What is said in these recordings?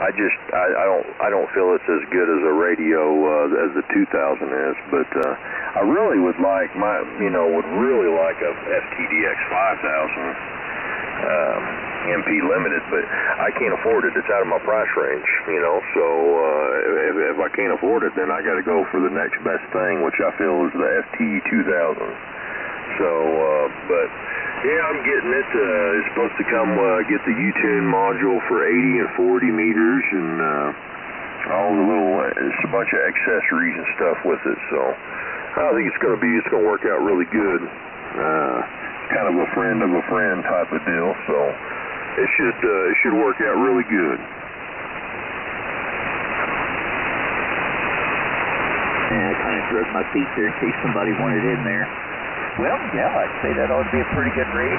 I don't feel it's as good as a radio as the 2000 is, but I really would like would really like a FTDX 5000 MP limited, but I can't afford it. It's out of my price range, so if I can't afford it, then I got to go for the next best thing, which I feel is the FT 2000. So, but yeah, I'm getting it. It's supposed to come get the U-Tune module for 80 and 40 meters and all the little, it's a bunch of accessories and stuff with it. So I think it's going to work out really good. Kind of a friend type of deal. So it should work out really good. I kind of drug my feet there in case somebody wanted in there. Well, yeah, I'd say that ought to be a pretty good rig.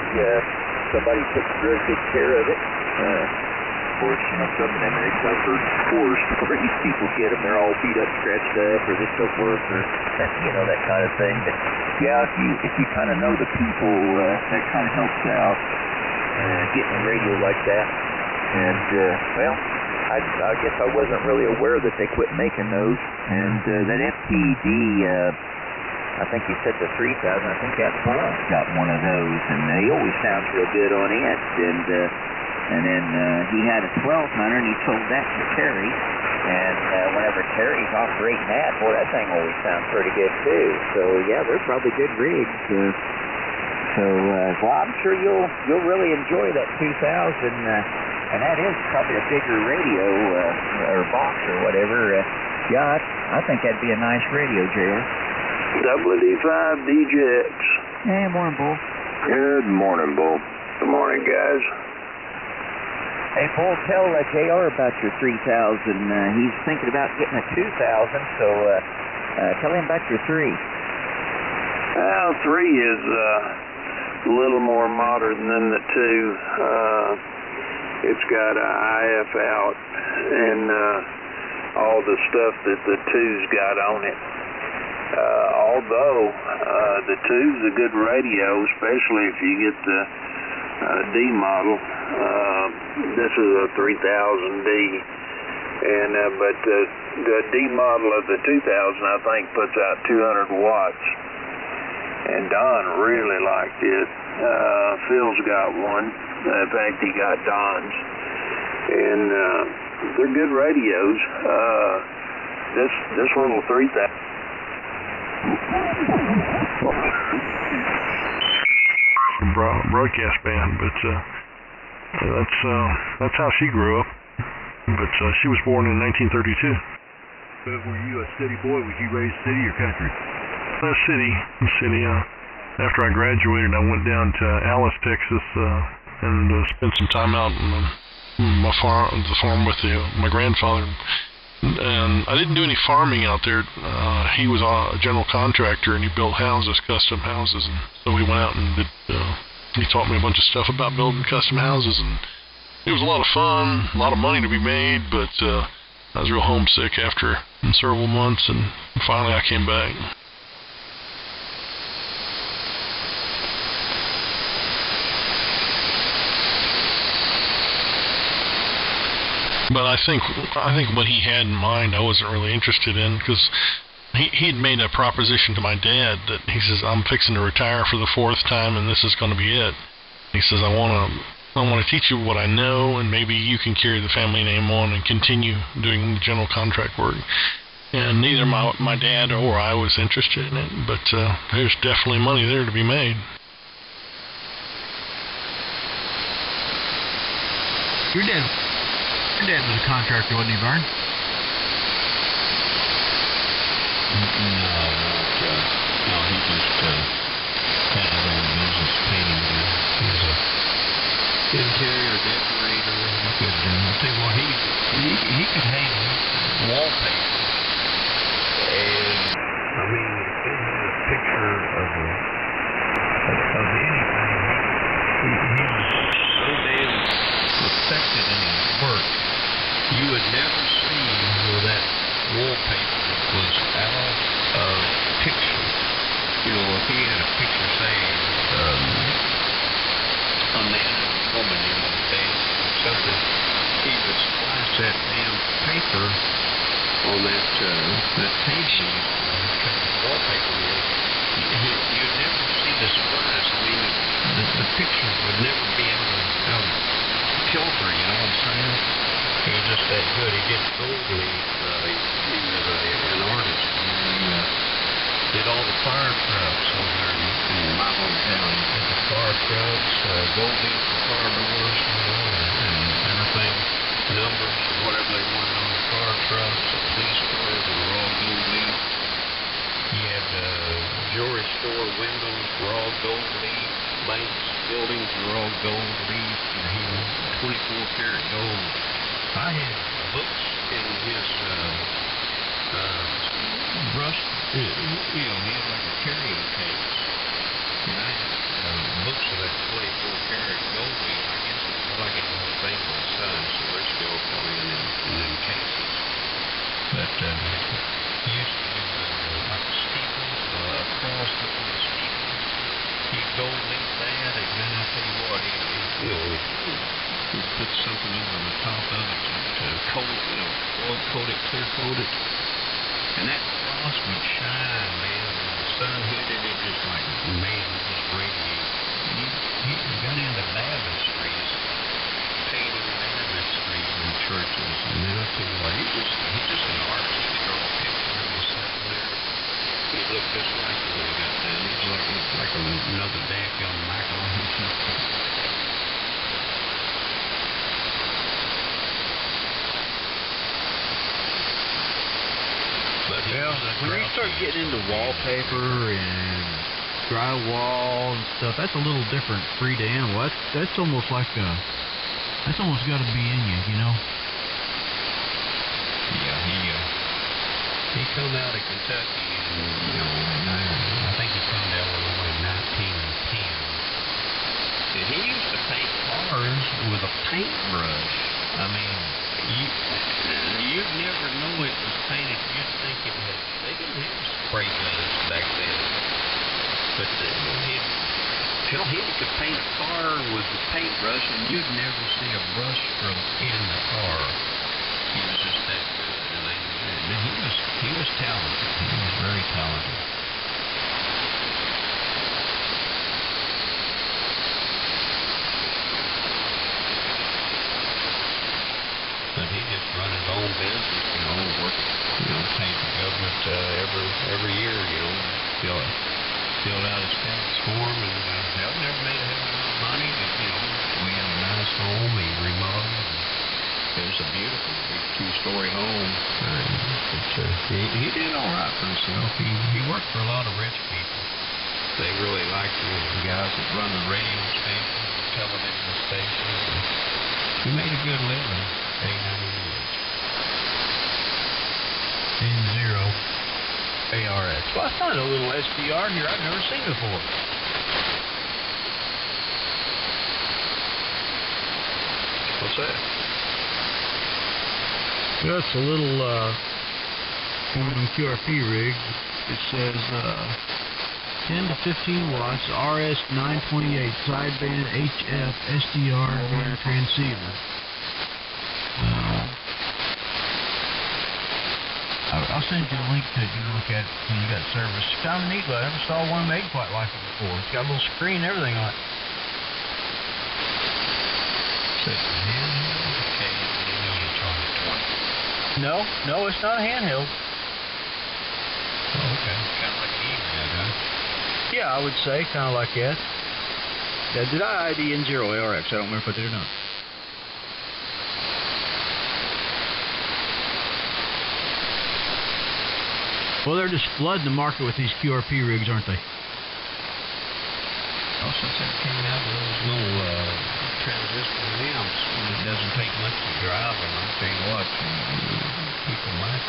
Somebody took real good care of it. Of course, some of them rigs I've heard scores where these people get them, they're all beat up, scratched up, or this so forth, or that kind of thing. But yeah, if you kind of know the people, that kind of helps out getting a radio like that. And well, I guess I wasn't really aware that they quit making those. And that FTD. I think you said the 3000. I think that Paul's got one of those, and he always sounds real good on it. And then he had a 1200, and he sold that to Terry. And whenever Terry's operating that, boy, that thing always sounds pretty good too. So yeah, they're probably good rigs. Well, I'm sure you'll really enjoy that 2000. And that is probably a bigger radio or box or whatever. Yeah, I think that'd be a nice radio, JR. WD5 DJX. Hey, morning, Bull. Good morning, Bull. Good morning, guys. Hey, Bull, tell JR about your 3000. He's thinking about getting a 2000, so tell him about your 3. Well, 3 is a little more modern than the 2. It's got an IF out and all the stuff that the 2's got on it. Although the 2's a good radio, especially if you get the D model. This is a 3000D, and but the D model of the 2000 I think puts out 200 watts. And Don really liked it. Phil's got one. In fact, he got Don's, and they're good radios. This little 3000. Broadcast band, but that's how she grew up. But she was born in 1932. But were you a city boy? Was you raised city or country? City. After I graduated, I went down to Alice, Texas, and spent some time out on the farm with my grandfather. And I didn't do any farming out there. He was a general contractor, and he built houses, custom houses. And so we went out and he taught me a bunch of stuff about building custom houses. And it was a lot of fun, a lot of money to be made, but I was real homesick after several months, and finally I came back. But I think what he had in mind I wasn't really interested in, because he'd made a proposition to my dad that he says, I'm fixing to retire for the 4th time and this is going to be it. He says, I want to teach you what I know, and maybe you can carry the family name on and continue doing general contract work. And neither my dad or I was interested in it, but there's definitely money there to be made. Your dad was a contractor, wasn't he, Vern? No, he just had his own business painting. He was a interior decorator. I tell you what, he could hang wallpaper. And I mean, if it had a picture of anything, he was so damn perfected in his work. You would never see where that wallpaper was out of picture. If he had a picture, say, a man and a woman, dancing or something, he would splice that wallpaper on that table, wallpaper is, you'd never see the splash. I mean, the pictures would never be out of kilter, you know what I'm saying? He was just that good. He did gold leaf. He was an artist. He did all the fire trucks over there in my hometown. He did the fire trucks, gold leaf for car doors, you know, and everything, numbers, whatever they wanted on the fire trucks, the police cars, they were all gold leaf. He had jewelry store windows were all gold leaf. Banks, buildings were all gold leaf. He was 24 karat gold. I had books in his brush, you know, he had like a carrying case. And I had books of that 24 karat gold leaf. I guess it's like it was made by my son, so they're still probably in them cases. But he used to do like a steeple, a cross looking at a steeple. He'd gold leaf that, and then I tell you what, he'd put something over the top of it to coat it, you know, oil coat it, clear coat it. And that cross would shine, man. When the sun hit it, it just like, man, it just radiated. He got into baptistries, painting baptistries in churches. And then I tell you what, he's just an artist. He draw a picture of himself there. He looked just like him when he got done. He looked like another damn Michael. Well, when you start getting into wallpaper and drywall and stuff, that's a little different breed of animal. That's almost like that's almost got to be in you, you know. Yeah, he come out of Kentucky, and you know, I think he come to Illinois in 1910. And he used to paint cars with a paintbrush. I mean, you'd never know it was painted. You'd think it had. They didn't have spray guns back then. But he could paint a car with a paintbrush, and you'd never see a brush stroke in the car. He was just that good. And he was talented. He was very talented. But he just run his own business, you know, work, you know, paid the government every year, you know, filled out his tax form, and never made a hell of a lot of money, but, you know, we had a nice home, he remodeled, it was a beautiful big 2-story home, but he did all right for himself. He worked for a lot of rich people. They really liked the guys that run the radio stations, the television stations, and he made a good living. N0 ARX. Well, I found a little SDR here I've never seen before. What's that? Well, it's a little one of them QRP rigs. It says 10 to 15 watts RS 928 sideband HF SDR transceiver. I'll send you a link to it. You can look at it when you got service. It's kind of neat, but I never saw one made quite like it before. It's got a little screen and everything on it. No, it's not a handheld. Oh, okay. Kind of like an E-Rad, huh? Yeah, I would say kind of like that. Yeah, did I ID N0 ARX? I don't remember if I did or not. Well, they're just flooding the market with these QRP rigs, aren't they? Oh, since that came out with those little transistor amps, it doesn't take much to drive them. I'll tell you what, people might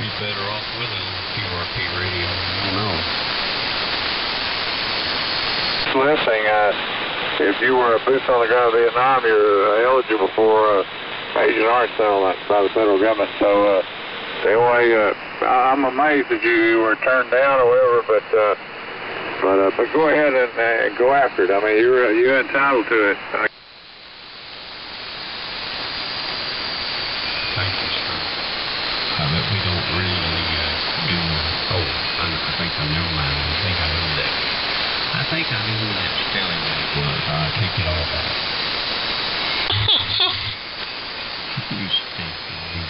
be better off with a QRP radio. I don't know. Last thing, if you were a boots on the ground in Vietnam, you're eligible for Agent Orange settlement by the federal government. So anyway, I'm amazed that you were turned down or whatever, but go ahead and go after it. I mean, you're entitled to it. Thank you. think I never mind. I think I knew that. I think I knew who that spelling bee was. I take it all back. You stink, man.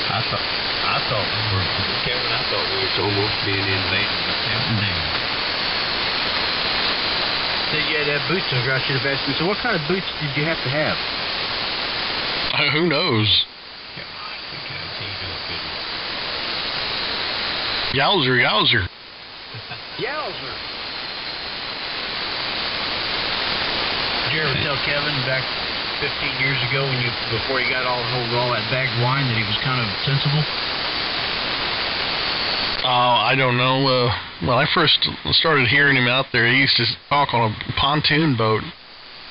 I thought we were, Kevin, I thought we was almost being invaded by Captain David. So you had to have boots on. I should have asked me, so what kind of boots did you have to have? Who knows? Yowzer, yowzer. Yowzer. Did you ever tell Kevin back 15 years ago before he got all that bagged wine that he was kind of sensible? I don't know. When I first started hearing him out there, he used to talk on a pontoon boat.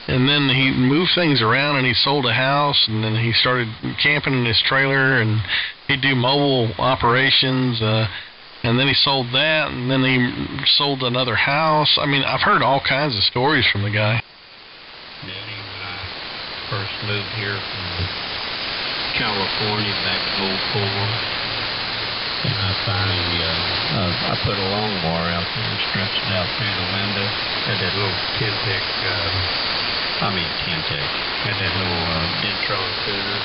And then he moved things around and he sold a house, and then he started camping in his trailer, and he'd do mobile operations, and then he sold that, and then he sold another house. I mean, I've heard all kinds of stories from the guy. Daddy, when I first moved here from California back in 04, and I finally, I put a lawnmower out there and stretched it out through the window. Had that little Kentec, had that little Dentron tuner,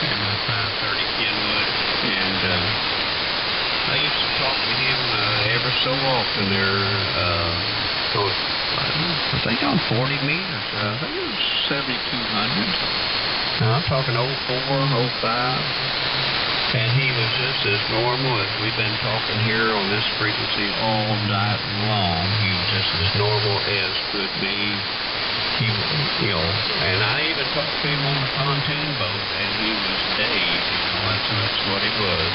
and my 530 Kenwood, and I used to talk to him ever so often there, I think on 40 meters, I think it was 7,200. Now I'm talking 04, 05. And he was just as normal as we've been talking here on this frequency all night long. He was just as normal as could be. He, and I even talked to him on the pontoon boat, and he was Dave. That's what he was.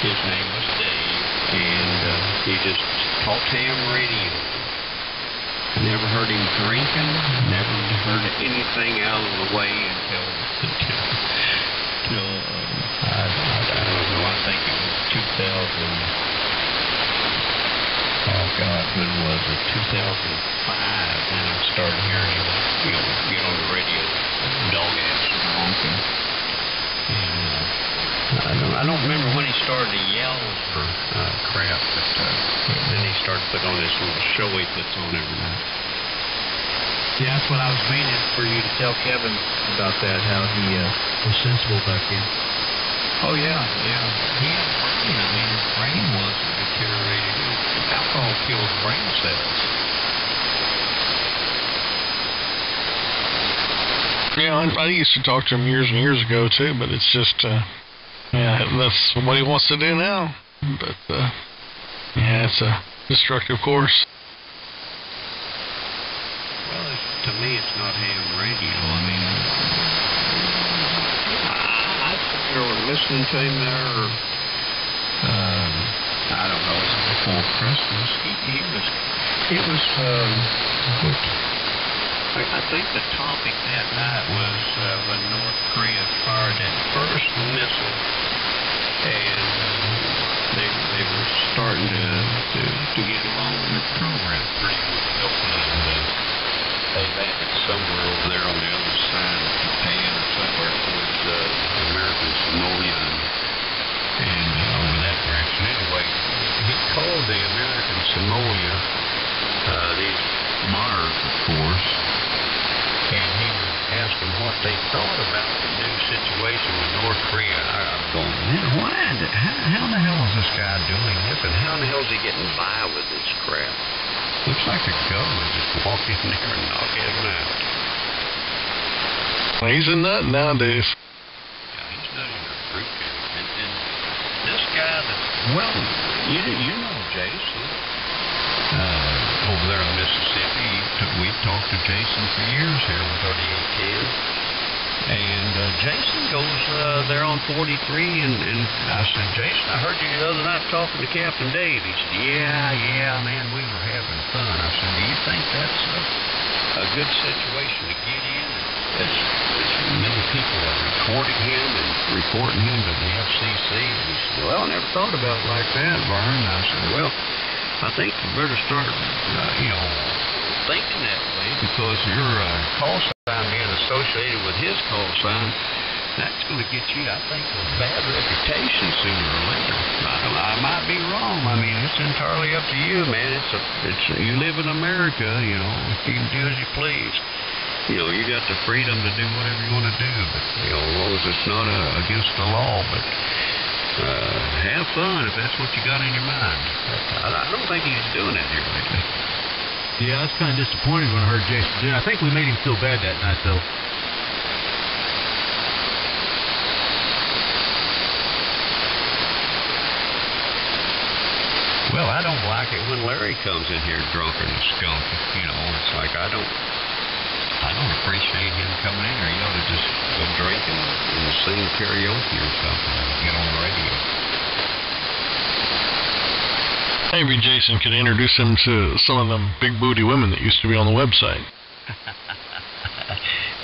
His name was Dave, and he just talked ham radio. I never heard him drinking. Never heard anything out of the way until I don't know, I think it was 2000, oh God, when was it, 2005, then I started hearing him, get on the radio, dog ass honking, and I don't remember when he started to yell for crap, but then he started to put on this little show he puts on every night. Yeah, that's what I was meaning for you to tell Kevin about that, how he was sensible back then. Oh, yeah. He had a brain. I mean, his brain wasn't deteriorating. Alcohol kills brain cells. Yeah, I used to talk to him years and years ago, too, but it's just, that's what he wants to do now. But, it's a destructive course. Well, to me, it's not ham radio. I mean, I was listening to him there, I don't know, before Christmas. I think the topic that night was when North Korea fired that first missile, and they were starting to get along with the program pretty well. They landed somewhere over there on the other side of Japan or somewhere towards American Samoa and over that direction. Anyway, he called the American Samoa, these Mars, of course, and he was asking what they thought about the new situation with North Korea. I'm going, how the hell is this guy doing this, and how the hell is he getting by with this crap? Looks like the government just walked in there and knocked him out. He's a nut nowadays. Yeah, he's not even a fruitcake. And this guy you know Jason. Over there in Mississippi, we've talked to Jason for years here on 3810. And Jason goes there on 43, and I said, Jason, I heard you the other night talking to Captain Dave. He said, yeah, man, we were having fun. I said, do you think that's a good situation to get in? As many people are recording him and reporting him to the FCC. And he said, well, I never thought about it like that, Vern. I said, well, I think you better start, thinking that way, because your call sign being associated with his call sign That's going to get you, I think, a bad reputation sooner or later. I might be wrong. I mean, it's entirely up to you, man. You live in America, you know. You can do as you please. You know, you got the freedom to do whatever you want to do, but, you know, as long as it's not against the law. But have fun if that's what you got in your mind. I don't think he's doing that here lately. Yeah, I was kind of disappointed when I heard Jason do it. I think we made him feel bad that night, though. Well, I don't like it when Larry comes in here drunk and skunky. You know, it's like I don't appreciate him coming in here. He ought to just go drink and sing karaoke or something and get on the radio. Maybe Jason could introduce him to some of them big booty women that used to be on the website.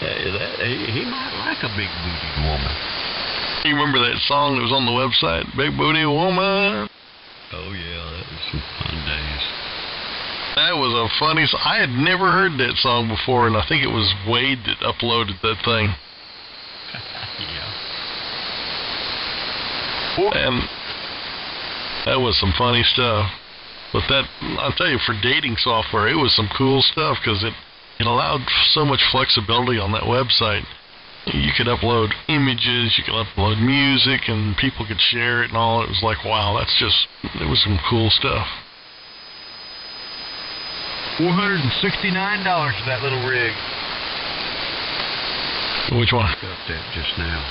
He might like a big booty woman. You remember that song that was on the website, Big Booty Woman? Oh, yeah, that was some fun days. That was a funny song. I had never heard that song before, and I think it was Wade that uploaded that thing. Yeah. And that was some funny stuff. But that, I'll tell you, for dating software, it was some cool stuff because it allowed so much flexibility on that website. You could upload images, you could upload music, and people could share it and all. It was like, wow, it was some cool stuff. $469 for that little rig. Which one? Got that just now.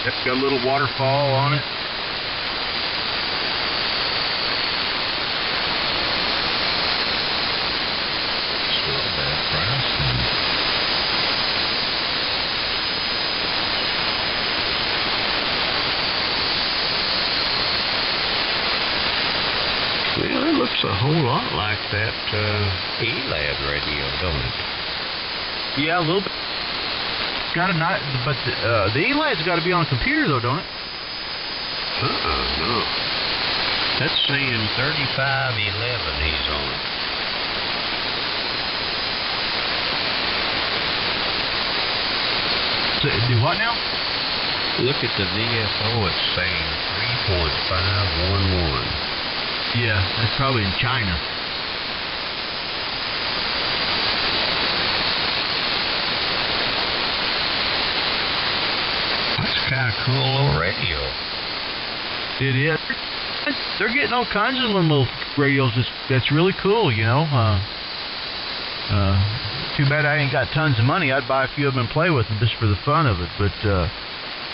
It's got a little waterfall on it. It's not a bad price. Well, it looks a whole lot like that ELAD radio, don't it? Yeah, a little bit. Got a nice, but the ELAD's got to be on a computer, though, don't it? No. That's saying 3511 he's on. So, do what now? Look at the VFO, it's saying 3.511. Yeah, that's probably in China. That's kind of cool little radio. It is. They're getting all kinds of little radios that's really cool, you know. Too bad I ain't got tons of money. I'd buy a few of them and play with them just for the fun of it. But,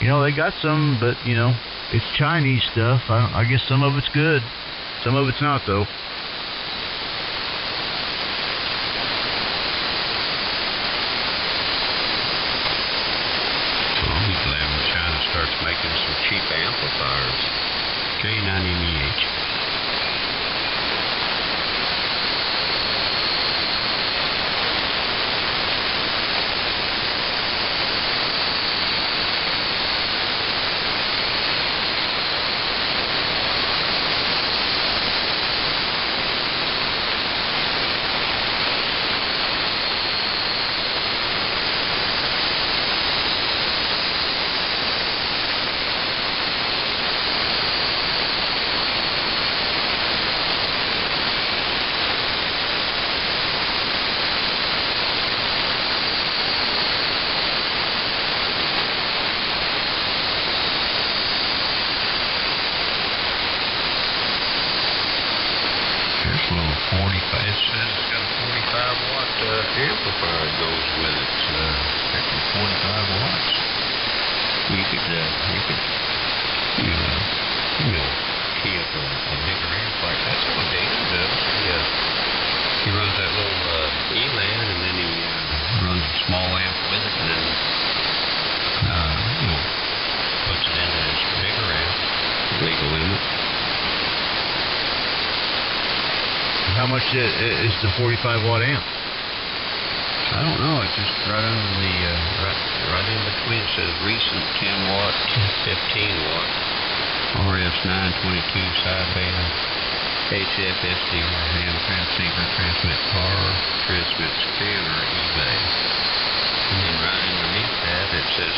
you know, they got some, but, you know, it's Chinese stuff. I guess some of it's good. Some of it's not, though. I'll be glad when China starts making some cheap amplifiers. K90MEH. Here's a little 45. It says it's got a 45-watt amplifier that goes with it. It's 45 watts. You could key up a bigger amplifier. That's what Dan does. He runs that little ELAD, and then he runs a small amp with it, and then puts it into his bigger amp, legal limit. How much is the 45-watt amp? I don't know. It's just right under the right in between. It says recent 10-watt, 15-watt, RS 922 sideband, HF SDR ham transceiver, transmit power, transmit scanner, eBay. And then right underneath that it says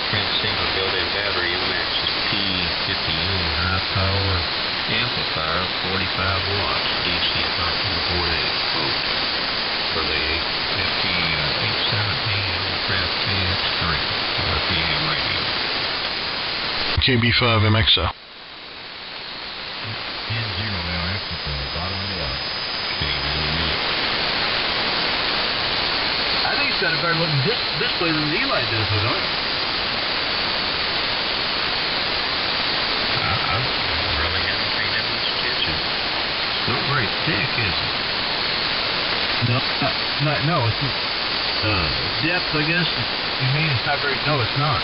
Transceiver built-in battery MX's P50M high power amplifier, 45 watts, DC 13.8 volt for the FT817 Aircraft KX3 RPM radio. KB5 MXO. 10-0LF at the bottom of the hour. I think it's got a better looking display than the Eli does, don't it? I really haven't paid that much attention. It's not very thick, is it? No, it's depth, I guess. You mean it's not very? No, it's not.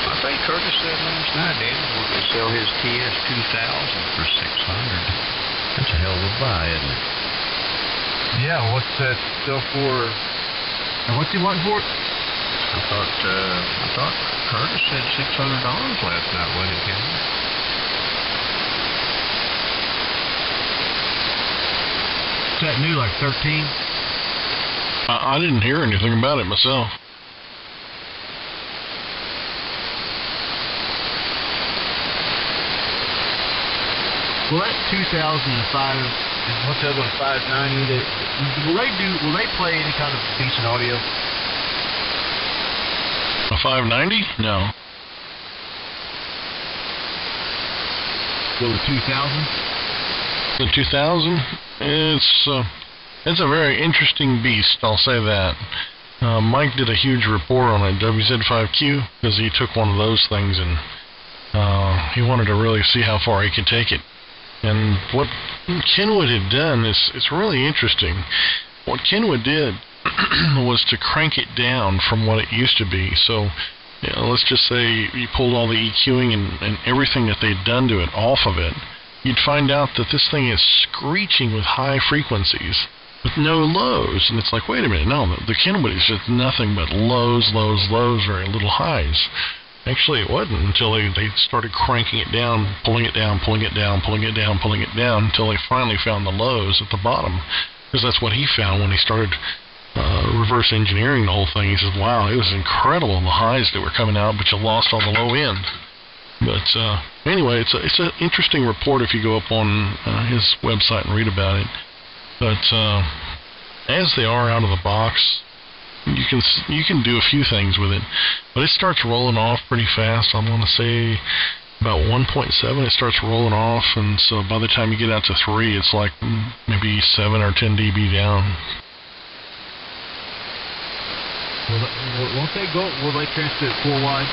I think Curtis said last night Daniel was going to sell his TS2000 for $600. That's a hell of a buy, isn't it? Yeah, what's that still for? And what's he wanting for it? I thought Curtis said $600 last night when he came. Is that new, like 13? I didn't hear anything about it myself. Well, that 2005 and what's the other one, 590? Will they play any kind of decent audio? A 590? No. Well, the 2000? The 2000? It's a very interesting beast, I'll say that. Mike did a huge report on it, WZ5Q, because he took one of those things and he wanted to really see how far he could take it. And what Kenwood had done is really interesting. What Kenwood did was to crank it down from what it used to be. So, let's just say you pulled all the EQing and everything that they'd done to it off of it, you'd find out that this thing is screeching with high frequencies with no lows. And it's like, wait a minute, no, the Kenwood is just nothing but lows, lows, lows, very little highs. Actually, it wasn't until they started cranking it down, pulling it down, pulling it down, pulling it down, pulling it down, until they finally found the lows at the bottom. Because that's what he found when he started reverse engineering the whole thing. He says, wow, it was incredible, the highs that were coming out, but you lost all the low end. But anyway, it's an interesting report if you go up on his website and read about it. But as they are out of the box, you can do a few things with it, but it starts rolling off pretty fast. I want to say about 1.7 it starts rolling off, and so by the time you get out to 3, it's like maybe 7 or 10 dB down. Will they transmit 4 wide?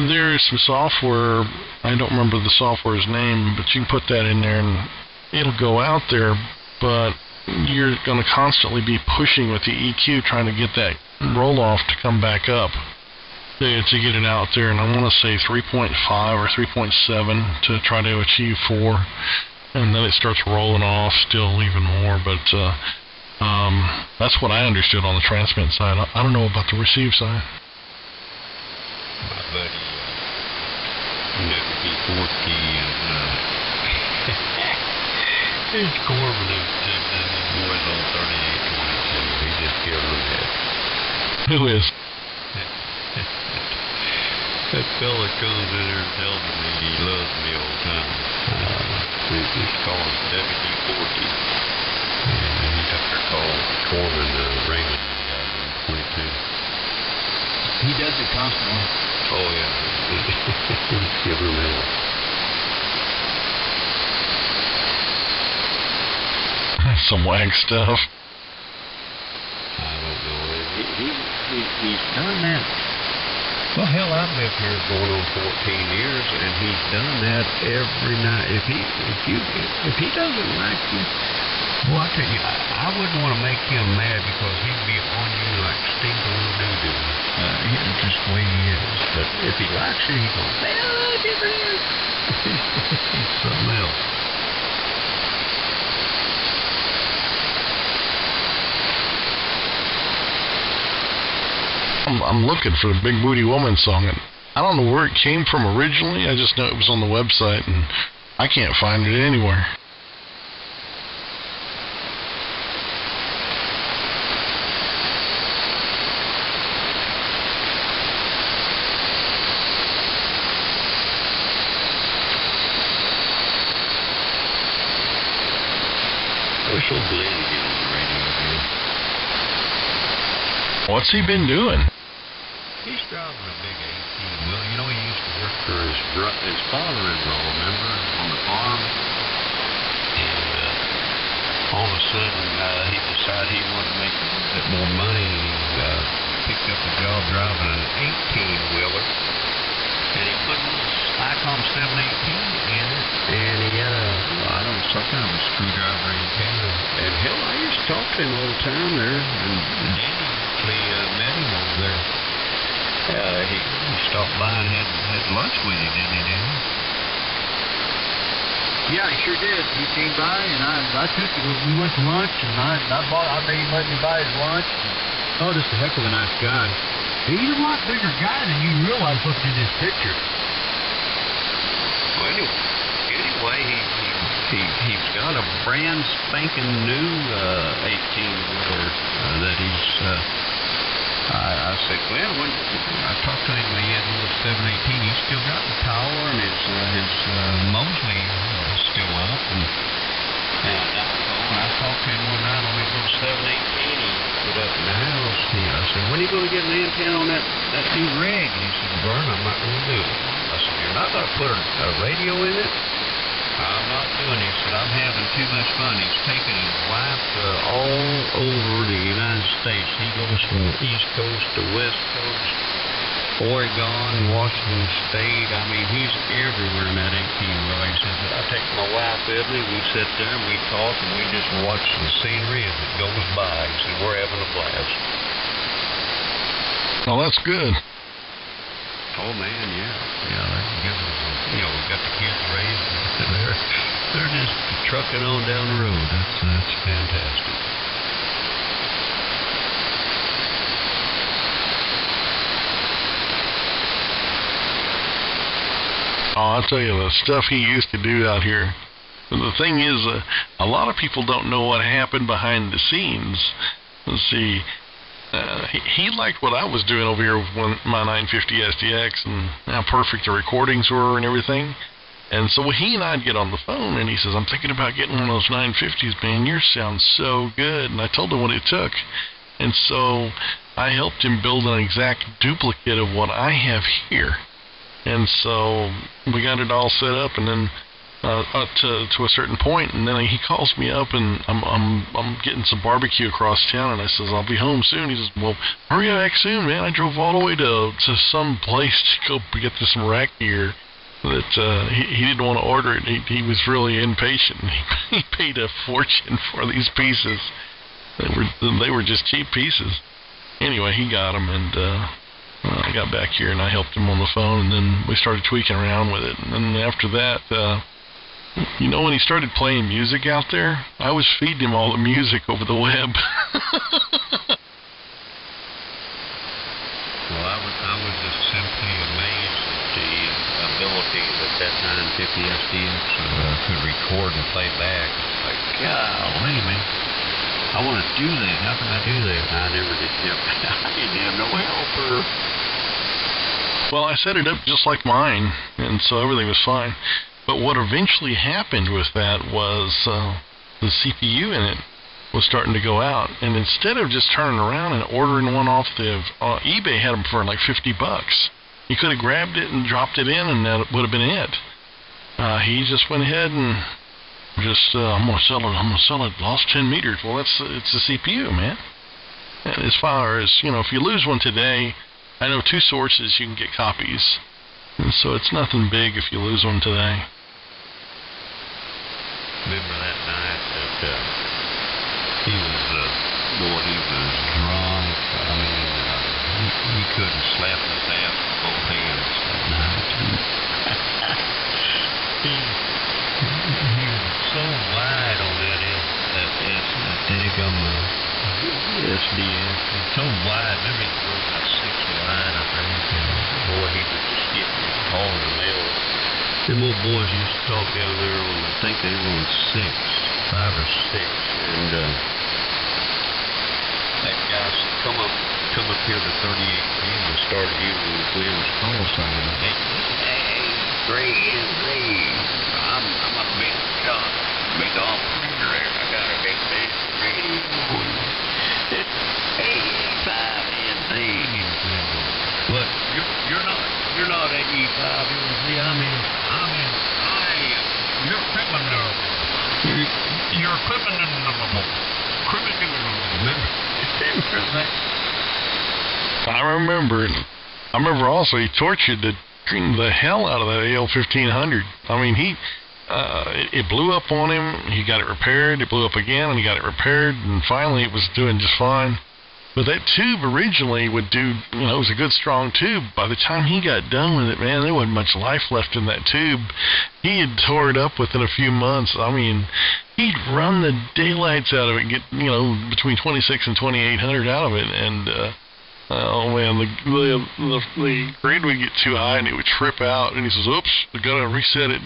There's some software, I don't remember the software's name, but you can put that in there and it'll go out there, but you're going to constantly be pushing with the EQ trying to get that roll-off to come back up to get it out there. And I want to say 3.5 or 3.7 to try to achieve 4. And then it starts rolling off still even more. But that's what I understood on the transmit side. I don't know about the receive side. My buddy, WP40 and his Corbin boys on 3822. He just killed him that. Who is? That fella comes in there and tells me he loves me all the time. He's called WD-40. And he got their call Corbin Raymond 22. He does it constantly. Oh, yeah. He's giving him hell. Some wag stuff. I don't know. He's done that. Well, hell, I've lived here going on 14 years, and he's done that every night. If he doesn't like you, well, I tell you, I wouldn't want to make him mad because he'd be on you like stinking doo-doo. Just the way he is. But if he likes you, he's going, well, different. He's something else. I'm looking for the Big Booty Woman song. I don't know where it came from originally. I just know it was on the website, and I can't find it anywhere. I wish old Glenn would get on the radio again. What's he been doing? He's driving a big 18 wheel. You know, he used to work for his father-in-law, remember, on the farm. And all of a sudden, he decided he wanted to make a little bit more money. He picked up a job driving an 18-wheeler. And he put a Icom 718 in it. And he had some kind of a screwdriver antenna. And hell, I used to talk to him all the time there. And Danny actually met him over there. He stopped by and had lunch with you, didn't he, Danny? Yeah, he sure did. He came by, and I took him. We went to lunch, and I made him let me buy his lunch. Oh, just a heck of a nice guy. He's a lot bigger guy than you realize looking at his picture. Well, anyway, he's got a brand spanking new 18-wheeler that he's... I said, well, when I talked to him when he had a little 718, he's still got the power, and his Mosley is still up. And I talked to him one night on his little 718 he put up in the house. I said, when are you going to get an antenna on that new rig? And he said, Vern, I'm not going to do it. I said, you're not going to put a radio in it? I'm not doing it. He said, I'm having too much fun. He's taking his wife all over the United States. He goes from the East Coast to West Coast, Oregon, Washington State. I mean, he's everywhere in that 18-wheeler. He says, I take my wife with me. We sit there and we talk and we just watch the scenery as it goes by. He said, we're having a blast. Oh, that's good. Oh, man, yeah. Yeah, that's good. We got the kids raised. They're just trucking on down the road. That's fantastic. Oh, I'll tell you, the stuff he used to do out here. The thing is, a lot of people don't know what happened behind the scenes. Let's see. He liked what I was doing over here with my 950 SDX and how perfect the recordings were and everything. And so he and I'd get on the phone, and he says, I'm thinking about getting one of those 950s, man. Yours sounds so good. And I told him what it took. And so I helped him build an exact duplicate of what I have here. And so we got it all set up, and then to a certain point, and then he calls me up, and I'm getting some barbecue across town, and I says, I'll be home soon. He says, well, hurry back soon, man. I drove all the way to some place to go get this some rack gear that he didn't want to order it. He was really impatient. He paid a fortune for these pieces. They were just cheap pieces. Anyway, he got them, and I got back here, and I helped him on the phone, and then we started tweaking around with it. And then after that, when he started playing music out there, I was feeding him all the music over the web. Well, I was just simply amazed at the ability that 950 SDX could record and play back. It's like, golly, man, I want to do that. How can I do that? I never did. I didn't have no helper. Well, I set it up just like mine, and so everything was fine. But what eventually happened with that was the CPU in it was starting to go out, and instead of just turning around and ordering one off the eBay, had them for like $50. He could have grabbed it and dropped it in, and that would have been it. He just went ahead and just I'm gonna sell it. Lost 10 meters. Well, it's the CPU, man. And as far as if you lose one today, I know two sources you can get copies, and so it's nothing big if you lose one today. Remember that night that he was drunk. I mean, he couldn't slap his ass with both hands that night. He was so wide on that daggum SDS. He's so wide. Remember, he was about 6 wide, I think. And boy, he was just Them little boys used to talk down there on, I think they were on 5 or 6, and that guy come up here to 38 and started using the Williams call sign. Hey, Ray, I'm a big shot, big operator there. I got a big radio. It's 85NZ. But you're not at 85NZ. You're criminal. You're criminal. I remember it. I remember also he tortured the hell out of that AL-1500. I mean, it blew up on him. He got it repaired. It blew up again, and he got it repaired, and finally it was doing just fine. But that tube originally would do, it was a good strong tube. By the time he got done with it, man, there wasn't much life left in that tube. He had tore it up within a few months. I mean, he'd run the daylights out of it, get, between 26 and 2800 out of it, and, oh man, the grade would get too high and it would trip out, and he says, oops, I gotta reset it.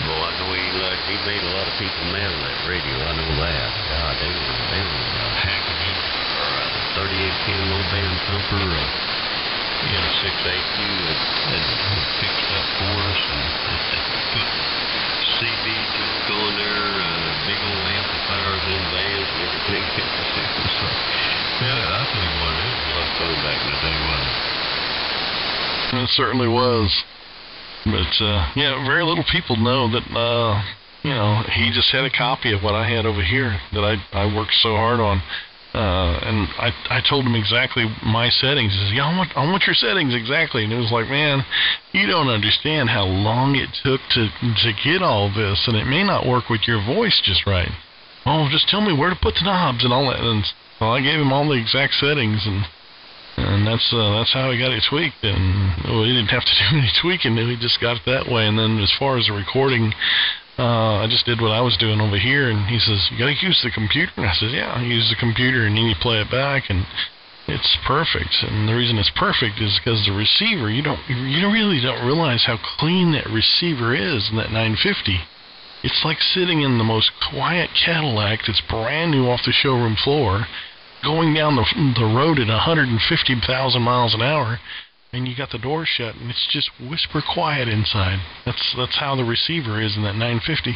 Well, I know he made a lot of people mad on that radio. I know that. God, they were hacking him for a 3810 low band thumper, N6AQ that fixed up for us, and put CB junk on there, big old amplifiers in bands and everything. So, yeah, I tell you what, it was a lot of fun back in the day, wasn't it? It certainly was. But, very little people know that, he just had a copy of what I had over here that I worked so hard on. And I told him exactly my settings. He says, yeah, I want your settings exactly. And it was like, man, you don't understand how long it took to get all this, and it may not work with your voice just right. Oh, just tell me where to put the knobs and all that. And so I gave him all the exact settings, and that's how he got it tweaked. And he didn't have to do any tweaking. He just got it that way. And then as far as the recording, I just did what I was doing over here. And he says, you got to use the computer. And I said, yeah, I use the computer, and then you play it back, and it's perfect. And the reason it's perfect is because the receiver, you really don't realize how clean that receiver is in that 950. It's like sitting in the most quiet Cadillac that's brand new off the showroom floor, going down the road at 150,000 miles an hour, and you got the door shut, and it's just whisper quiet inside. That's how the receiver is in that 950. I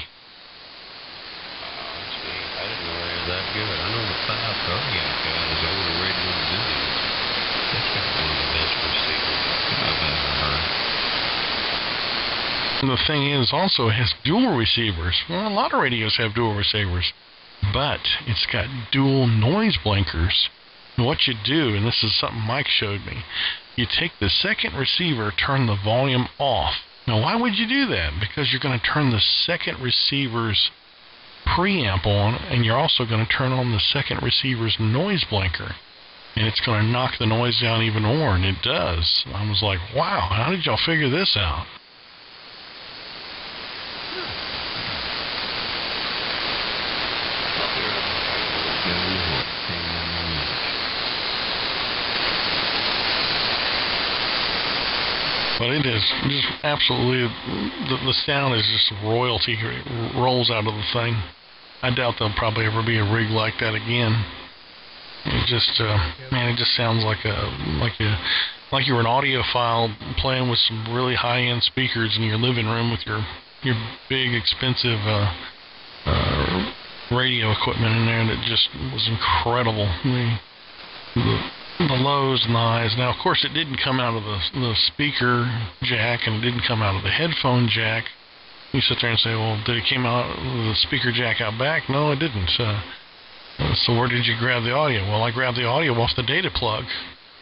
didn't know it was that good. I know the 5 Cardiac guys over the radio to do this. That's got one of the best receivers I've ever heard. And the thing is, also, it has dual receivers. Well, a lot of radios have dual receivers, but it's got dual noise blinkers. And what you do, and this is something Mike showed me, you take the second receiver, turn the volume off. Now, why would you do that? Because you're going to turn the second receiver's preamp on, and you're also going to turn on the second receiver's noise blinker. And it's going to knock the noise down even more, and it does. I was like, wow, how did y'all figure this out? But it is just absolutely, the sound is just royalty. It rolls out of the thing. I doubt there'll probably ever be a rig like that again. It just, man, it just sounds like you were an audiophile playing with some really high-end speakers in your living room with your big, expensive radio equipment in there that just was incredible. The lows and the highs. Now, of course, it didn't come out of the speaker jack, and it didn't come out of the headphone jack. You sit there and say, well, did it came out of the speaker jack out back? No, it didn't. So where did you grab the audio? Well, I grabbed the audio off the data plug,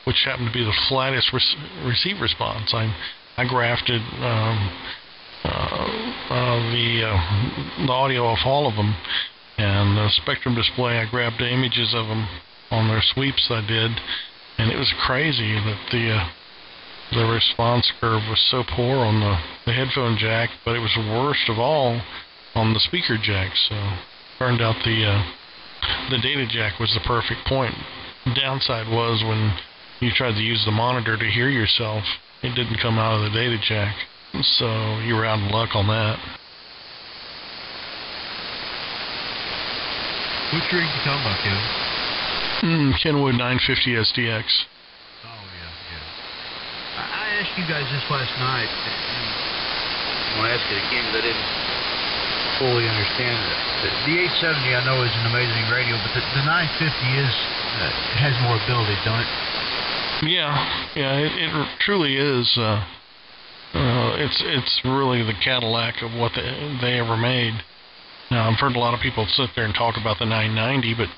which happened to be the flattest receive response. I grafted the audio off all of them, and the Spectrum display, I grabbed the images of them on their sweeps I did, and it was crazy that the response curve was so poor on the headphone jack, but it was the worst of all on the speaker jack. So turned out the data jack was the perfect point. The downside was when you tried to use the monitor to hear yourself, it didn't come out of the data jack. So you were out of luck on that. Which rig you talking about, Kevin? Kenwood 950 SDX. Oh, yeah. I asked you guys this last night, and I'm going to ask it again because I didn't fully understand it. The 870 I know is an amazing radio, but the 950 has more ability, don't it? Yeah, it truly is. It's really the Cadillac of what they ever made. Now, I've heard a lot of people sit there and talk about the 990, but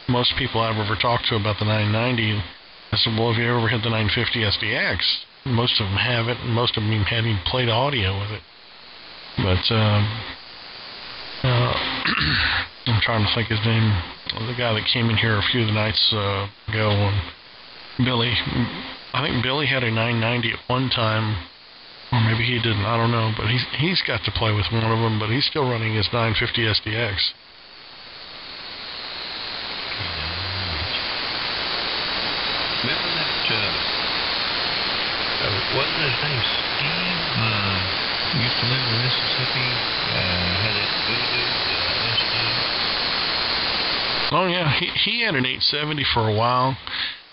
most people I've ever talked to about the 990, I said, well, have you ever hit the 950 SDX? Most of them have it, and most of them even haven't even played audio with it. But I'm trying to think his name. The guy that came in here a few of the nights ago, Billy. I think Billy had a 990 at one time. Or maybe he didn't, I don't know, but he's got to play with one of them, but he's still running his 950 SDX. Remember that, wasn't his name Steve? Used to live in Mississippi, had that voodoo, Oh yeah, he had an 870 for a while.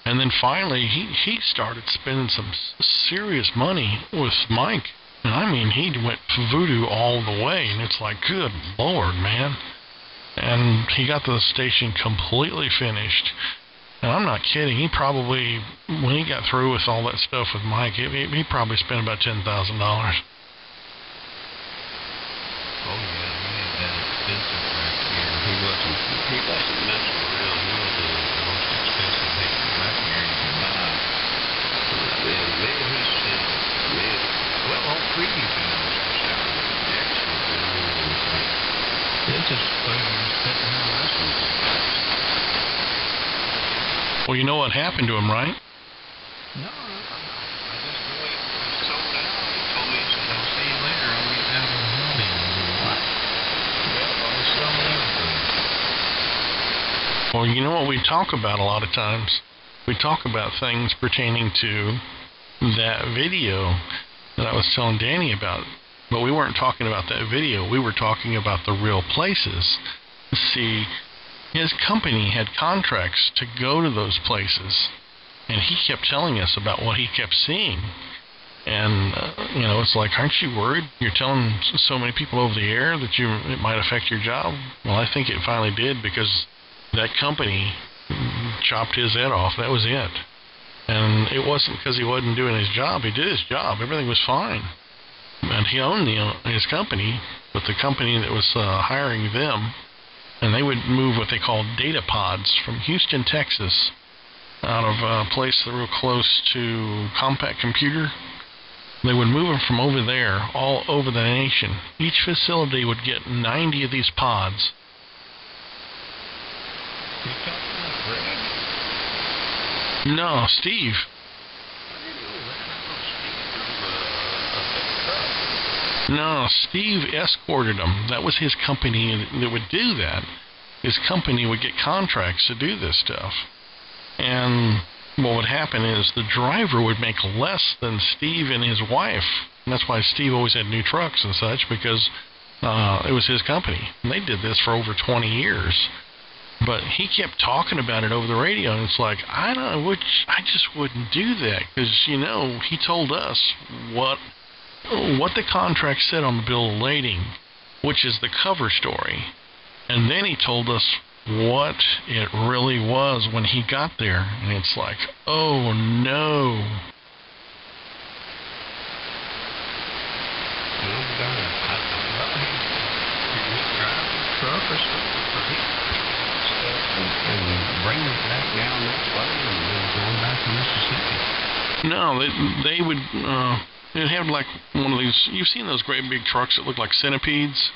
And then finally, he started spending some serious money with Mike. And I mean, he went voodoo all the way. And it's like, good Lord, man. And he got the station completely finished. And I'm not kidding. He probably, when he got through with all that stuff with Mike, he probably spent about $10,000. Oh, yeah, he had that expensive back here. He wasn't messing around. He was the most expensive back here you can buy. Man, he said, well, all three of you guys are sounding excellent. This is funny. You're spending how lessons. Well, you know what happened to him, right? No, I just know he sold out. He told me, he said, I'll see you later. I'm getting out of the money. What? Well, I was selling everything. Well, you know what we talk about a lot of times? We talk about things pertaining to that video that I was telling Danny about. But we weren't talking about that video. We were talking about the real places. See, his company had contracts to go to those places, and he kept telling us about what he kept seeing. And, it's like, aren't you worried? You're telling so many people over the air that it might affect your job? Well, I think it finally did, because that company chopped his head off. That was it. And it wasn't because he wasn't doing his job. He did his job. Everything was fine. And he owned his company, but the company that was hiring them, and they would move what they called data pods from Houston, Texas, out of a place real close to Compact Computer. They would move them from over there all over the nation. Each facility would get 90 of these pods. You talking about Greg? No, Steve. No, Steve escorted them. That was his company that would do that. His company would get contracts to do this stuff. And what would happen is the driver would make less than Steve and his wife. And that's why Steve always had new trucks and such, because it was his company. And they did this for over 20 years. But he kept talking about it over the radio, and it's like, I just wouldn't do that, because, he told us what the contract said on the bill of lading, which is the cover story. And then he told us what it really was when he got there. And it's like, oh no. And bring it back down this way and then going back to Mississippi. No, they would it had like one of these. You've seen those great big trucks that look like centipedes?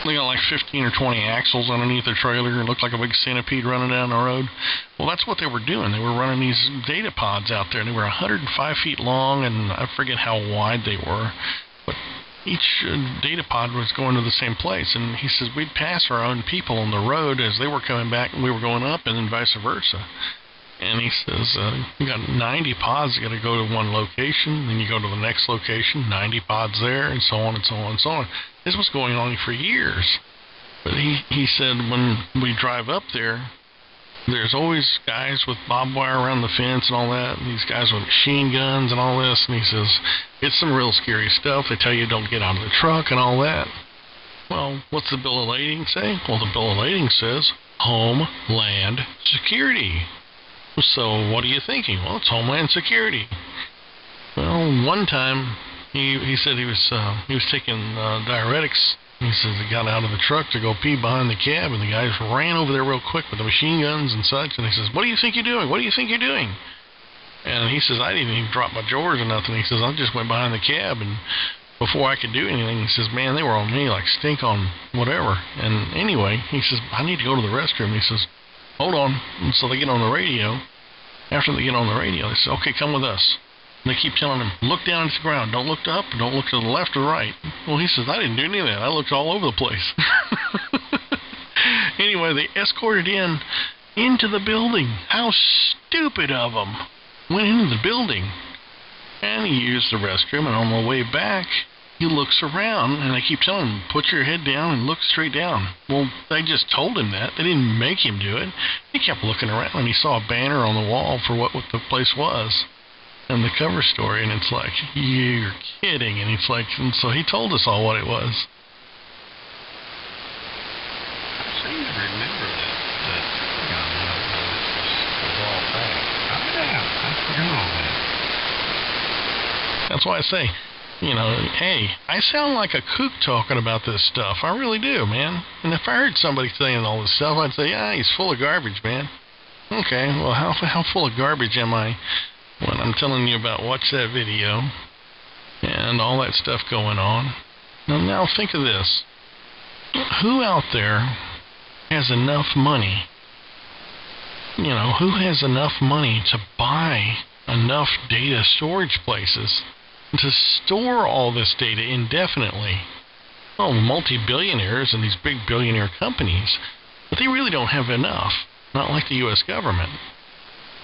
They got like 15 or 20 axles underneath their trailer and looked like a big centipede running down the road. Well, that's what they were doing. They were running these data pods out there, and they were 105 feet long, and I forget how wide they were. But each data pod was going to the same place. And he says we'd pass our own people on the road as they were coming back and we were going up, and then vice versa. And he says, you got 90 pods, you got to go to one location, then you go to the next location, 90 pods there, and so on and so on and so on. This was going on for years. But he said when we drive up there, there's always guys with barbed wire around the fence and all that, and these guys with machine guns and all this, and he says, it's some real scary stuff. They tell you don't get out of the truck and all that. Well, what's the Bill of Lading say? Well, the Bill of Lading says Homeland Security. So what are you thinking? Well, it's Homeland Security. Well, one time he said he was taking diuretics. He says he got out of the truck to go pee behind the cab, and the guys ran over there real quick with the machine guns and such. And he says, "What do you think you're doing? What do you think you're doing?" And he says, "I didn't even drop my drawers or nothing." He says, "I just went behind the cab, and before I could do anything," he says, "man, they were on me like stink on whatever." And anyway, he says, "I need to go to the restroom." He says, "Hold on." And so they get on the radio. After they get on the radio, they say, "Okay, come with us." And they keep telling him, "Look down at the ground. Don't look up. Don't look to the left or right." Well, he says, "I didn't do any of that. I looked all over the place." Anyway, they escorted into the building. How stupid of them. Went into the building. And he used the restroom, and on the way back, he looks around, and they keep telling him, "Put your head down and look straight down." Well, they just told him that. They didn't make him do it. He kept looking around, and he saw a banner on the wall for what the place was and the cover story, and it's like, you're kidding. And it's like, and so he told us all what it was. I seem to remember that was all back. I forgot all that. That's why I say, hey, I sound like a kook talking about this stuff. I really do, man. And if I heard somebody saying all this stuff, I'd say, yeah, he's full of garbage, man. Okay, well, how full of garbage am I when I'm telling you about watch that video and all that stuff going on? Now think of this. Who out there has enough money? Who has enough money to buy enough data storage places to store all this data indefinitely? Oh, multi-billionaires and these big billionaire companies, but they really don't have enough, not like the U.S. government.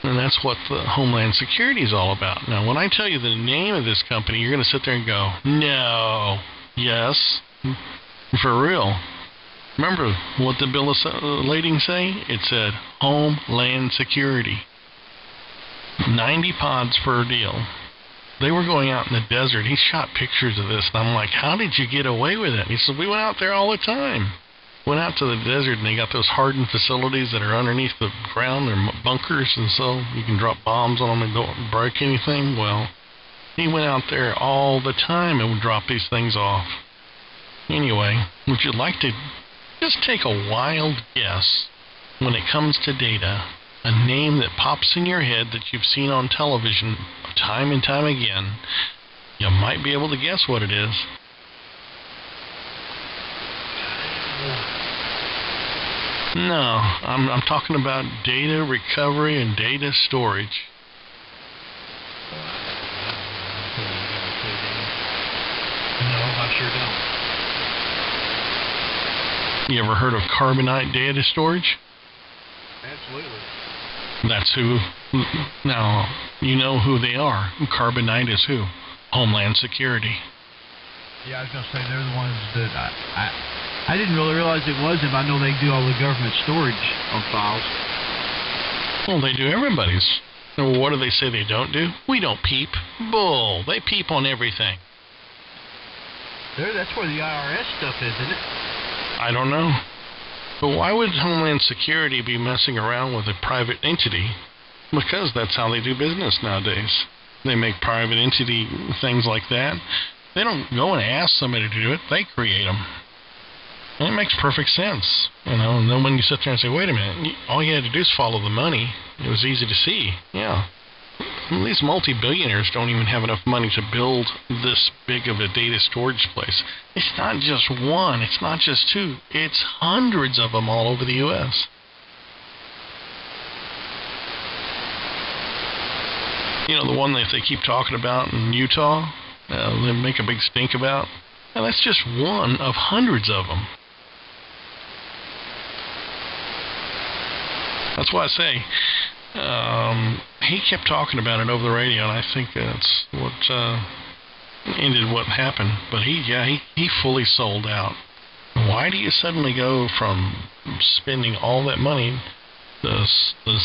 And that's what the Homeland Security is all about. Now, when I tell you the name of this company, you're going to sit there and go, no, yes, for real. Remember what the Bill of Lading say? It said Homeland Security. 90 pods per deal. They were going out in the desert. He shot pictures of this, and I'm like, how did you get away with it? He said, we went out there all the time. Went out to the desert, and they got those hardened facilities that are underneath the ground. They're bunkers, and so you can drop bombs on them and don't break anything. Well, he went out there all the time and would drop these things off. Anyway, would you like to just take a wild guess when it comes to data? A name that pops in your head that you've seen on television time and time again. You might be able to guess what it is. No, I'm talking about data recovery and data storage. No, I sure don't. You ever heard of Carbonite data storage? Absolutely. That's who. Now, you know who they are. Carbonite is who? Homeland Security. Yeah, I was going to say they're the ones that I didn't really realize it was them. I know they do all the government storage on files. Well, they do everybody's. What do they say they don't do? We don't peep. Bull. They peep on everything. That's where the IRS stuff is, isn't it? I don't know. But why would Homeland Security be messing around with a private entity? Because that's how they do business nowadays. They make private entity things like that. They don't go and ask somebody to do it. They create them. And it makes perfect sense. And then when you sit there and say, wait a minute, all you had to do is follow the money. It was easy to see. Yeah. These multi-billionaires don't even have enough money to build this big of a data storage place. It's not just one. It's not just two. It's hundreds of them all over the U.S. The one that they keep talking about in Utah, they make a big stink about. And that's just one of hundreds of them. That's why I say he kept talking about it over the radio, and I think that's what ended what happened. But he fully sold out. Why do you suddenly go from spending all that money, the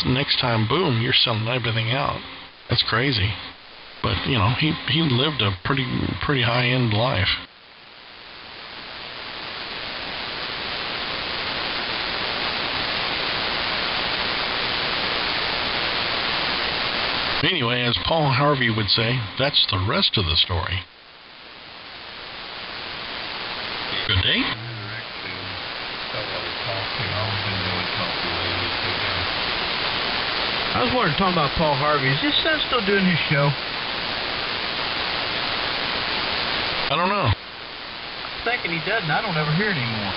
next time, boom, you're selling everything out? That's crazy. But you know, he lived a pretty high end life. Anyway, as Paul Harvey would say, that's the rest of the story. Good day. I was wondering, talking about Paul Harvey, is his son still doing his show? I don't know. I'm thinking he doesn't. I don't ever hear it anymore.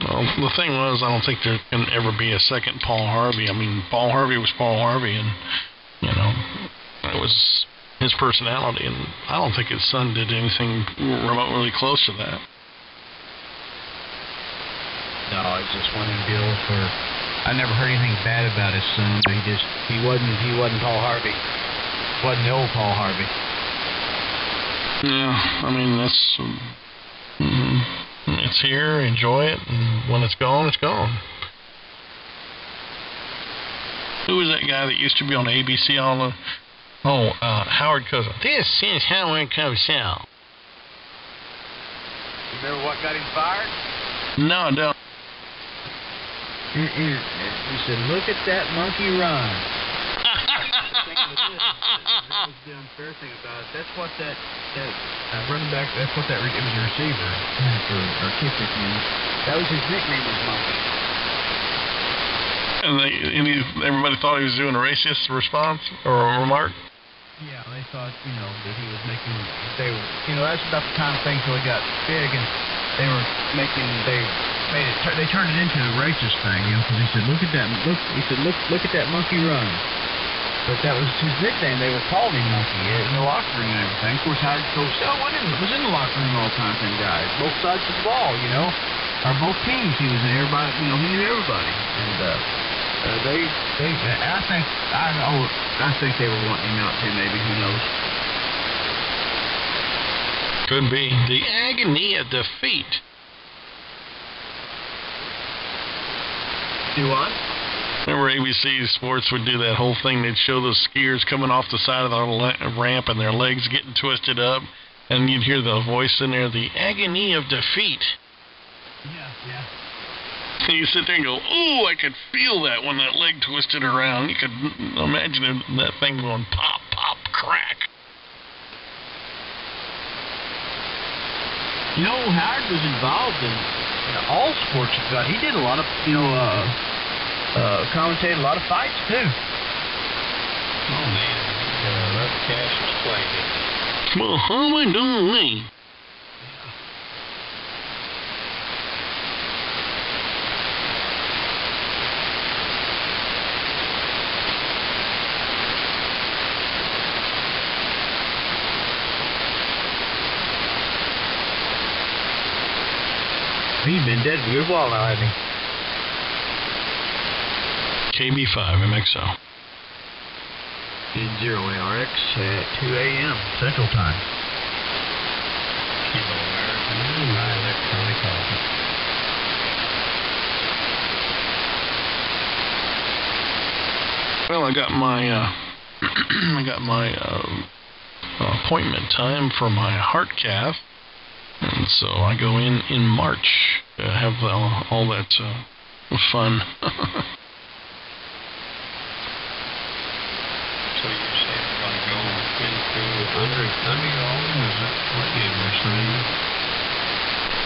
Well, the thing was, I don't think there can ever be a second Paul Harvey. I mean, Paul Harvey was Paul Harvey, and, you know, it was his personality, and I don't think his son did anything remotely close to that. No, it's just one of them deals where I never heard anything bad about his son. He wasn't Paul Harvey. Wasn't the old Paul Harvey. Yeah, I mean, that's... it's here, enjoy it, and when it's gone, it's gone. Who was that guy that used to be on ABC all the... Howard Cosell. This is Howard Cosell. Remember what got him fired? No, I don't. He said, look at that monkey run. That was the unfair thing about it. That's what that running back, that's what that, it was a receiver or kicker thing. That was his nickname, was Monkey. And everybody thought he was doing a racist response or a remark? Yeah, they thought, that he was making, that's about the time things really got big, and they were making, they turned it into a racist thing, because he said, look at that monkey run. But that was his nickname. They were calling him Monkey in the locker room and everything. Of course, Howard Cosell was in the locker room all the time, them guys. Both sides of the ball, or both teams. He was in everybody, he knew everybody. And I think they were wanting him out too, maybe, who knows. Could be. The agony of defeat. Do what? Remember ABC Sports would do that whole thing. They'd show those skiers coming off the side of the ramp and their legs getting twisted up, and you'd hear the voice in there, the agony of defeat. Yeah. And you sit there and go, ooh, I could feel that when that leg twisted around. You could imagine that thing going pop, pop, crack. Howard was involved in all sports. He did a lot of, commentated a lot of fights, too. Oh, man. Let Cassius play it. Well, how am I doing me? He's been dead for a good while now, hasn't he? KB5 MXO. 0ARX at 2 a.m. Central Time. Kilo American, my electronic office. Well, I got my appointment time for my heart cath, and so I go in March to have all that fun. So you're saying you're going to go under your own? Is that what you were saying?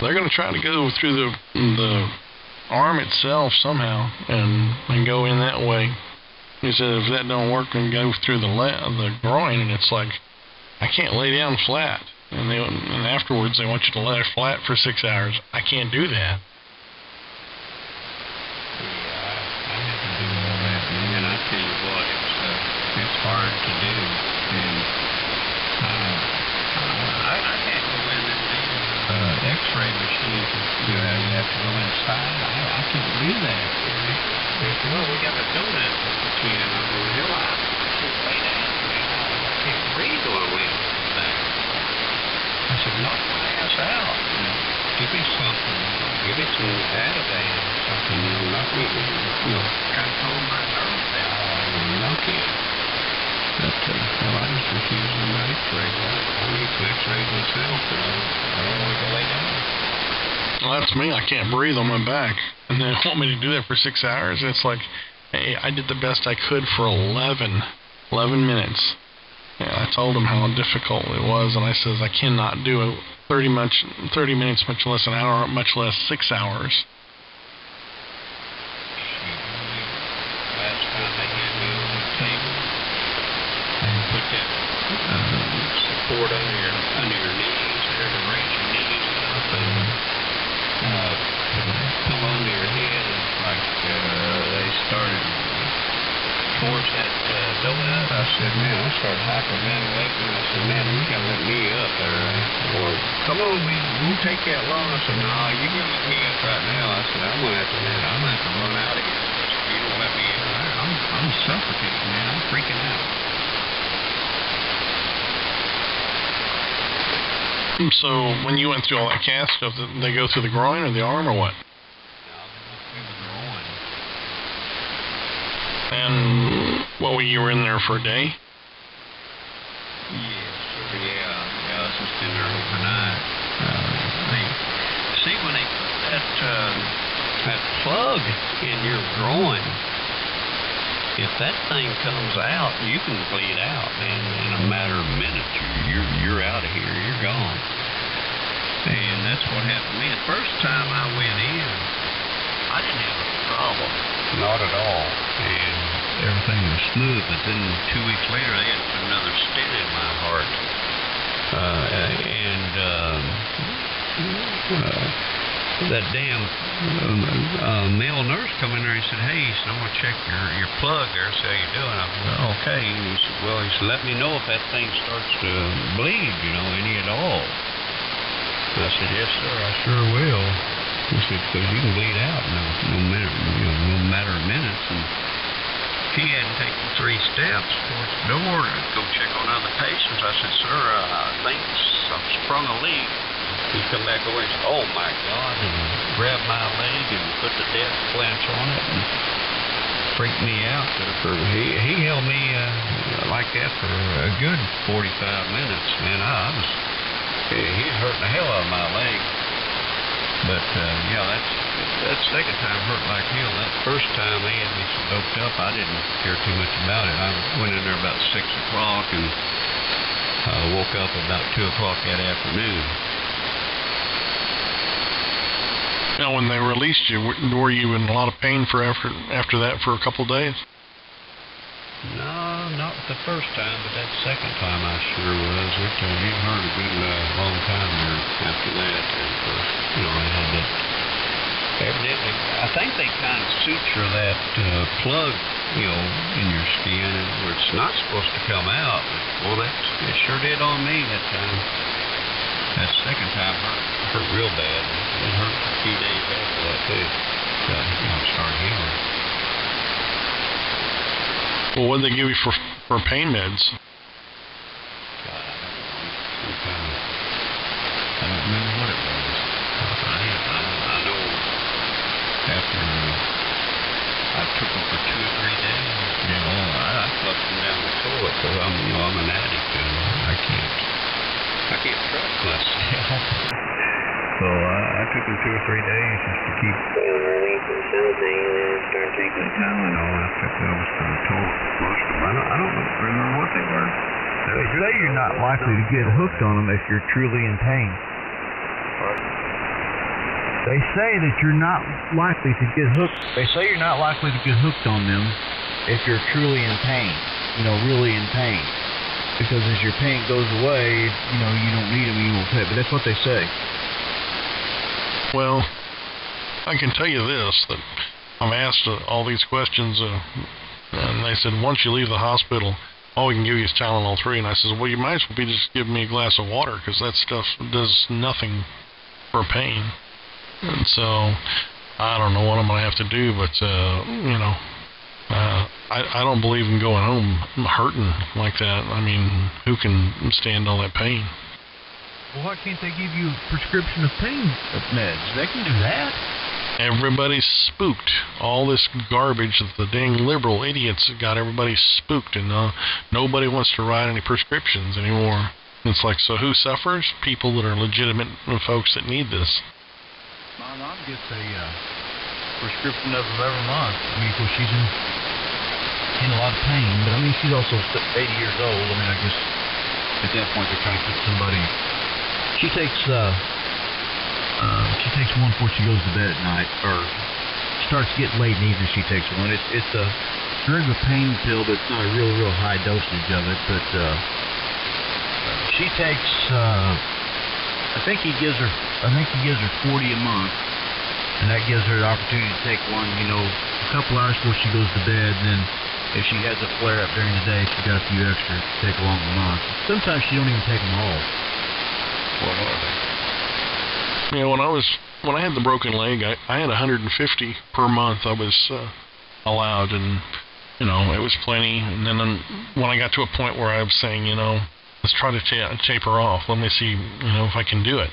They're going to try to go through the arm itself somehow and go in that way. He said if that don't work, then go through the groin, and it's like I can't lay down flat. And afterwards they want you to lay flat for 6 hours. I can't do that. I had to do all that, man. I tell you what, it's hard to do. And I can't tied. I can't believe that. They said, well, we got a donut between them. I go, hell, I just lay down, man. I can't breathe while I'm laying back. I said, knock my ass out. You know, give me something. Give me some Ativan or something. You know, knock me, you know, kind of calm my nerves down while I'm knocking. But, well, I just refuse to do x-ray. I need to x-ray myself, and I don't want to go lay down. Well, that's me. I can't breathe on my back. And they want me to do that for 6 hours. And it's like, hey, I did the best I could for 11 minutes. And I told them how difficult it was, and I says, I cannot do it 30 minutes, much less an hour, much less 6 hours. Last time they had me on the table, and put that support under your knees there to raise your knees up, and pillow under your head, and like they started towards that donut. I said, man, I started hyperventilating. I said, man, you gotta let me up there. Or, come on, we won't take that long. I said, no, you gotta let me up right now. I said, I'm gonna have to run out of here. If you don't let me in, I'm suffocating, man. I'm freaking out. So when you went through all that cast stuff, did they go through the groin or the arm or what? No, they went through the groin. And you were in there for a day? Yeah, I was just in there overnight. When they put that plug in your groin, if that thing comes out, you can bleed out, man. In a matter of minutes, you're out of here. You're gone. And that's what happened to me. The first time I went in, I didn't have a problem. Not at all. And everything was smooth. But then 2 weeks later, they had put another stent in my heart. That damn male nurse come in there and said, hey, he said, I want to check your plug there, see how you doing. I said, okay. And he said, let me know if that thing starts to bleed, any at all. And I said, yes, sir, I sure will. He said, because you can bleed out no matter of minutes. And he hadn't taken 3 steps towards the door to go check on other patients. I said, sir, I think I've sprung a leak. He come back over and said, oh my God, and grabbed my leg and put the death clench on it and freaked me out. He held me like that for a good 45 minutes, man. He hurt the hell out of my leg. But that second time hurt like hell. That first time they had me so doped up, I didn't care too much about it. I went in there about 6 o'clock and woke up about 2 o'clock that afternoon. Now, when they released you, were you in a lot of pain after that for a couple of days? No, not the first time, but that second time I sure was. It hurt a good long time there after that. I had that. Evidently, I think they kind of suture that plug, in your skin where it's not supposed to come out. But, it sure did on me that time. That second time hurt real bad. It hurt for a few days after that, too. Started healing. Well, what did they give you for pain meds? God, I don't remember what it was. I know after I took them for 2 or 3 days, I flushed them down the toilet because I'm an addict and I can't trust myself. So I took them 2 or 3 days just to keep underneath and something, and then start taking Tylenol. I took those for the toilet. I don't remember what they were. They say you're not likely to get hooked on them if you're truly in pain. What? They say that you're not likely to get hooked. They say you're not likely to get hooked on them if you're truly in pain. Really in pain. Because as your pain goes away, you don't need them, you won't pay. But that's what they say. Well, I can tell you this, that I'm asked all these questions, and they said, once you leave the hospital, all we can give you is Tylenol 3. And I said, well, you might as well be just giving me a glass of water, because that stuff does nothing for pain. And so I don't know what I'm going to have to do, but, you know, I don't believe in going home hurting like that. I mean, who can stand all that pain? Well, why can't they give you a prescription of pain meds? They can do that. Everybody's spooked. All this garbage that the dang liberal idiots got everybody spooked, and nobody wants to write any prescriptions anymore. It's like, so who suffers? People that are legitimate folks that need this. My mom gets a prescription of them every month. I mean, because she's in a lot of pain, but I mean, she's also 80 years old. I mean, I guess at that point they're trying to put somebody. She takes one before she goes to bed at night, or starts getting late in the evening. She takes one. It's a regular pain pill, but it's not a real high dosage of it. But she takes. I think he gives her 40 a month, and that gives her the opportunity to take one, you know, a couple hours before she goes to bed. And then if she has a flare up during the day, she got a few extra to take along the month. Sometimes she don't even take them all. What are they? You know, when I had the broken leg, I had 150 per month I was allowed, and you know, it was plenty. And then when I got to a point where I was saying, you know, let's try to taper off. Let me see, you know, if I can do it.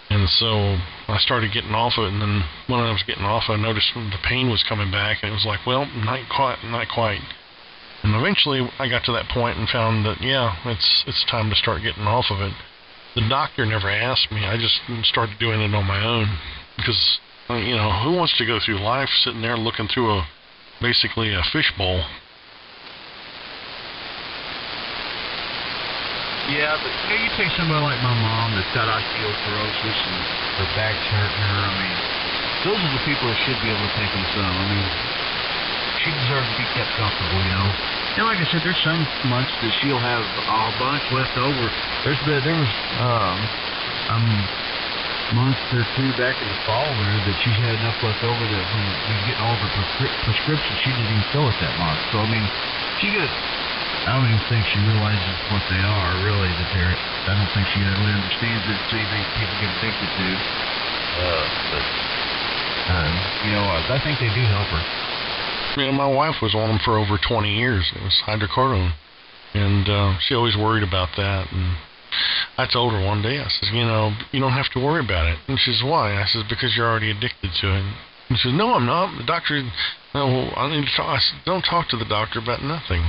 And so I started getting off of it, and then when I was getting off, I noticed the pain was coming back, and it was like, well, not quite. And eventually I got to that point and found that, yeah, it's time to start getting off of it. The doctor never asked me. I just started doing it on my own because, you know, who wants to go through life sitting there looking through basically a fishbowl? Yeah, but you know, you take somebody like my mom that's got osteoporosis and her back's hurting her. I mean, those are the people that should be able to take them some. I mean, she deserves to be kept comfortable, you know. And like I said, there's some months that she'll have a bunch left over. There was a month or two back in the fall there that she had enough left over that when we was getting all of her prescriptions, she didn't even fill it that month. So I mean, I don't even think she realizes what they are, really, that they're. I don't think she really understands it. It's anything people get addicted to. You know, I think they do help her. You know, my wife was on them for over 20 years. It was hydrocodone, and she always worried about that. And I told her one day, I says, you know, you don't have to worry about it. And she says, why? I says, because you're already addicted to it. And she says, no, I'm not. The doctor, no, I need to talk. I said, don't talk to the doctor about nothing.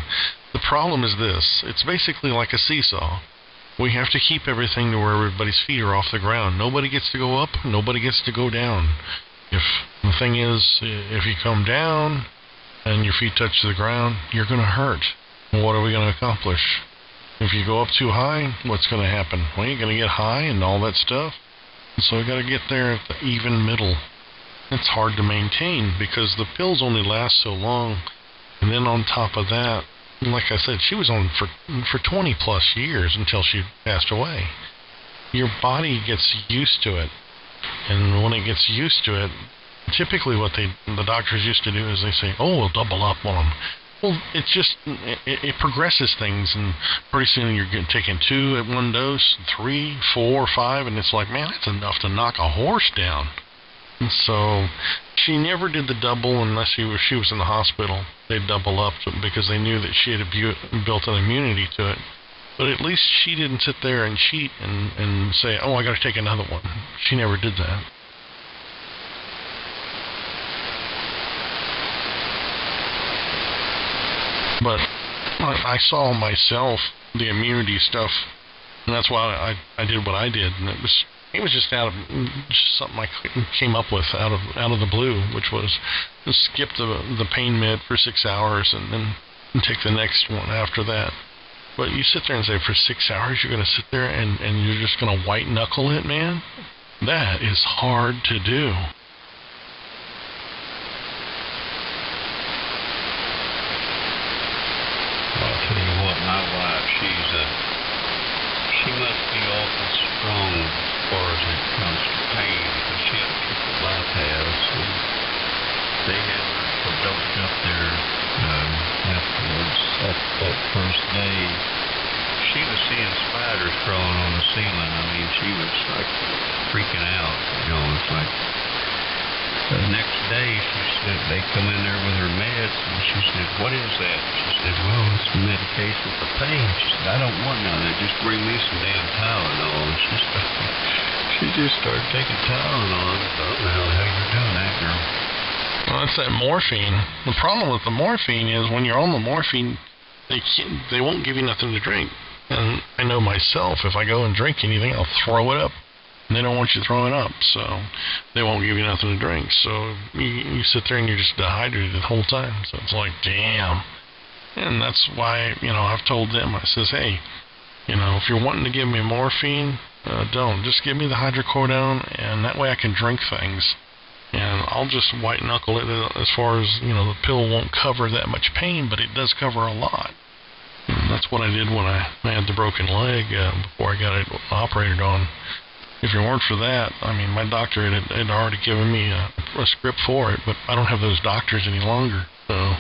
The problem is this. It's basically like a seesaw. We have to keep everything to where everybody's feet are off the ground. Nobody gets to go up. Nobody gets to go down. If the thing is, if you come down and your feet touch the ground, you're going to hurt. What are we going to accomplish? If you go up too high, what's going to happen? Well, you're going to get high and all that stuff. And so we got to get there at the even middle. It's hard to maintain because the pills only last so long. And then on top of that, like I said, she was on for 20 plus years until she passed away. Your body gets used to it. And when it gets used to it, typically what the doctors used to do is they say, oh, we'll double up on them. Well, it's just, it progresses things, and pretty soon you're taking 2 at one dose, 3, 4, 5, and it's like, man, that's enough to knock a horse down. And so she never did the double unless she was in the hospital. They'd double up because they knew that she had built an immunity to it. But at least she didn't sit there and cheat and say, oh, I got to take another one. She never did that. But I saw myself the immunity stuff, and that's why I did what I did. And it was just something I came up with out of the blue, which was to skip the pain med for 6 hours and then take the next one after that. But you sit there and say, for 6 hours you're going to sit there and you're just going to white knuckle it, man? That is hard to do. I'll tell you what, my wife, she must be awful strong as far as it comes to pain, because she had a triple bypass, and they had her doped up there afterwards. That first day, she was seeing spiders crawling on the ceiling. I mean, she was like freaking out, you know. It's like, The next day, she said, they come in there with her meds, and she said, what is that? She said, well, it's medication for pain. She said, I don't want none of that. Just bring me some damn Tylenol. And she just started taking Tylenol. I don't know how the hell you're doing that, girl. Well, that's that morphine. The problem with the morphine is when you're on the morphine, they won't give you nothing to drink. And I know myself, if I go and drink anything, I'll throw it up. And they don't want you throwing up, so they won't give you nothing to drink. So you sit there and you're just dehydrated the whole time. So it's like, damn. And that's why, I've told them, I says, hey, if you're wanting to give me morphine, don't. Just give me the hydrocodone, and that way I can drink things. And I'll just white knuckle it as far as, the pill won't cover that much pain, but it does cover a lot. And that's what I did when I had the broken leg before I got it operated on. If it weren't for that, my doctor had already given me a script for it, but I don't have those doctors any longer. So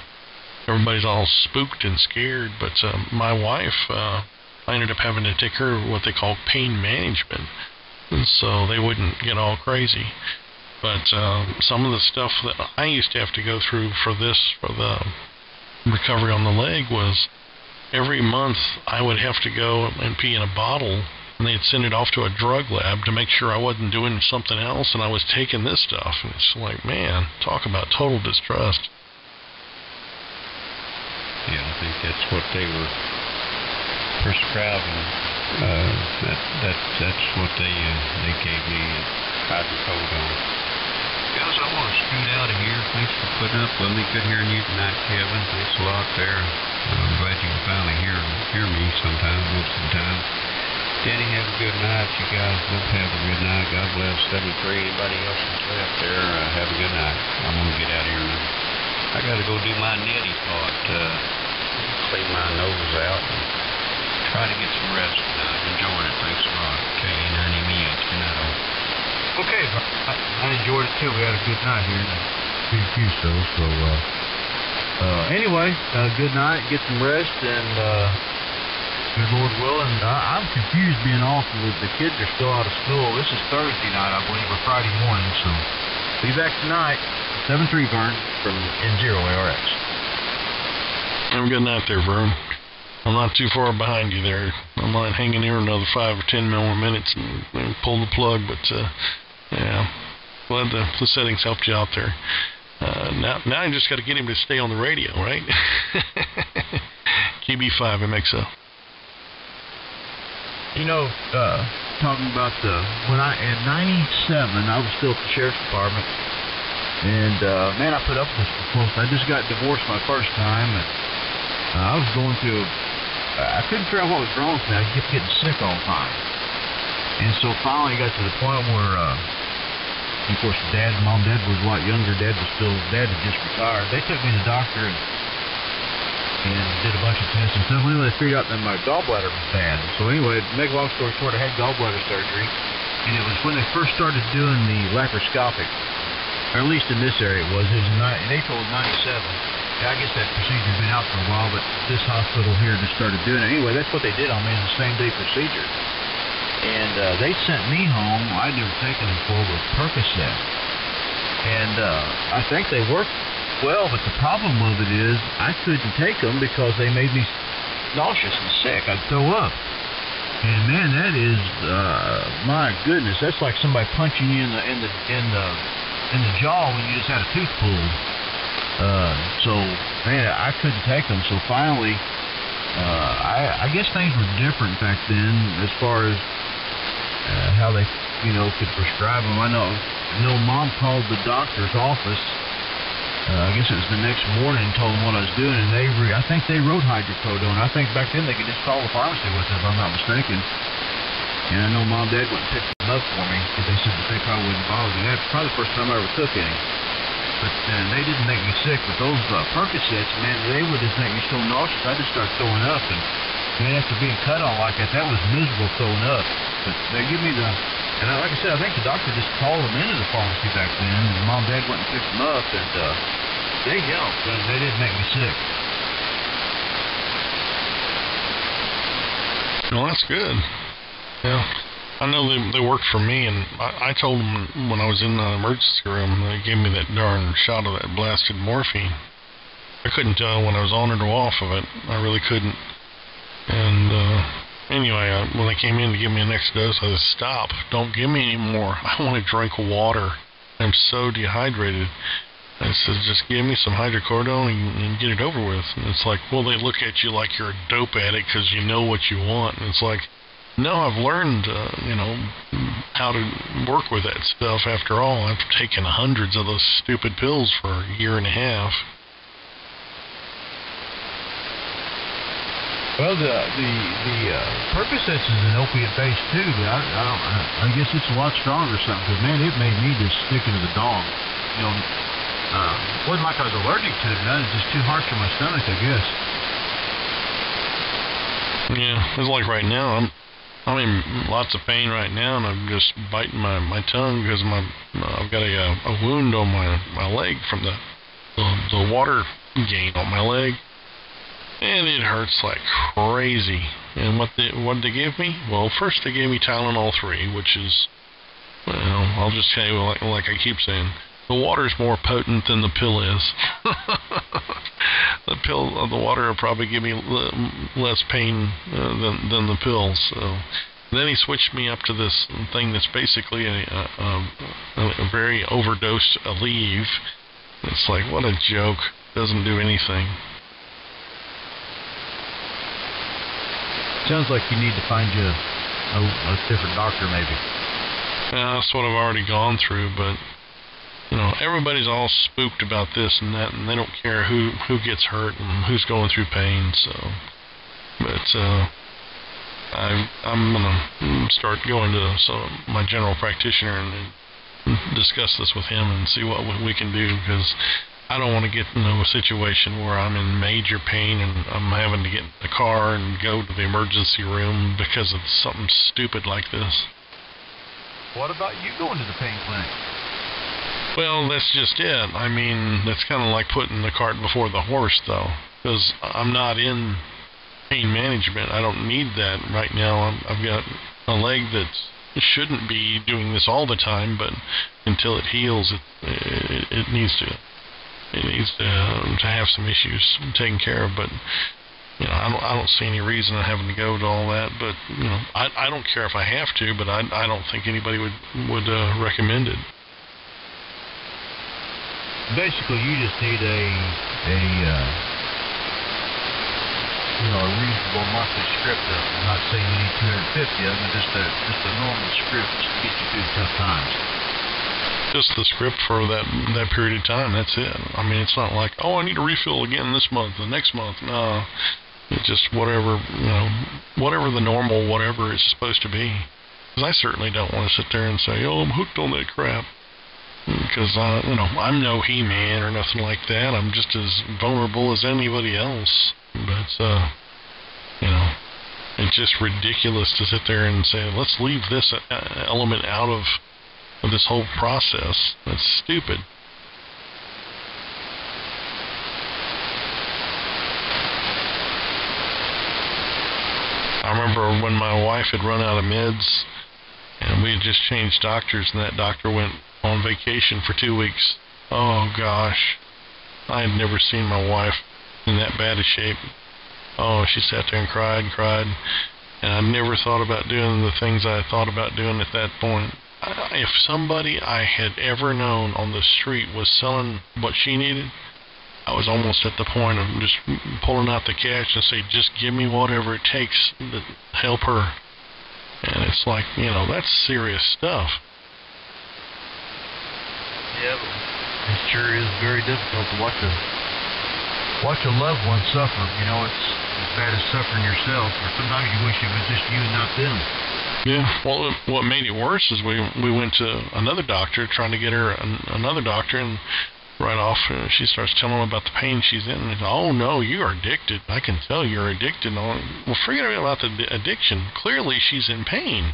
everybody's all spooked and scared. But my wife, I ended up having to take her what they call pain management, and so they wouldn't get all crazy. But some of the stuff that I used to have to go through for the recovery on the leg was every month I would have to go and pee in a bottle, and they'd send it off to a drug lab to make sure I wasn't doing something else and I was taking this stuff. And it's like, man, talk about total distrust. Yeah, I think that's what they were prescribing. That's what they gave me, hydrocodone. Guys, I want to scoot out of here. Thanks for putting up with me. Good hearing you tonight, Kevin. Thanks a lot there. I'm glad you can finally hear me sometimes, most of the time. Danny, have a good night. You guys both have a good night. God bless 73. Anybody else that's left there, have a good night. I'm going to get out of here now. I got to go do my neti pot, clean my nose out, and try to get some rest tonight. Enjoying it. Thanks a lot. K90 Mets. Good night, all. Okay, I enjoyed it too. We had a good night here in Houston. So, anyway, good night. Get some rest, and good Lord willing. I'm confused being off. The kids are still out of school. This is Thursday night, I believe, or Friday morning. So, be back tonight. 7-3 Vern from N0 ARX. Have a good night there, Vern. I'm not too far behind you there. I might hang in here another 5 or 10 more minutes and pull the plug, but yeah, glad the settings helped you out there. Now I just got to get him to stay on the radio, right? KB5 MXL. Talking about in 97, I was still at the sheriff's department, and man, I put up with this for close. I just got divorced my first time, and I was going through. I couldn't figure out what was wrong with me. I kept getting sick all the time, and so finally got to the point where, of course, Mom, Dad was a lot younger. Dad had just retired. They took me to the doctor and did a bunch of tests and stuff. Anyway, they figured out that my gallbladder was bad. So anyway, to make a long story short, I had gallbladder surgery, and it was when they first started doing the laparoscopic, or at least in this area it was. It was in April of 97. I guess that procedure's been out for a while, but this hospital here just started doing it. Anyway, that's what they did on me, in the same-day procedure. And they sent me home. I'd never taken them before, with Percocet. And I think they worked well, but the problem with it is I couldn't take them because they made me nauseous and sick. I'd throw up. And man, that is, my goodness, that's like somebody punching you in the jaw when you just had a tooth pulled. So, man, I couldn't take them. So finally, I guess things were different back then as far as how they, could prescribe them. I know Mom called the doctor's office. I guess it was the next morning and told them what I was doing, and I think they wrote hydrocodone. I think back then they could just call the pharmacy with it, if I'm not mistaken. And I know Mom and Dad went and picked them up for me, because they said that they probably wouldn't bother me. That's probably the first time I ever took any. But they didn't make me sick. But those Percocets, man, they would just make me so nauseous. I just started throwing up. And man, after being cut on like that was miserable throwing up. But they give me and like I said, I think the doctor just called them into the pharmacy back then. And Mom and Dad went and picked them up, and they helped. They didn't make me sick. Well, that's good. Yeah. I know they worked for me, and I told them when I was in the emergency room, they gave me that darn shot of that blasted morphine. I couldn't tell when I was on it or off of it. I really couldn't. And anyway, when they came in to give me the next dose, I said, stop, don't give me any more. I want to drink water. I'm so dehydrated. I said, just give me some hydrocodone and get it over with. And it's like, well, they look at you like you're a dope addict because you know what you want. And it's like, no, I've learned, how to work with that stuff. After all, I've taken hundreds of those stupid pills for a year and a half. Well, the Percocets is an opiate base too, but I guess it's a lot stronger or something. Because man, it made me just stick to the dog. Wasn't like I was allergic to it. None. It's just too harsh on my stomach, I guess. Yeah, it's like right now. I'm in lots of pain right now, and I'm just biting my tongue because I've got a wound on my leg from the water gain on my leg. And it hurts like crazy. And what did they give me? Well, first they gave me Tylenol 3, which is, well, I'll just tell you, like I keep saying, the water's more potent than the pill is. The water will probably give me less pain than the pills. So then he switched me up to this thing that's basically a very overdosed Aleve. It's like, what a joke. Doesn't do anything. Sounds like you need to find you a different doctor, maybe. Yeah, that's what I've already gone through, but everybody's all spooked about this and that, and they don't care who gets hurt and who's going through pain. So, but I'm gonna start going to my general practitioner and discuss this with him and see what we can do, because I don't want to get into a situation where I'm in major pain and I'm having to get in the car and go to the emergency room because of something stupid like this. What about you going to the pain clinic? Well, that's just it. I mean, that's kind of like putting the cart before the horse, though, because I'm not in pain management. I don't need that right now. I've got a leg that shouldn't be doing this all the time, but until it heals, it needs to. It needs to have some issues taken care of, but I don't see any reason in having to go to all that. But I don't care if I have to, but I don't think anybody would recommend it. Basically, you just need a reasonable monthly script. I'm not saying you need 250 of them, but just a normal script just to get you through tough times. Just the script for that period of time. That's it. I mean, it's not like, I need a refill again this month, the next month. No, it's just whatever the normal whatever is supposed to be. Because I certainly don't want to sit there and say, I'm hooked on that crap. Because I'm no He-Man or nothing like that. I'm just as vulnerable as anybody else. But it's just ridiculous to sit there and say, let's leave this element out of this whole process. That's stupid. I remember when my wife had run out of meds and we had just changed doctors, and that doctor went on vacation for 2 weeks. Oh gosh, I had never seen my wife in that bad a shape. Oh, she sat there and cried, and I never thought about doing the things I thought about doing at that point. If somebody I had ever known on the street was selling what she needed, I was almost at the point of just pulling out the cash and say, just give me whatever it takes to help her. And it's like, that's serious stuff. Yeah, it sure is very difficult to watch a loved one suffer. It's as bad as suffering yourself, or sometimes you wish it was just you and not them. Yeah, well, what made it worse is we went to another doctor, trying to get her another doctor, and right off she starts telling him about the pain she's in. And oh no, you are addicted. I can tell you're addicted. Well, forget about the addiction. Clearly she's in pain.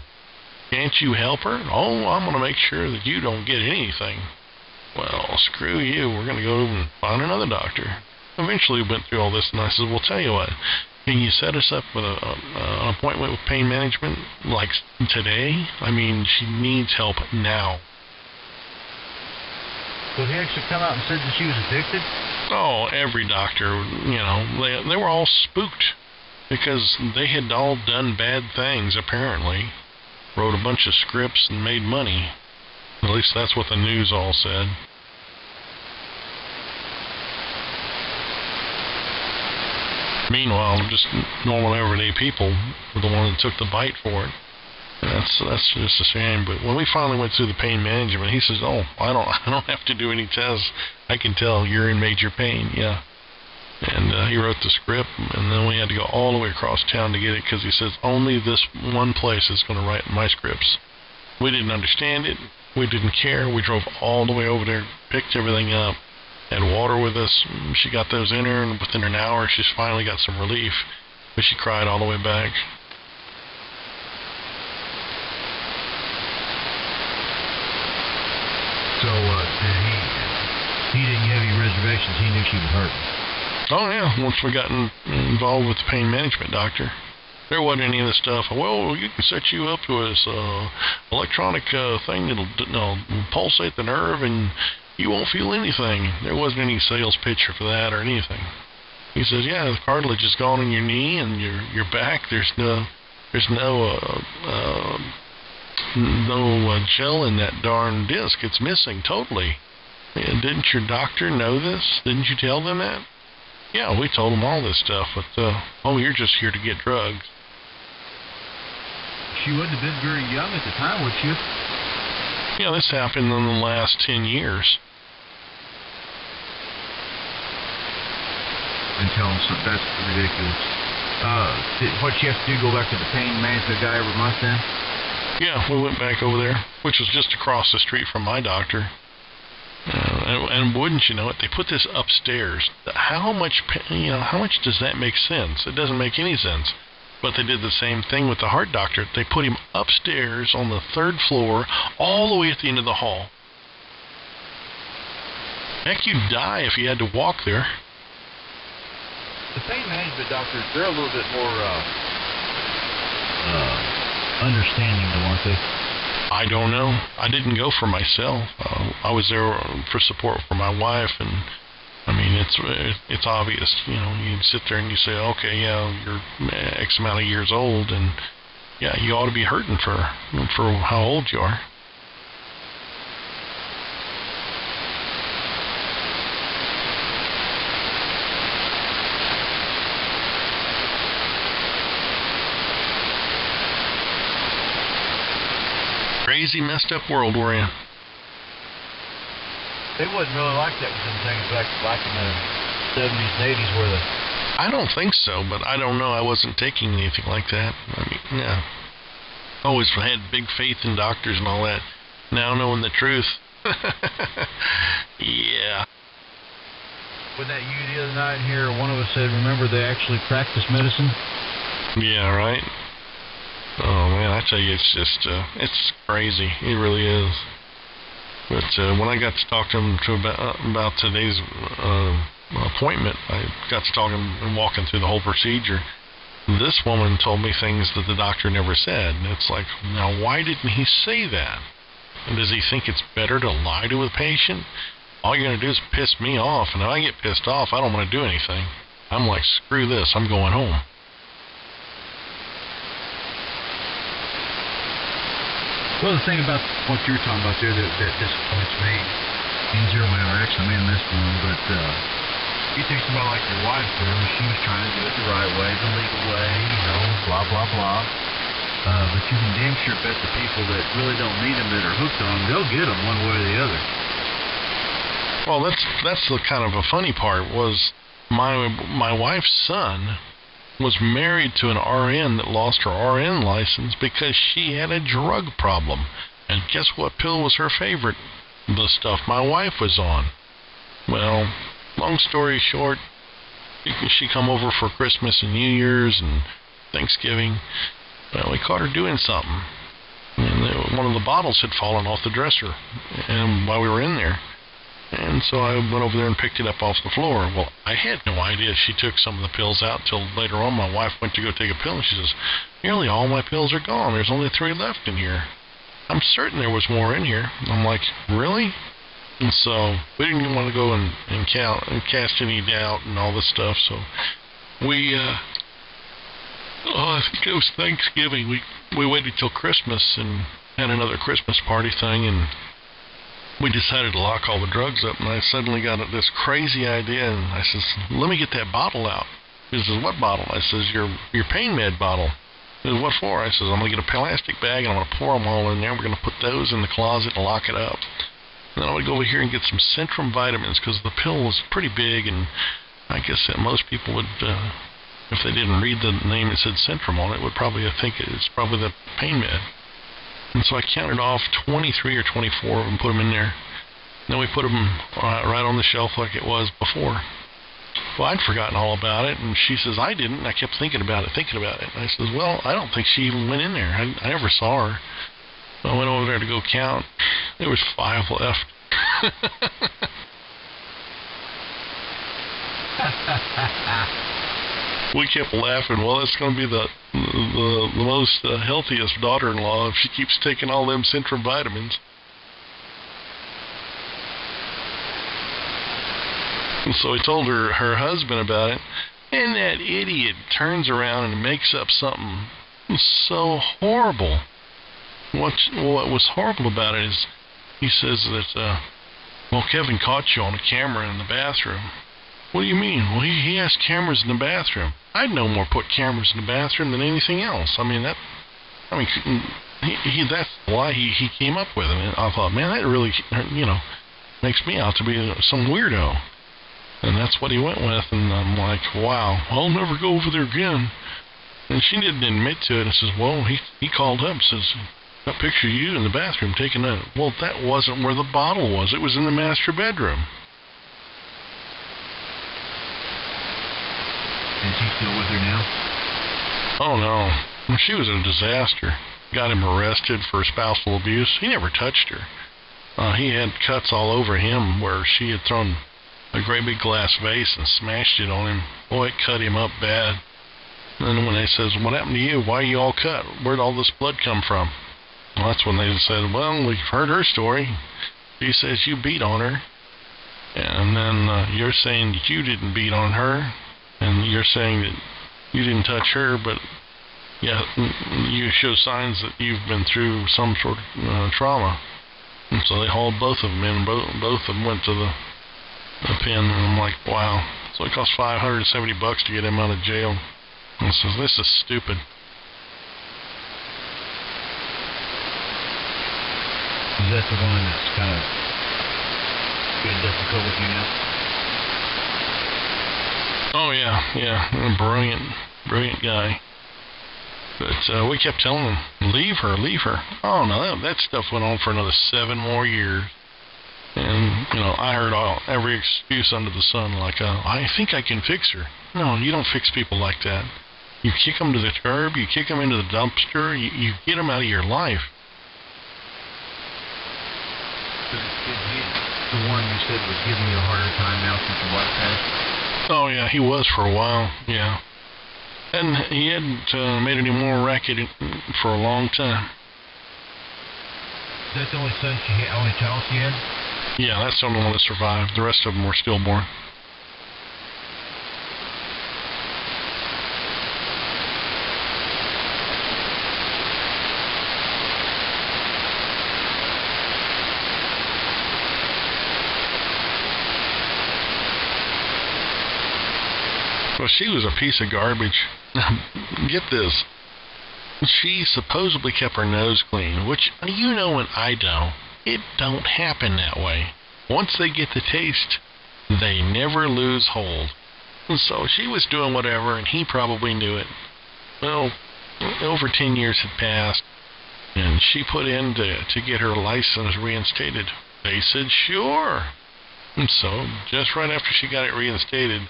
Can't you help her? Oh, I'm going to make sure that you don't get anything. Well, screw you. We're going to go and find another doctor. Eventually we went through all this, and I said, well, tell you what. Can you set us up with an appointment with pain management, like today? I mean, she needs help now. So he actually come out and said that she was addicted? Oh, every doctor, you know, they were all spooked because they had all done bad things, apparently. Wrote a bunch of scripts and made money. At least that's what the news all said. Meanwhile, just normal everyday people were the one that took the bite for it. That's just a shame. But when we finally went through the pain management, he says, "Oh, I don't have to do any tests. I can tell you're in major pain." Yeah. And he wrote the script, and then we had to go all the way across town to get it because he says only this one place is going to write my scripts. We didn't understand it. We didn't care. We drove all the way over there, picked everything up, had water with us. She got those in her, and within an hour, she's finally got some relief. But she cried all the way back. So he didn't have any reservations. He knew she was hurting. Oh, yeah. Once we got involved with the pain management doctor, there wasn't any of the stuff. Well, you can set you up with this electronic thing that'll pulsate the nerve and you won't feel anything. There wasn't any sales pitch for that or anything. He says, yeah, the cartilage is gone in your knee and your back. There's no gel in that darn disc. It's missing totally. And didn't your doctor know this? Didn't you tell them that? Yeah, we told them all this stuff, but you're just here to get drugs. She wouldn't have been very young at the time, would she? Yeah, this happened in the last 10 years. And tell them something. That's ridiculous. What she has to do, go back to the pain management guy every month then? Yeah, we went back over there, which was just across the street from my doctor. And wouldn't you know it, they put this upstairs. How much does that make sense? It doesn't make any sense. But they did the same thing with the heart doctor. They put him upstairs on the 3rd floor, all the way at the end of the hall. Heck, you'd die if you had to walk there. The pain management doctors, they're a little bit more understanding, aren't they? I don't know. I didn't go for myself. I was there for support for my wife, and I mean, it's obvious. You know, you sit there and you say, okay, yeah, you're X amount of years old, and yeah, you ought to be hurting for how old you are. Crazy, messed up world we're in. They wouldn't really like that with them things back in the 70s and 80s, were they? I don't think so, but I don't know. I wasn't taking anything like that. I mean, yeah. Always had big faith in doctors and all that. Now knowing the truth. Yeah. Wasn't that you the other night here? One of us said, remember, they actually practice medicine? Yeah, right? Oh, man, I tell you, it's just, it's crazy. It really is. But when I got to talk to him about today's appointment, I got to talking and walking through the whole procedure. This woman told me things that the doctor never said. And it's like, now, why didn't he say that? And does he think it's better to lie to a patient? All you're going to do is piss me off. And if I get pissed off, I don't want to do anything. I'm like, screw this. I'm going home. Well, the thing about what you're talking about there that disappoints me, in Zero Interaction, I'm in this one, but you take somebody like your wife there, she was trying to do it the right way, the legal way, you know, blah, blah, blah. But you can damn sure bet the people that really don't need them, that are hooked on them, they'll get them one way or the other. Well, that's the kind of a funny part, was my wife's son was married to an RN that lost her RN license because she had a drug problem. And guess what pill was her favorite? The stuff my wife was on. Well, long story short, she come over for Christmas and New Year's and Thanksgiving. Well, we caught her doing something. And one of the bottles had fallen off the dresser and while we were in there. And so I went over there and picked it up off the floor. Well, I had no idea she took some of the pills out till later on. My wife went to go take a pill, and she says, nearly all my pills are gone. There's only 3 left in here. I'm certain there was more in here. I'm like, really? And so we didn't want to go and cast any doubt and all this stuff. So we, I think it was Thanksgiving. We waited till Christmas and had another Christmas party thing, and we decided to lock all the drugs up, and I suddenly got this crazy idea, and I says, let me get that bottle out. He says, what bottle? I says, your pain med bottle. He says, what for? I says, I'm going to get a plastic bag, and I'm going to pour them all in there. We're going to put those in the closet and lock it up. And then I would go over here and get some Centrum vitamins, because the pill was pretty big, and I guess that most people would, if they didn't read the name that said Centrum on it, would probably think it's probably the pain med. And so I counted off 23 or 24 of them, put them in there. Then we put them right on the shelf like it was before. Well, I'd forgotten all about it, and she says, I didn't. And I kept thinking about it. And I says, well, I don't think she even went in there. I never saw her. So I went over there to go count. There was 5 left. We kept laughing. Well, it's going to be the most healthiest daughter-in-law if she keeps taking all them Centrum vitamins. And so I told her husband about it, and that idiot turns around and makes up something so horrible. What was horrible about it is he says that, well, Kevin caught you on a camera in the bathroom. What do you mean? Well, he has cameras in the bathroom. I'd no more put cameras in the bathroom than anything else. That's why he came up with it. And I thought, man, that really, makes me out to be some weirdo. And that's what he went with. And I'm like, wow, I'll never go over there again. And she didn't admit to it. And says, well, he called up and says, I picture you in the bathroom taking that. Well, that wasn't where the bottle was. It was in the master bedroom. Is he still with her now? Oh, no. She was a disaster. Got him arrested for spousal abuse. He never touched her. He had cuts all over him where she had thrown a great big glass vase and smashed it on him. Boy, it cut him up bad. And then when they says, what happened to you? Why are you all cut? Where'd all this blood come from? Well, that's when they said, well, we've heard her story. She says you beat on her. And then you're saying that you didn't beat on her. And you're saying that you didn't touch her, but yeah, you show signs that you've been through some sort of trauma. And so they hauled both of them in. Both of them went to the pen. And I'm like, wow. So it cost $570 to get him out of jail. And so this is stupid. Is that the one that's kind of getting difficult with you now? Oh, yeah, a brilliant guy. But we kept telling him, leave her. Oh, no, that stuff went on for another 7 more years. And, I heard every excuse under the sun, like, I think I can fix her. No, you don't fix people like that. You kick them to the curb, you kick them into the dumpster, you get them out of your life. The one you said was giving you a harder time now since your wife passed? Oh, yeah, he was for a while, yeah. And he hadn't made any more racket for a long time. Is that the only only child she had? Yeah, that's the only one that survived. The rest of them were stillborn. Well, she was a piece of garbage. Get this. She supposedly kept her nose clean, which, and I don't. It don't happen that way. Once they get the taste, they never lose hold. And so she was doing whatever, and he probably knew it. Well, over 10 years had passed, and she put in to get her license reinstated. They said, sure. And so, just right after she got it reinstated,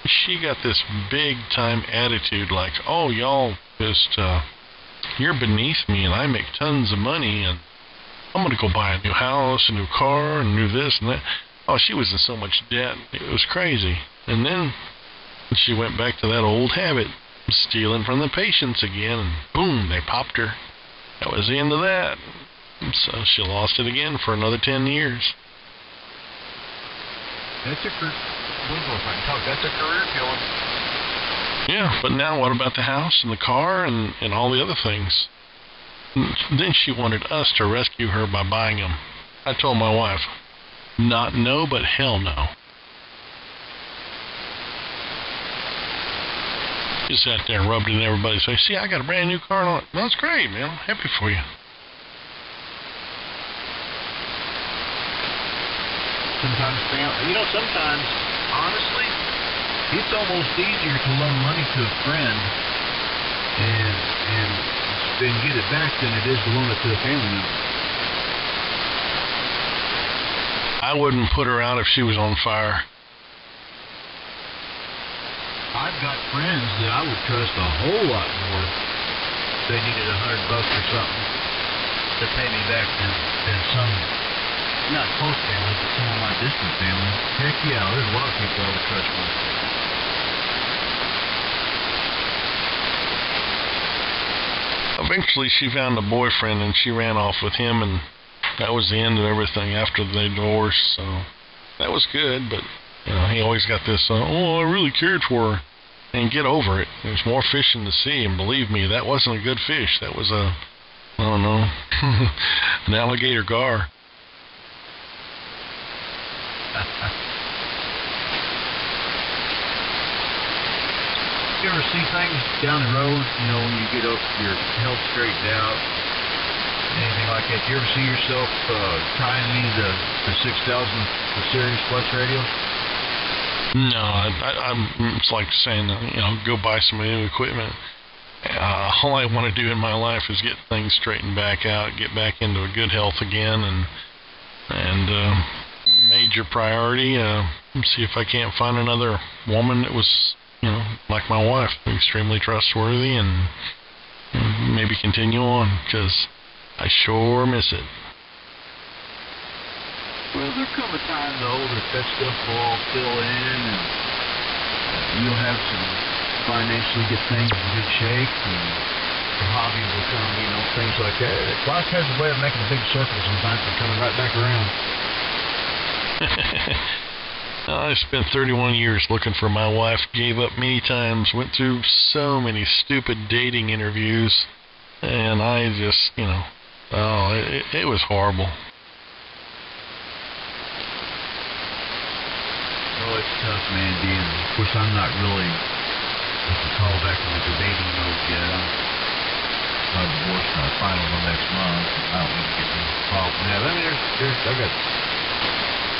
she got this big-time attitude like, oh, y'all just, you're beneath me, and I make tons of money, and I'm going to go buy a new house, a new car, and new this and that. Oh, she was in so much debt. It was crazy. And then she went back to that old habit, stealing from the patients again, and boom, they popped her. That was the end of that. So she lost it again for another 10 years. That's a career killer. Yeah, but now what about the house and the car and all the other things? Then she wanted us to rescue her by buying them. I told my wife, not no, but hell no. She sat there and rubbed it in everybody's face. See, I got a brand new car. And that's great, man. I'm happy for you. Sometimes, honestly, it's almost easier to loan money to a friend and then get it back than it is to loan it to a family member. I wouldn't put her out if she was on fire. I've got friends that I would trust a whole lot more if they needed $100 or something to pay me back than some, not close family, but some of my distant family. Heck yeah, there's a lot of people I would trust more. Eventually she found a boyfriend and she ran off with him, and that was the end of everything after they divorced. So that was good, but you know, he always got this, oh, I really cared for her. And get over it. There's more fish in the sea, and believe me, that wasn't a good fish. That was a, I don't know, an alligator gar. You ever see things down the road, you know, when you get up your health straightened out, anything like that? You ever see yourself trying the 6000, the Sirius Plus radio? No, it's like saying, you know, go buy some new equipment. All I want to do in my life is get things straightened back out, get back into a good health again, and major priority, see if I can't find another woman that was, you know, like my wife, extremely trustworthy, and maybe continue on, because I sure miss it. Well, there come a time, though, that stuff will all fill in, and you'll have to financially get things in good shape, and the hobby will come, you know, things like that. Life has a way of making a big circle sometimes and coming right back around. I spent 31 years looking for my wife, gave up many times, went through so many stupid dating interviews, and I just, you know, it was horrible. Oh, it's tough, man, being, of course, I'm not really, what you call back in the dating mode yet. I'm divorced my final next month. I don't need to get involved in that. I mean, I got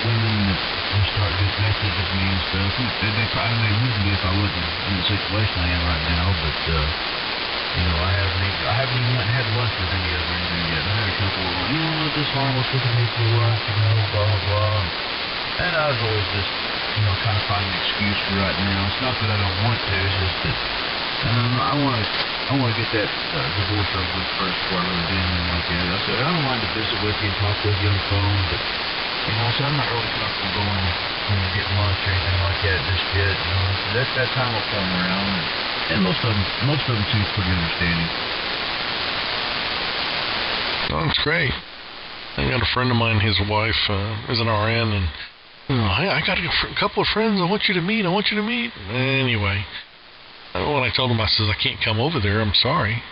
women that start just messages me and stuff. They probably wouldn't be if I wasn't in the situation I am right now, but, you know, I haven't even went and had lunch with any of them or anything yet. I had a couple of them, you know, this harmless looking at me for lunch, you know, blah, blah, blah. And I was always just, you know, kind of finding an excuse for right now. It's not that I don't want to, it's just that I want to get that divorce over with first before I really do anything like that. I said, I don't mind to visit with you and talk with you on the phone, but, you know, I said, I'm not really comfortable going, you know, getting lunch or anything like that just yet, you know. So that time will come around, and most of them seem pretty understanding. Oh, that's great. I got a friend of mine, his wife is an RN, and hey, I got a couple of friends I want you to meet. Anyway, when I told him, I says, I can't come over there. I'm sorry.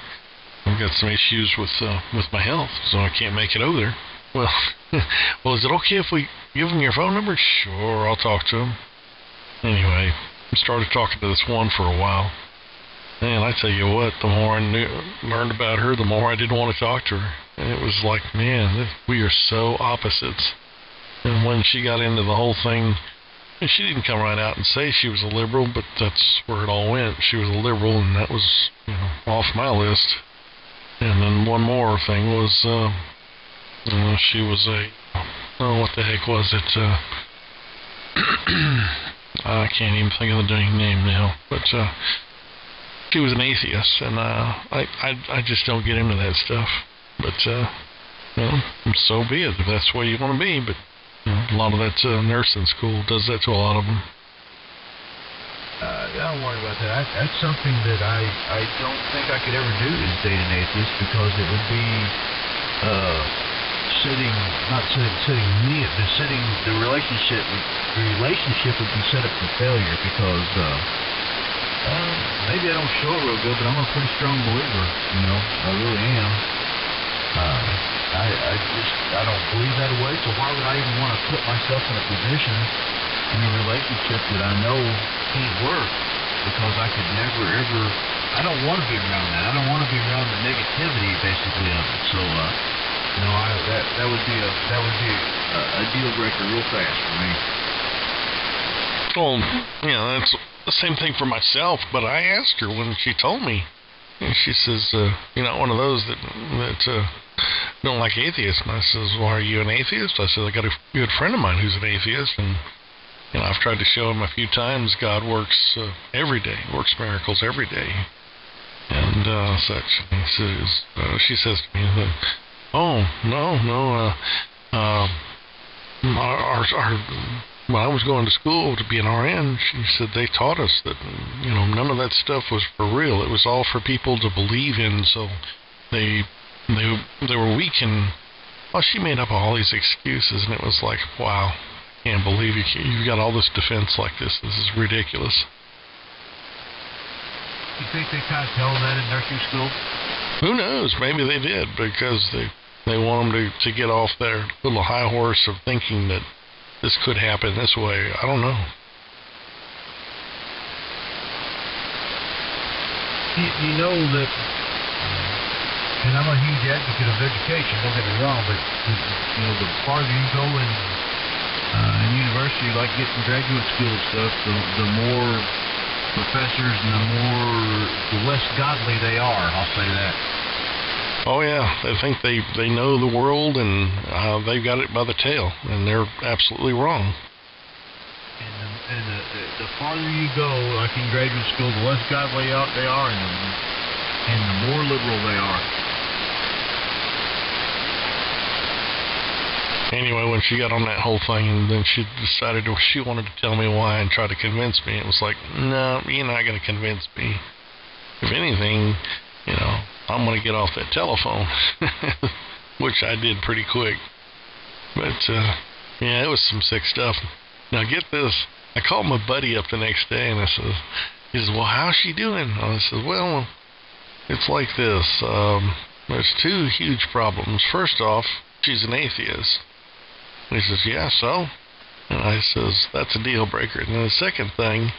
I've got some issues with my health, so I can't make it over there. Well, is it okay if we give him your phone number? Sure, I'll talk to him. Anyway, we started talking to this one for a while. And I tell you what, the more I learned about her, the more I didn't want to talk to her. And it was like, man, we are so opposites. And when she got into the whole thing, she didn't come right out and say she was a liberal, but that's where it all went. She was a liberal, and that was, you know, off my list. And then one more thing was, she was what the heck was it? I can't even think of the dang name now, but she was an atheist, and I just don't get into that stuff. But well, so be it if that's the way you want to be. But A lot of that nursing school does that to a lot of them. Don't worry about that. That's something that I don't think I could ever do is date an atheist, because it would be setting me up, but setting the relationship. The relationship would be set up for failure, because maybe I don't show it real good, but I'm a pretty strong believer. I really am. I don't believe that way. So why would I even want to put myself in a position in a relationship that I know can't work? Because I could never ever. I don't want to be around that. I don't want to be around the negativity, basically, of it. So, that would be a deal breaker real fast for me. Well, that's the same thing for myself. But I asked her when she told me, and she says, "You're not one of those that don't like atheists." And I says, "Well, are you an atheist?" I said, "I got a good friend of mine who's an atheist, and I've tried to show him a few times God works every day, works miracles every day, and such." And he says, she says to me, "Oh, no. When I was going to school to be an RN, she said they taught us that none of that stuff was for real. It was all for people to believe in, so they were weak." And she made up all these excuses, and it was like, wow, can't believe you've got all this defense like this. This is ridiculous. You think they kind of tell them that in nursing school? Who knows? Maybe they did, because they want them to get off their little high horse of thinking that this could happen this way. I don't know. You know that, and I'm a huge advocate of education, don't get me wrong, but the farther you go in university, like getting graduate school and stuff, the more professors and the less godly they are. I'll say that. Oh yeah, they think they know the world, and they've got it by the tail, and they're absolutely wrong. And the farther you go, like in graduate school, the less godly they are, and the more liberal they are. Anyway, when she got on that whole thing, and then she decided she wanted to tell me why and try to convince me, it was like, no, you're not going to convince me. If anything, I'm going to get off that telephone, which I did pretty quick. But, it was some sick stuff. Now, get this. I called my buddy up the next day, and he says, well, how's she doing? And I said, well, it's like this. There's two huge problems. First off, she's an atheist. And he says, yeah, so? And I says, that's a deal breaker. And then the second thing,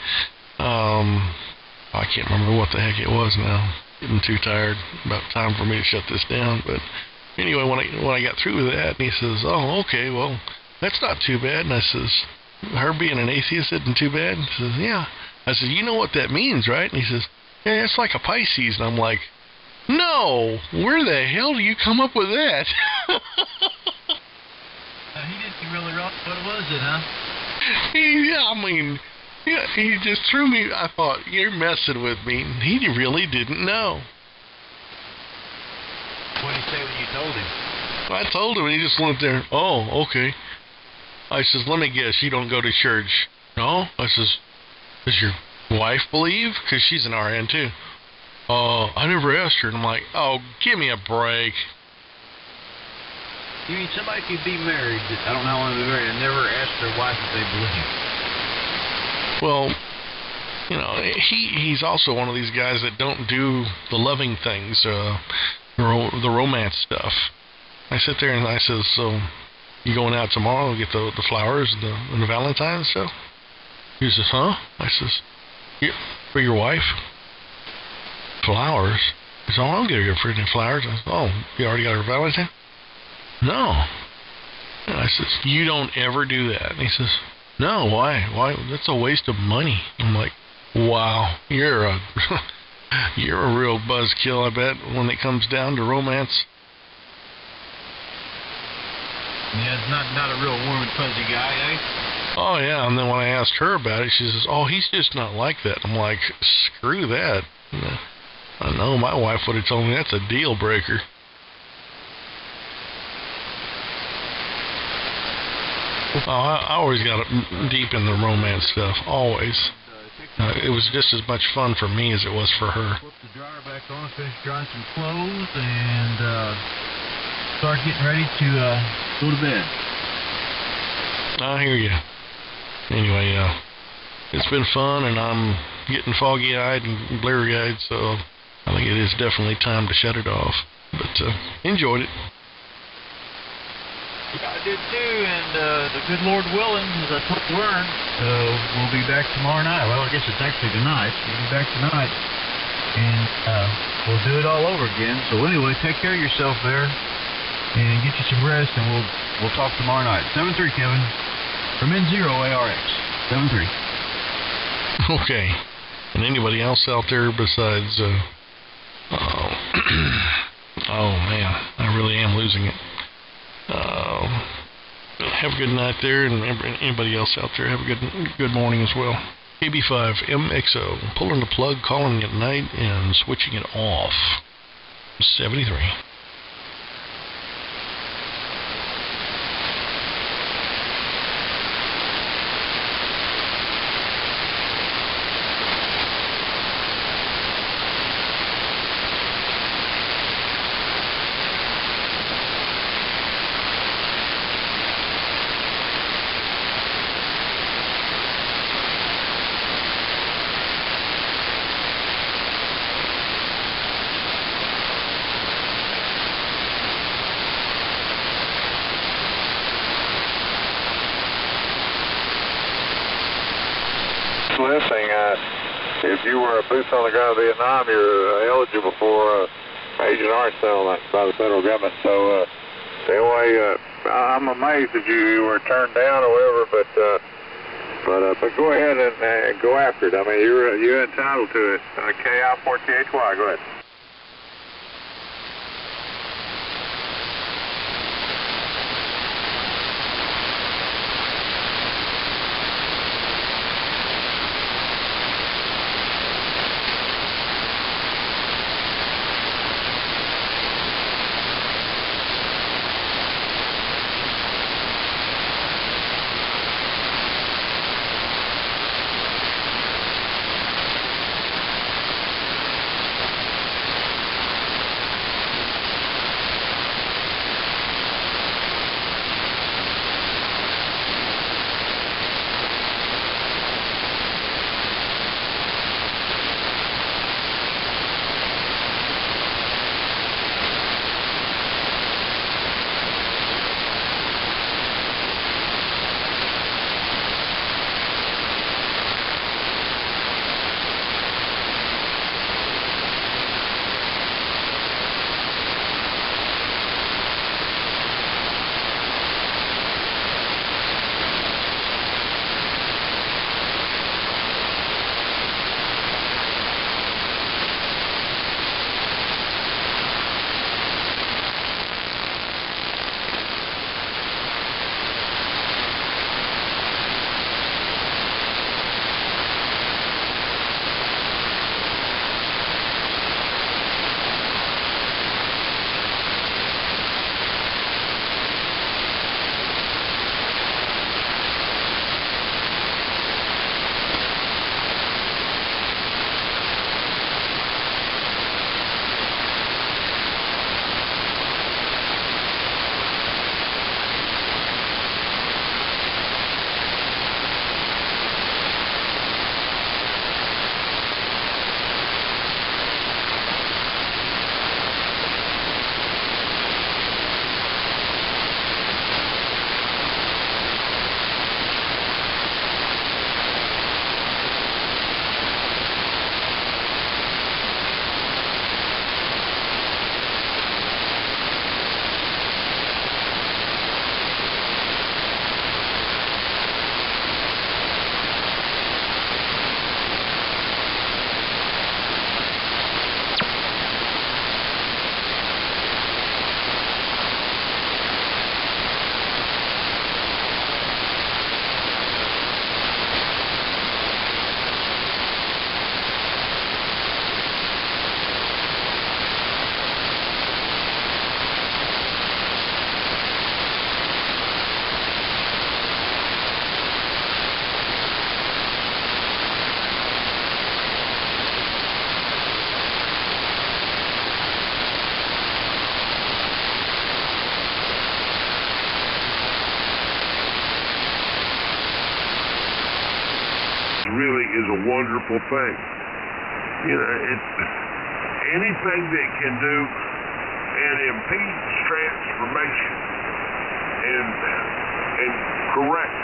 I can't remember what the heck it was now. Getting too tired. About time for me to shut this down. But anyway, when I got through with that, and he says, oh, okay, well, that's not too bad. And I says, her being an atheist isn't too bad? And he says, yeah. I said, you know what that means, right? And he says, yeah, it's like a Pisces. And I'm like, no, where the hell do you come up with that? He didn't really know what was it, huh? He just threw me. I thought, you're messing with me. He really didn't know. What did he say when you told him? I told him, and he just went there, oh, okay. I says, let me guess, you don't go to church. No? I says, does your wife believe? Because she's an RN, too. I never asked her. And I'm like, oh, give me a break. You mean somebody could be married, I don't know how long they've been married, and never asked their wife if they believe? Well, he's also one of these guys that don't do the loving things, the romance stuff. I sit there and I says, so you going out tomorrow to get the flowers and the Valentine's stuff? He says, huh? I says, yeah, for your wife? Flowers? He says, oh, I'll get her for any flowers. I said, oh, you already got her Valentine? No. And I says, you don't ever do that. And he says, no, why? Why? That's a waste of money. I'm like, wow, you're a real buzzkill, I bet, when it comes down to romance. Yeah, it's not a real warm and fuzzy guy, eh? Oh, yeah, and then when I asked her about it, she says, oh, he's just not like that. I'm like, screw that. I know my wife would have told me that's a deal breaker. Oh, I always got deep in the romance stuff, always. It was just as much fun for me as it was for her. Flip the dryer back on, finish drying some clothes, and start getting ready to go to bed. I hear you. Anyway, it's been fun, and I'm getting foggy-eyed and bleary-eyed, so I think it is definitely time to shut it off. But enjoyed it. I did too, and the good Lord willing, as I told Vern, we'll be back tomorrow night. Well, I guess it's actually tonight. We'll be back tonight, and we'll do it all over again. So anyway, take care of yourself there, and get you some rest, and we'll talk tomorrow night. 7-3, Kevin, from N0 ARX. 7-3. Okay. And anybody else out there besides, oh man, I really am losing it. Have a good night there, and anybody else out there, have a good morning as well. KB5MXO, pulling the plug, calling it night, and switching it off. 73. Listening, if you were a boots on the ground in Vietnam, you're eligible for Agent Orange settlement by the federal government. So anyway, I'm amazed that you were turned down or whatever, but go ahead and go after it. I mean, you're entitled to it. KI4THY, go ahead. is a wonderful thing. You know, anything that can do and impedes transformation and correct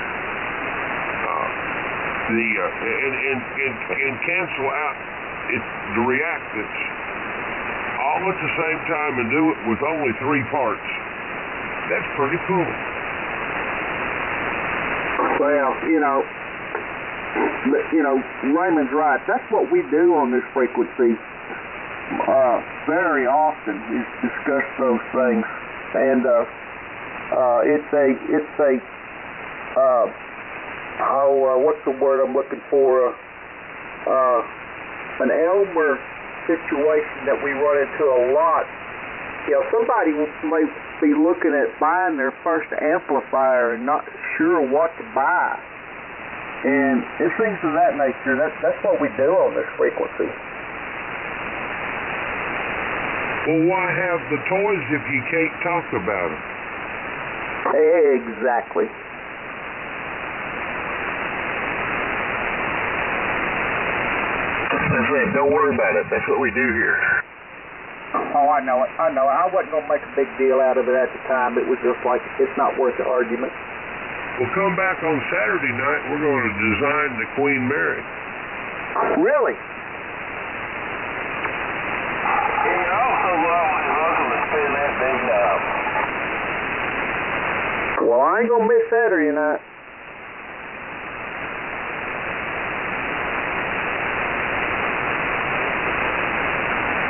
and cancel out the reactants all at the same time and do it with only 3 parts. That's pretty cool. Well, Raymond's right. That's what we do on this frequency very often, is discuss those things. And what's the word I'm looking for? An Elmer situation that we run into a lot. Somebody may be looking at buying their first amplifier and not sure what to buy, and things of that nature. That's what we do on this frequency. Well, why have the toys if you can't talk about them? Exactly. That's right. Don't worry about it. That's what we do here. Oh, I know it. I wasn't going to make a big deal out of it at the time. It was just like, it's not worth the argument. We'll come back on Saturday night. We're going to design the Queen Mary. Really? He's also welcome to spin that big knob. Well, I ain't going to miss Saturday night.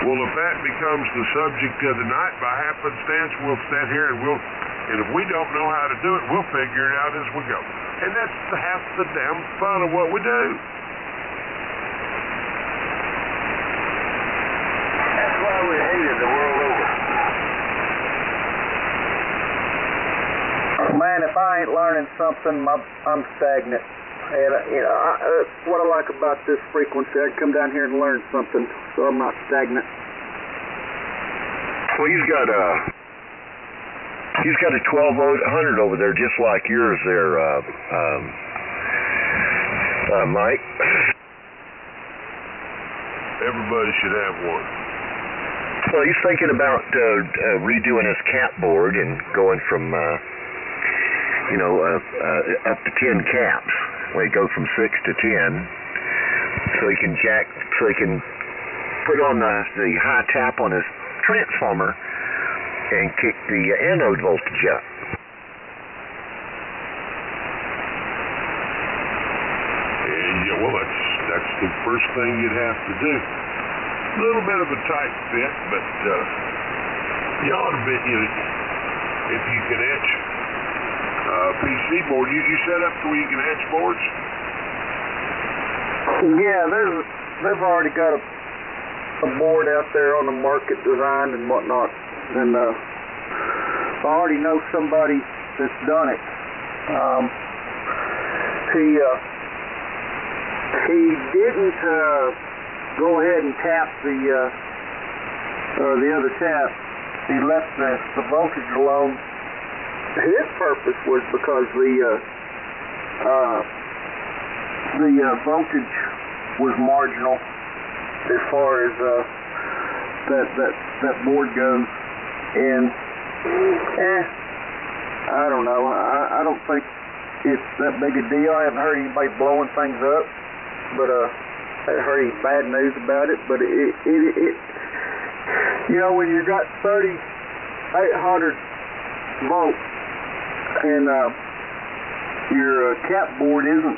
Well, if that becomes the subject of the night, by happenstance, we'll stand here and if we don't know how to do it, we'll figure it out as we go. And that's half the damn fun of what we do. That's why we hate it the world over. Man, if I ain't learning something, I'm stagnant. And what I like about this frequency, I can come down here and learn something, so I'm not stagnant. Well, he's got a 1200 over there, just like yours there, Mike. Everybody should have one. Well, he's thinking about redoing his cap board and going from, up to 10 caps. Well, he goes from 6 to 10, so he can put on the high tap on his transformer and kick the anode voltage up. And well, that's the first thing you'd have to do. A little bit of a tight fit, but you ought to be, if you can etch PC board. You set up to where you can etch boards? Yeah, they've already got a board out there on the market designed and whatnot, and I already know somebody that's done it. He didn't go ahead and tap the other tap. He left the voltage alone. His purpose was because the voltage was marginal as far as that board goes, and I don't know. I don't think it's that big a deal. I haven't heard anybody blowing things up, but I heard any bad news about it. But it when you got 3,800 volts and your cap board isn't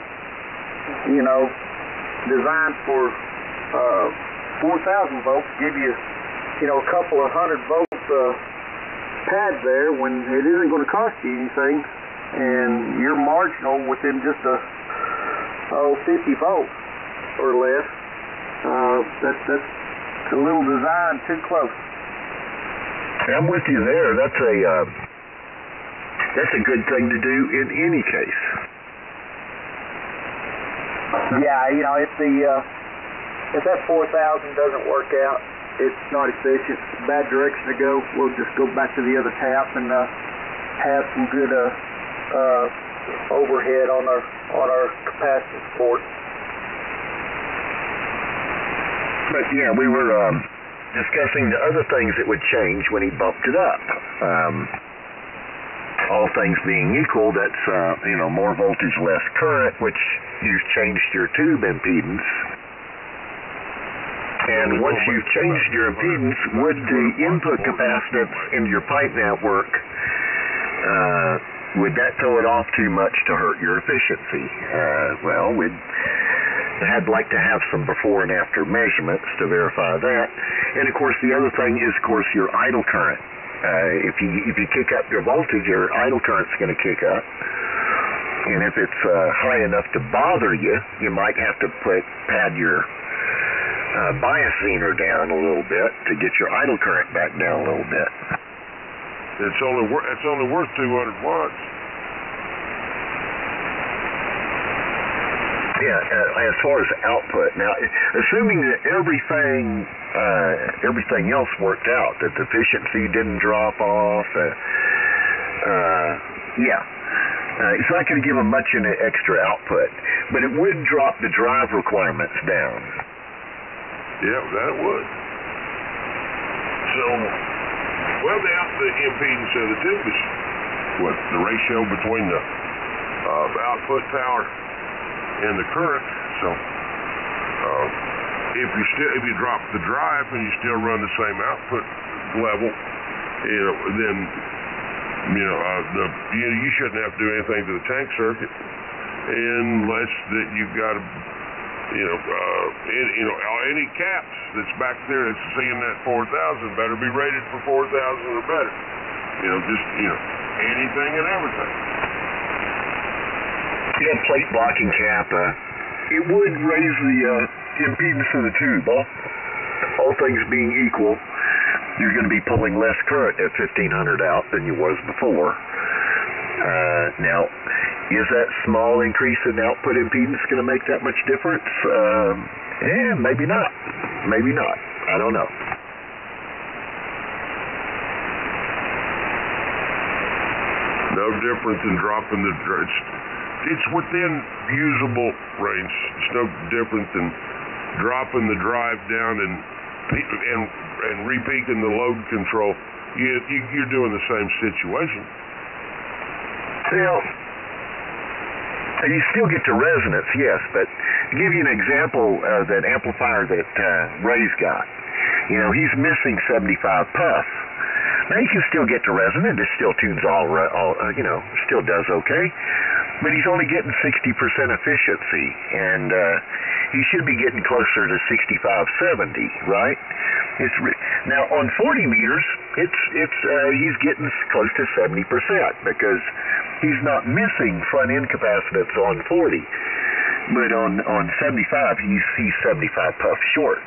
designed for 4,000 volts, give you a couple of 100 volt pad there when it isn't going to cost you anything, and you're marginal within just 50 volts or less. That's a little design too close. I'm with you there. That's a good thing to do in any case. Yeah, if that 4,000 doesn't work out, it's not efficient, it's a bad direction to go, we'll just go back to the other tap and have some good overhead on our capacitance port. But yeah, we were discussing the other things that would change when he bumped it up. All things being equal, that's more voltage, less current, which you've changed your tube impedance. And once you've changed your impedance, would the input capacitance into your pipe network, would that throw it off too much to hurt your efficiency? Well, we'd like to have some before and after measurements to verify that. And of course, the other thing is, of course, your idle current. If you kick up your voltage, your idle current's going to kick up. And if it's high enough to bother you, you might have to pad your bias zener down a little bit to get your idle current back down a little bit. It's only worth 200 watts. Yeah, as far as output. Now, assuming that everything else worked out, that the efficiency didn't drop off, it's not going to give them much in extra output, but it would drop the drive requirements down. Yeah, that would. So, well, the impedance of the tube is what the ratio between the output power and the current. So, if you drop the drive and you still run the same output level, then you shouldn't have to do anything to the tank circuit unless that you've got any caps that's back there that's seeing that 4,000 better be rated for 4,000 or better. Anything and everything. Yeah, plate blocking cap, it would raise the impedance of the tube. All things being equal, you're going to be pulling less current at 1,500 out than you was before. Now, is that small increase in output impedance going to make that much difference? Maybe not. Maybe not. I don't know. No difference in dropping the... It's within usable range. It's no different than dropping the drive down and repeaking the load control. You're doing the same situation. Well, you still get to resonance, yes, but to give you an example, that amplifier that Ray's got, he's missing 75 puff. Now, you can still get to resonant. It still tunes still does okay. But he's only getting 60% efficiency, and he should be getting closer to 65-70, right? Now, on 40 meters, he's getting close to 70% because he's not missing front-end capacitance on 40. But on 75, he's 75 puff short.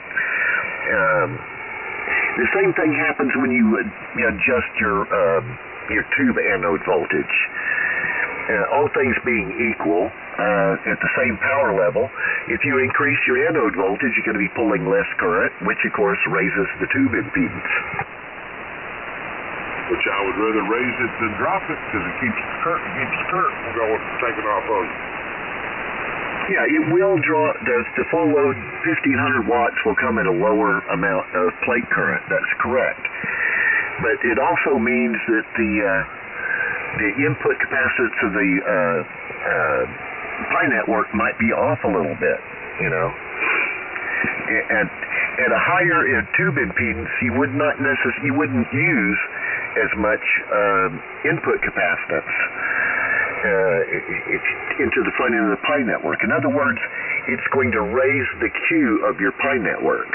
The same thing happens when you adjust your tube anode voltage. All things being equal, at the same power level, if you increase your anode voltage, you're going to be pulling less current, which of course raises the tube impedance. Which I would rather raise it than drop it, because it keeps the current from taking off on you. Yeah, it will draw, the full load 1,500 watts will come at a lower amount of plate current. That's correct. But it also means that the input capacitance of the pi network might be off a little bit, At a higher tube impedance, you wouldn't use as much input capacitance into the front end of the pi network. In other words, it's going to raise the Q of your pi network.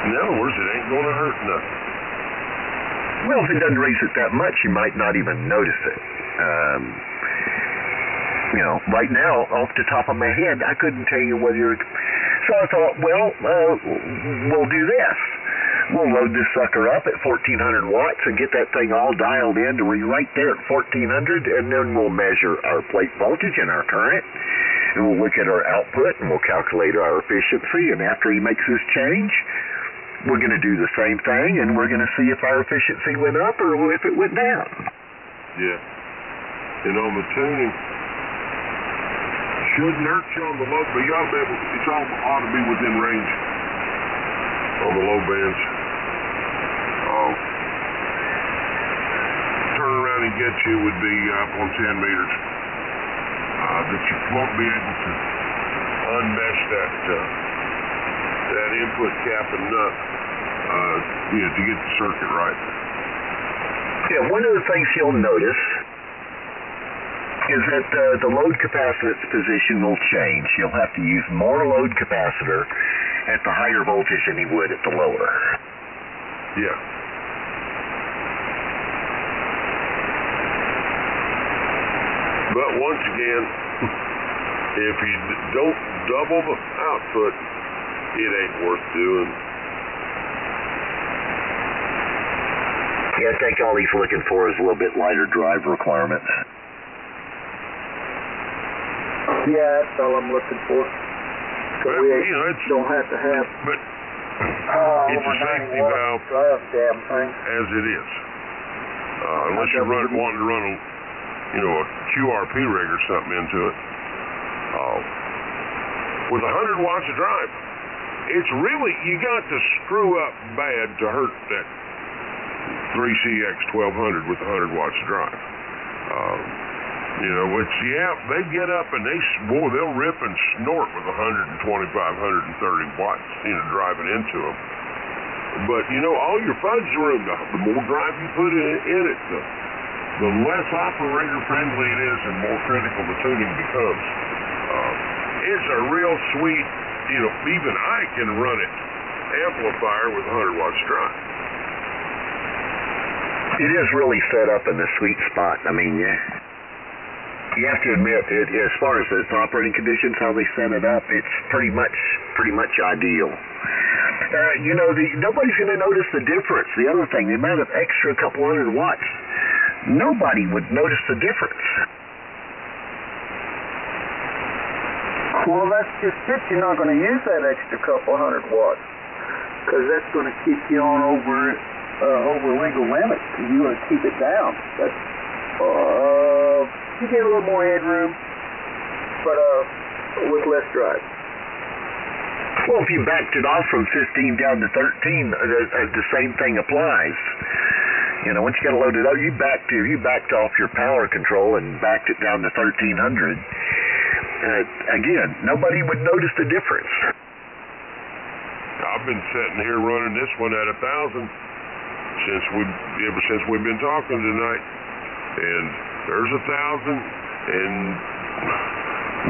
In other words, it ain't going to hurt nothing. Well, if it doesn't raise it that much, you might not even notice it. Right now, off the top of my head, I couldn't tell you whether you're... So I thought, we'll do this. We'll load this sucker up at 1,400 watts and get that thing all dialed in to be right there at 1,400, and then we'll measure our plate voltage and our current, and we'll look at our output, and we'll calculate our efficiency, and after he makes his change, we're going to do the same thing, and we're going to see if our efficiency went up or if it went down. Yeah. And on the tuning, shouldn't hurt you on the low, but you ought to be able, ought to be within range on the low bands. Turn around and get you would be up on 10 meters. That you won't be able to unmesh that input cap and nut to get the circuit right. Yeah, one of the things you'll notice is that the load capacitance position will change. You'll have to use more load capacitor at the higher voltage than you would at the lower. Yeah. But once again, if you don't double the output, it ain't worth doing. Yeah, I think all he's looking for is a little bit lighter drive requirement. Yeah, that's all I'm looking for. So Well, we you know, it's, don't have to have but it's a safety valve drive damn thing. as it is. Unless you want to run a QRP rig or something into it. With 100 watts of drive, it's really, you got to screw up bad to hurt that 3CX 1200 with 100 watts of drive. They get up and they'll rip and snort with 125, 130 watts, driving into them. But, all your fudge room, the more drive you put in it, the less operator friendly it is and more critical the tuning becomes. It's a real sweet, even I can run it, amplifier with 100 watts drive. It is really set up in the sweet spot. I mean, you have to admit, as far as its operating conditions, how they set it up, it's pretty much ideal. Nobody's going to notice the difference. The other thing, the amount of extra couple hundred watts, nobody would notice the difference. Well, that's just it. You're not going to use that extra couple hundred watts because that's going to keep you on over legal limits. You want to keep it down. That's you get a little more headroom, but with less drive. Well, if you backed it off from 15 down to 13, the same thing applies. Once you got to load it up, you backed off your power control and backed it down to 1300. Again, nobody would notice the difference. I've been sitting here running this one at 1,000 ever since we've been talking tonight, and there's 1,000, and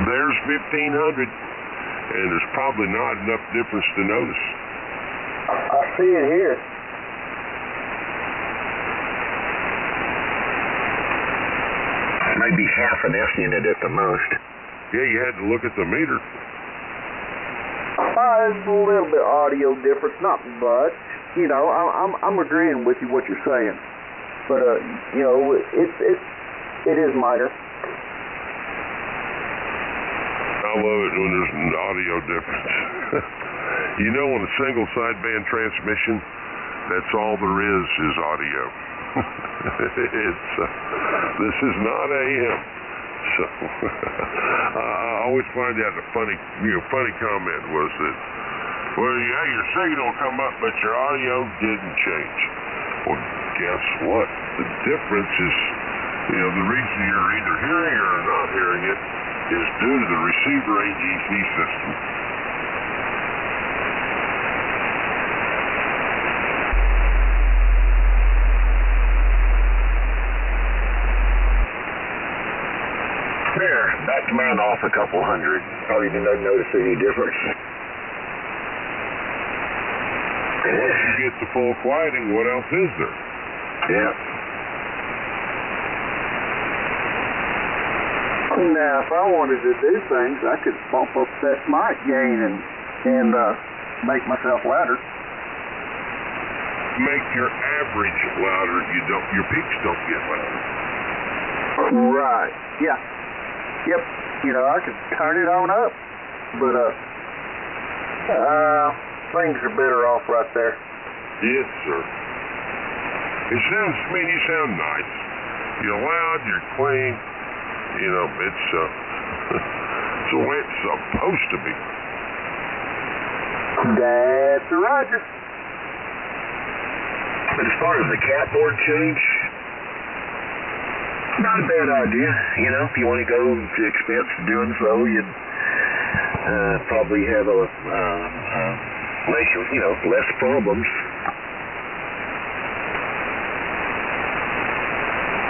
there's 1,500, and there's probably not enough difference to notice. I see it here. Maybe half an S unit at the most. Yeah, you had to look at the meter. There's a little bit audio difference, not much. I'm agreeing with you what you're saying, but it is minor. I love it when there's an audio difference. On a single sideband transmission, that's all there is audio. This is not AM. So I always find that a funny comment was that, well, yeah, your signal come up, but your audio didn't change. Well, guess what? The difference is, the reason you're either hearing or not hearing it is due to the receiver AGC system. There, back to man off a couple hundred. Probably didn't notice any difference. Once you get the full quieting, what else is there? Yeah. Now, if I wanted to do things, I could bump up that mic gain and make myself louder. Make your average louder. Your peaks don't get louder. Right. Yeah. Yep. I could turn it on up, but things are better off right there. Yes, sir. You sound nice. You're loud, you're clean. It's the way it's supposed to be. That's a Roger. But as far as the cat board change, not a bad idea. You know, if you want to go to expense of doing so, you'd probably have less problems.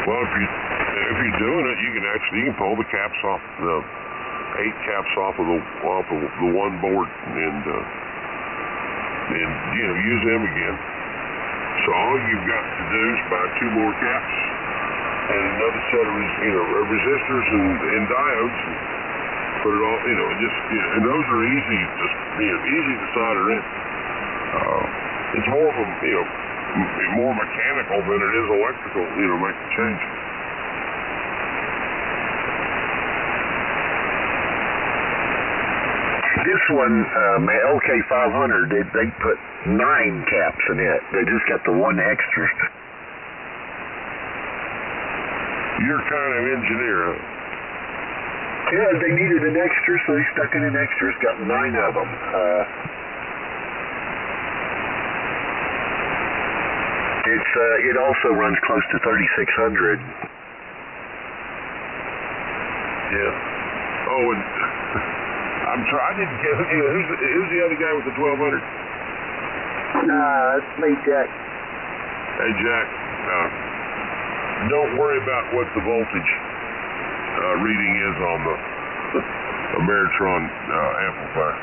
Well, if you're doing it, you can pull the caps off, the 8 caps off of the one board, and use them again. So all you've got to do is buy 2 more caps and another set of resistors and diodes, and put it all. And those are easy to solder in. It's more of a more mechanical than it is electrical. Make the change. This one, my LK500, they put 9 caps in it. They just got the one extra. You're kind of engineer, huh? Yeah, they needed an extra, so they stuck in an extra. It's got 9 of them. It also runs close to 3600. Yeah. Oh, and I'm sorry, I didn't get who's the other guy with the 1200? It's me, Jack. Hey, Jack. Don't worry about what the voltage reading is on the Ameritron amplifier.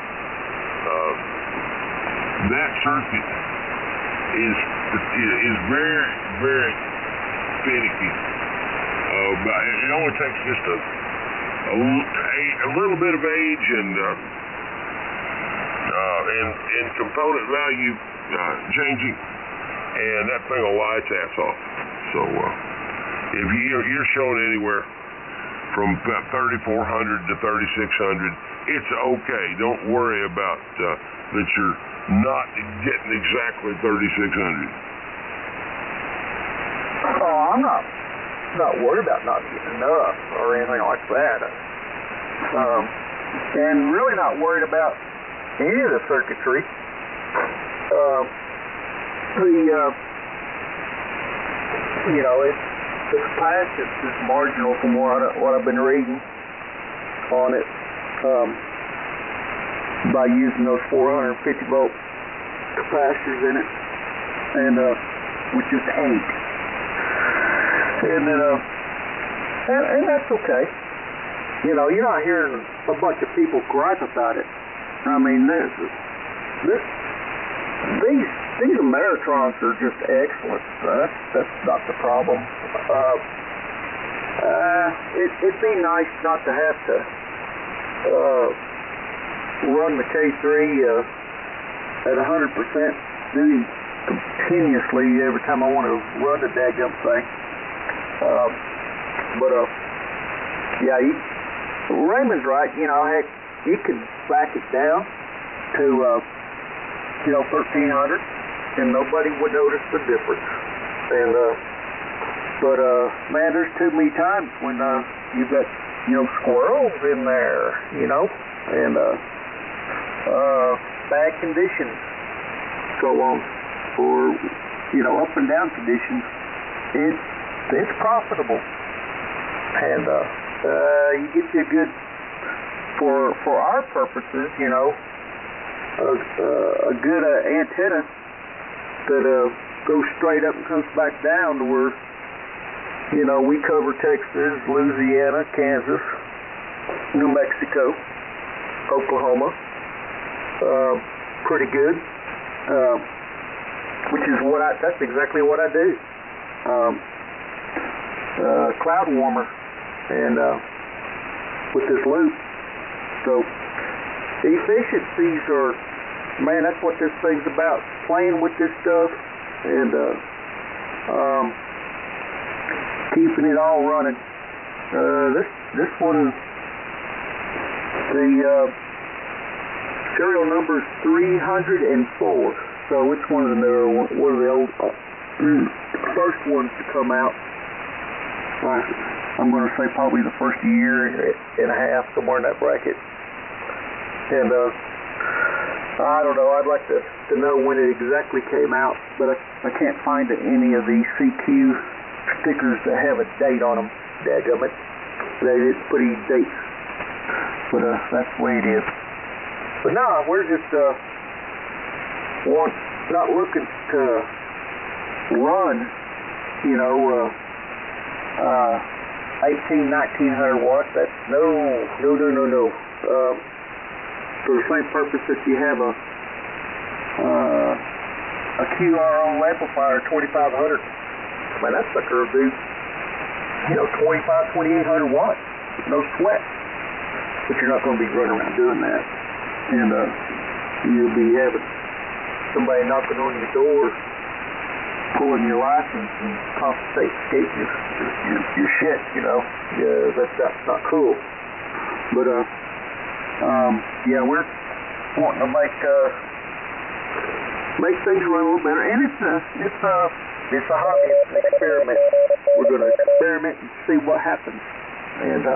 That circuit is very, very finicky. But it only takes just a little bit of age and component value changing, and that thing will light its ass off. So if you're showing anywhere from about 3400 to 3600, it's okay. Don't worry about that you're not getting exactly 3600. Oh, I'm not worried about not getting enough or anything like that. And really not worried about any of the circuitry. The capacitance is marginal from what I've been reading on it, by using those 450 volt capacitors in it, and with just 8. And then, and that's okay. You're not hearing a bunch of people gripe about it. I mean, these Ameritrons are just excellent. That's not the problem. It'd be nice not to have to run the K3 at 100% duty continuously every time I want to run the daggum thing. Raymond's right. Heck, you could back it down to 1300, and nobody would notice the difference. And man, there's too many times when you've got squirrels in there, and bad conditions go on, or up and down conditions. It's profitable, and you get you a good, for our purposes, a good antenna that goes straight up and comes back down to where we cover Texas, Louisiana, Kansas, New Mexico, Oklahoma, pretty good, which is that's exactly what I do. Cloud warmer, and with this loop. So efficiencies are, man, that's what this thing's about. Playing with this stuff and keeping it all running. This one, the serial number is 304. So it's one of the newer ones, one of the old first ones to come out. I'm going to say probably the first year and a half, somewhere in that bracket. And I don't know. I'd like to know when it exactly came out, but I can't find any of these CQ stickers that have a date on them. Dadgummit. They didn't put any dates. But that's the way it is. But no, we're just not looking to run, 1900 watts. That's no. For the same purpose that you have a QRO amplifier, 2500. Man, that sucker will do, 2800 watts. No sweat. But you're not going to be running around doing that. And you'll be having somebody knocking on your door, pulling your license and confiscating your shit, Yeah, that's not cool. But, yeah, we're wanting to make things run a little better. And it's a hobby, it's an experiment. We're going to experiment and see what happens. And,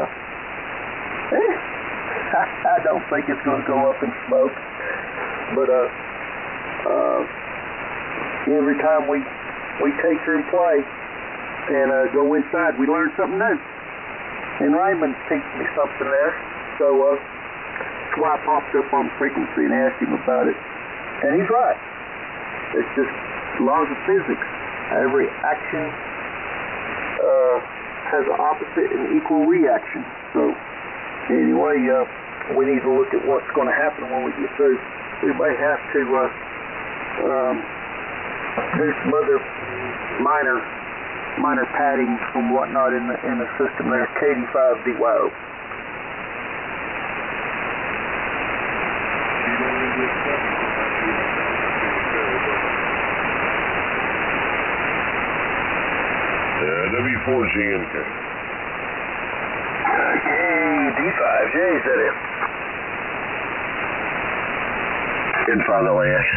I don't think it's going to go up in smoke. But, every time we take her and play and go inside, we learn something new. And Raymond teaching me something there. So that's why I popped up on frequency and asked him about it. And he's right. It's just laws of physics. Every action has an opposite and equal reaction. So anyway, we need to look at what's going to happen when we get through. We may have to do some other minor padding and whatnot in the system there. KD5DYO. W4ZNK. D5J, is that it? In Father Lash.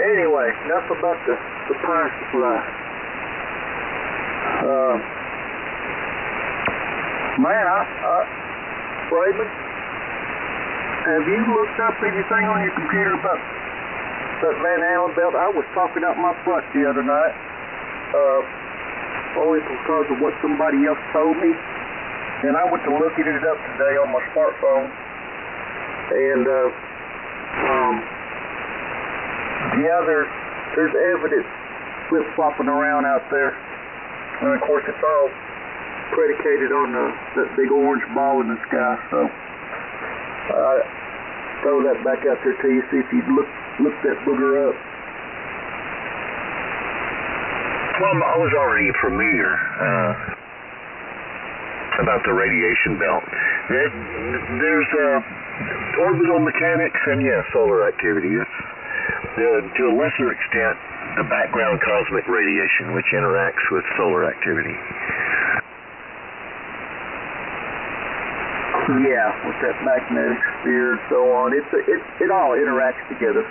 Anyway, enough about the power supply. Raymond, have you looked up anything on your computer about that Van Allen belt? I was talking out my butt the other night, only because of what somebody else told me, and I went to looking it up today on my smartphone, and yeah, there's evidence flip-flopping around out there, and of course it's all predicated on that big orange ball in the sky. So throw that back out there to you, see if you look that booger up. Well, I was already familiar about the radiation belt. There's orbital mechanics and solar activity. It's to a lesser extent the background cosmic radiation, which interacts with solar activity. Yeah, with that magnetic sphere and so on, it all interacts together.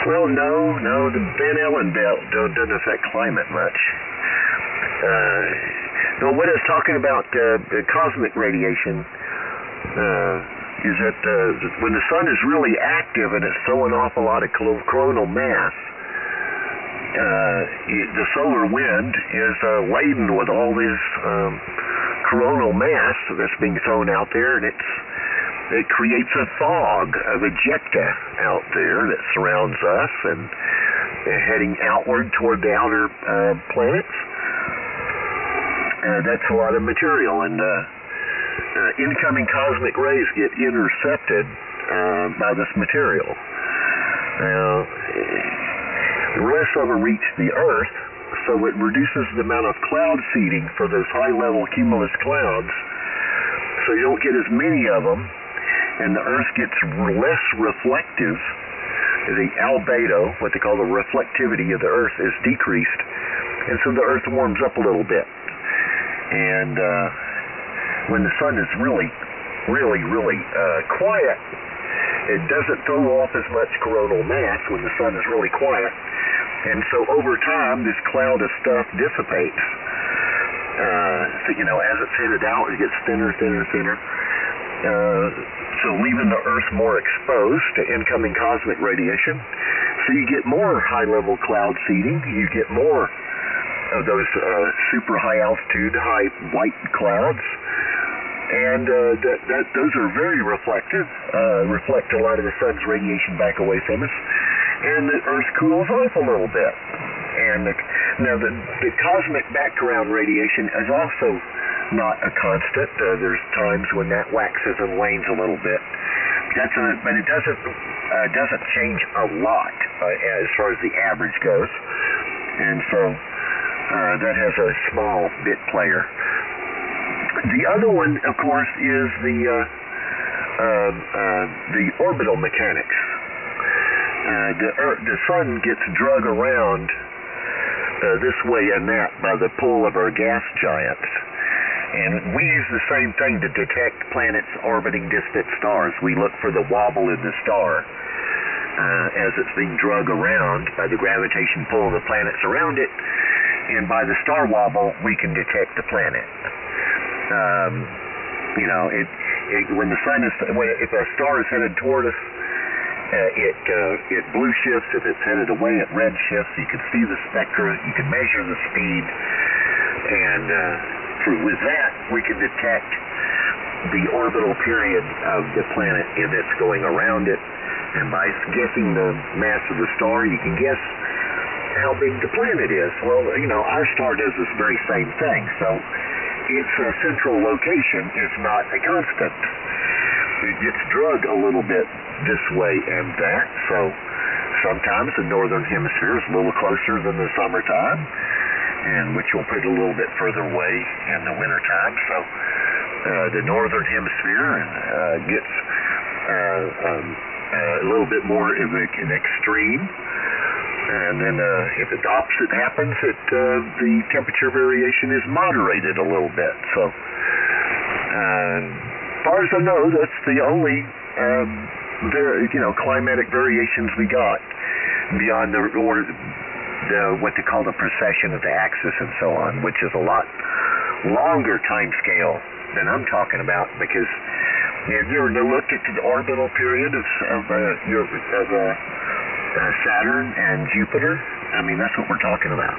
Well, no, the Van Allen belt doesn't affect climate much. No, what I was talking about, the cosmic radiation, is that when the sun is really active and it's throwing off a lot of coronal mass, the solar wind is laden with all this coronal mass that's being thrown out there, and it creates a fog of ejecta out there that surrounds us and heading outward toward the outer planets. That's a lot of material, and incoming cosmic rays get intercepted by this material. Now, the rest of them reach the Earth, so it reduces the amount of cloud seeding for those high-level cumulus clouds, so you don't get as many of them, and the Earth gets less reflective. The albedo, what they call the reflectivity of the Earth, is decreased, and so the Earth warms up a little bit. And when the sun is really quiet, it doesn't throw off as much coronal mass when the sun is really quiet. And so over time, this cloud of stuff dissipates. So, as it's headed out, it gets thinner, thinner, thinner. So leaving the Earth more exposed to incoming cosmic radiation. So you get more high-level cloud seeding. You get more of those super high-altitude, high white clouds. And those are very reflective, reflect a lot of the sun's radiation back away from us. And the Earth cools off a little bit. And now the cosmic background radiation is also not a constant. There's times when that waxes and wanes a little bit. But it doesn't change a lot as far as the average goes. And so that has a small bit player. The other one, of course, is the orbital mechanics. The sun gets drug around this way and that by the pull of our gas giants. And we use the same thing to detect planets orbiting distant stars. We look for the wobble in the star as it's being drug around by the gravitation pull of the planets around it. And by the star wobble, we can detect the planet. When the sun is, if a star is headed toward us, it blue shifts. If it's headed away, it red shifts. You can see the spectra. You can measure the speed, and with that, we can detect the orbital period of the planet if it's going around it. And by guessing the mass of the star, you can guess how big the planet is. Well, our star does this very same thing. So its central location is not a constant. It gets drug a little bit this way and that. So sometimes the northern hemisphere is a little closer than the summertime, and which will put it a little bit further away in the wintertime. So the northern hemisphere gets a little bit more of an extreme. And then if the opposite happens, the temperature variation is moderated a little bit. So as far as I know, that's the only climatic variations we got beyond what they call the precession of the axis and so on, which is a lot longer time scale than I'm talking about, because have you ever looked at the orbital period of Saturn and Jupiter? I mean, that's what we're talking about.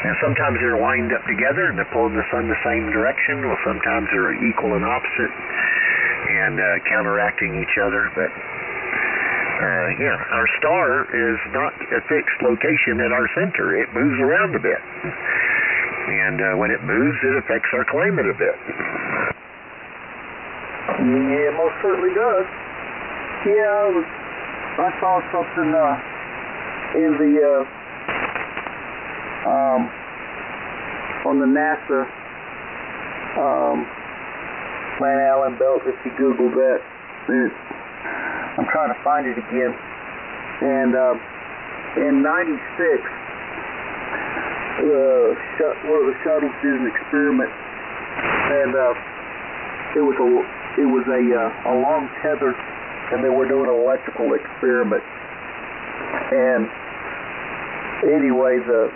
And sometimes they're lined up together and they're pulling the sun the same direction. Well, sometimes they're equal and opposite and counteracting each other. But our star is not a fixed location at our center. It moves around a bit. And when it moves, it affects our climate a bit. Yeah, most certainly does. Yeah, I saw something in the on the NASA Van Allen belt. If you Google that, I'm trying to find it again. And in '96, one of the shuttles did an experiment, and it was a long tether. And they were doing an electrical experiment. And anyway, the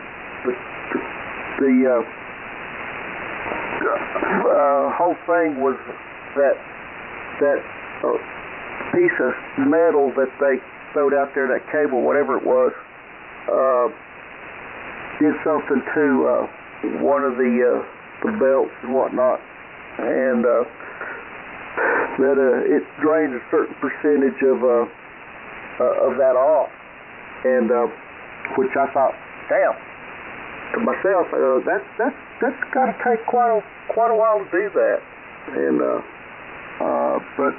whole thing was that piece of metal that they throwed out there, that cable, whatever it was, did something to one of the belts and whatnot, and that it drained a certain percentage of that off, and which I thought, damn, to myself, that's got to take quite a while to do that, and but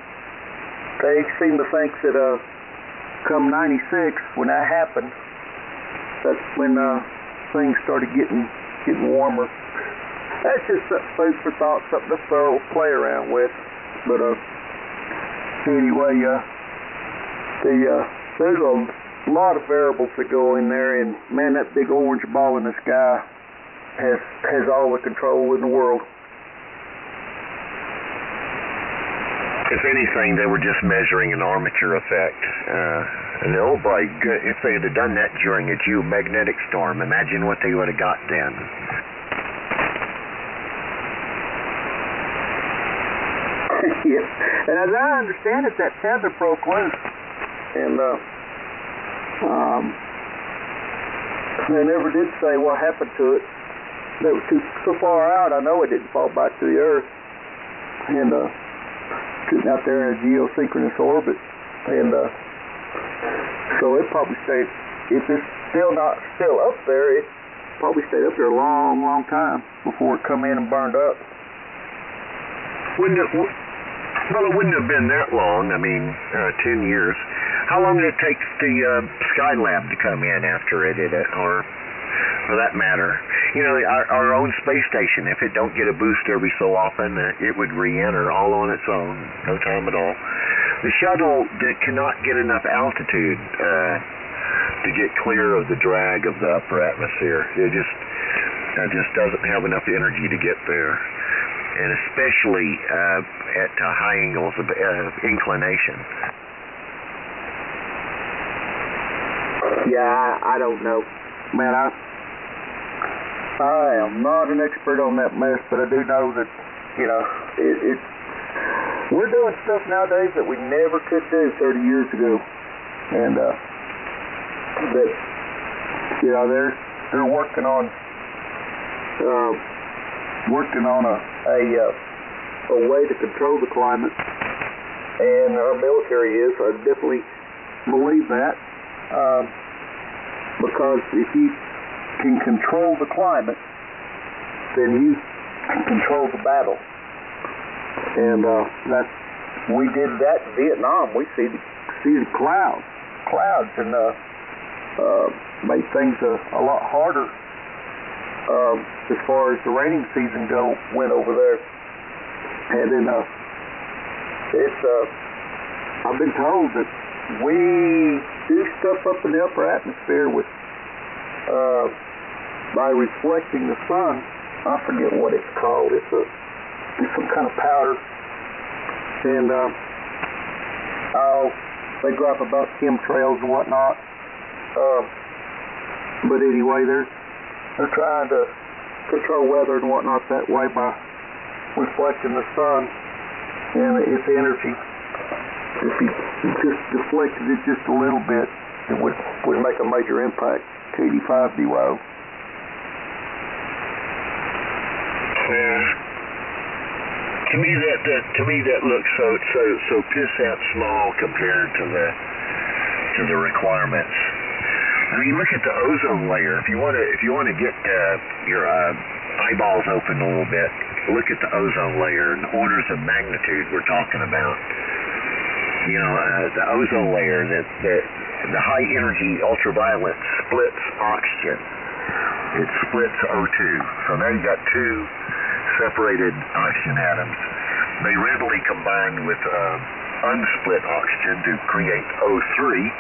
they seem to think that come '96, when that happened, that's when things started getting warmer. That's just food for thought, something to play around with. But anyway, there's a lot of variables that go in there, and man, that big orange ball in the sky has all the control in the world. if anything, they were just measuring an armature effect. And oh boy, if they had done that during a geomagnetic storm, imagine what they would have got then. Yeah. And as I understand it, that tether broke loose. And they never did say what happened to it. They were so far out, I know it didn't fall back to the Earth. And sitting out there in a geosynchronous orbit. And so it probably stayed, if it's still up there, it probably stayed up there a long, long time before it come in and burned up. Well, it wouldn't have been that long. I mean, 10 years. How long did it take the Skylab to come in after it did it, or for that matter, you know, our own space station, if it don't get a boost every so often, it would re-enter all on its own, no time at all. The shuttle cannot get enough altitude to get clear of the drag of the upper atmosphere. It just doesn't have enough energy to get there, and especially at high angles of inclination. Yeah, I don't know. Man, I am not an expert on that mess, but I do know that, you know, we're doing stuff nowadays that we never could do 30 years ago. And that, you know, they're working on a way to control the climate, and our military is. I definitely believe that, because if you can control the climate, then you can control the battle. And we did that in Vietnam. We see the clouds, and made things a lot harder as far as the raining season went over there. And then I've been told that we do stuff up in the upper atmosphere with by reflecting the sun. I forget what it's called. It's some kind of powder, and they drop about chemtrails and whatnot. But anyway, they're trying to control weather and whatnot that way by reflecting the sun and its energy. If you just deflected it just a little bit, it would make a major impact. KD5 below. To me that looks so pissant small compared to the requirements. I mean, look at the ozone layer. If you want to get your eyeballs open a little bit, look at the ozone layer and the orders of magnitude we're talking about. You know, the ozone layer, the high energy ultraviolet splits oxygen. It splits O2. So now you got two separated oxygen atoms. They readily combine with unsplit oxygen to create O3.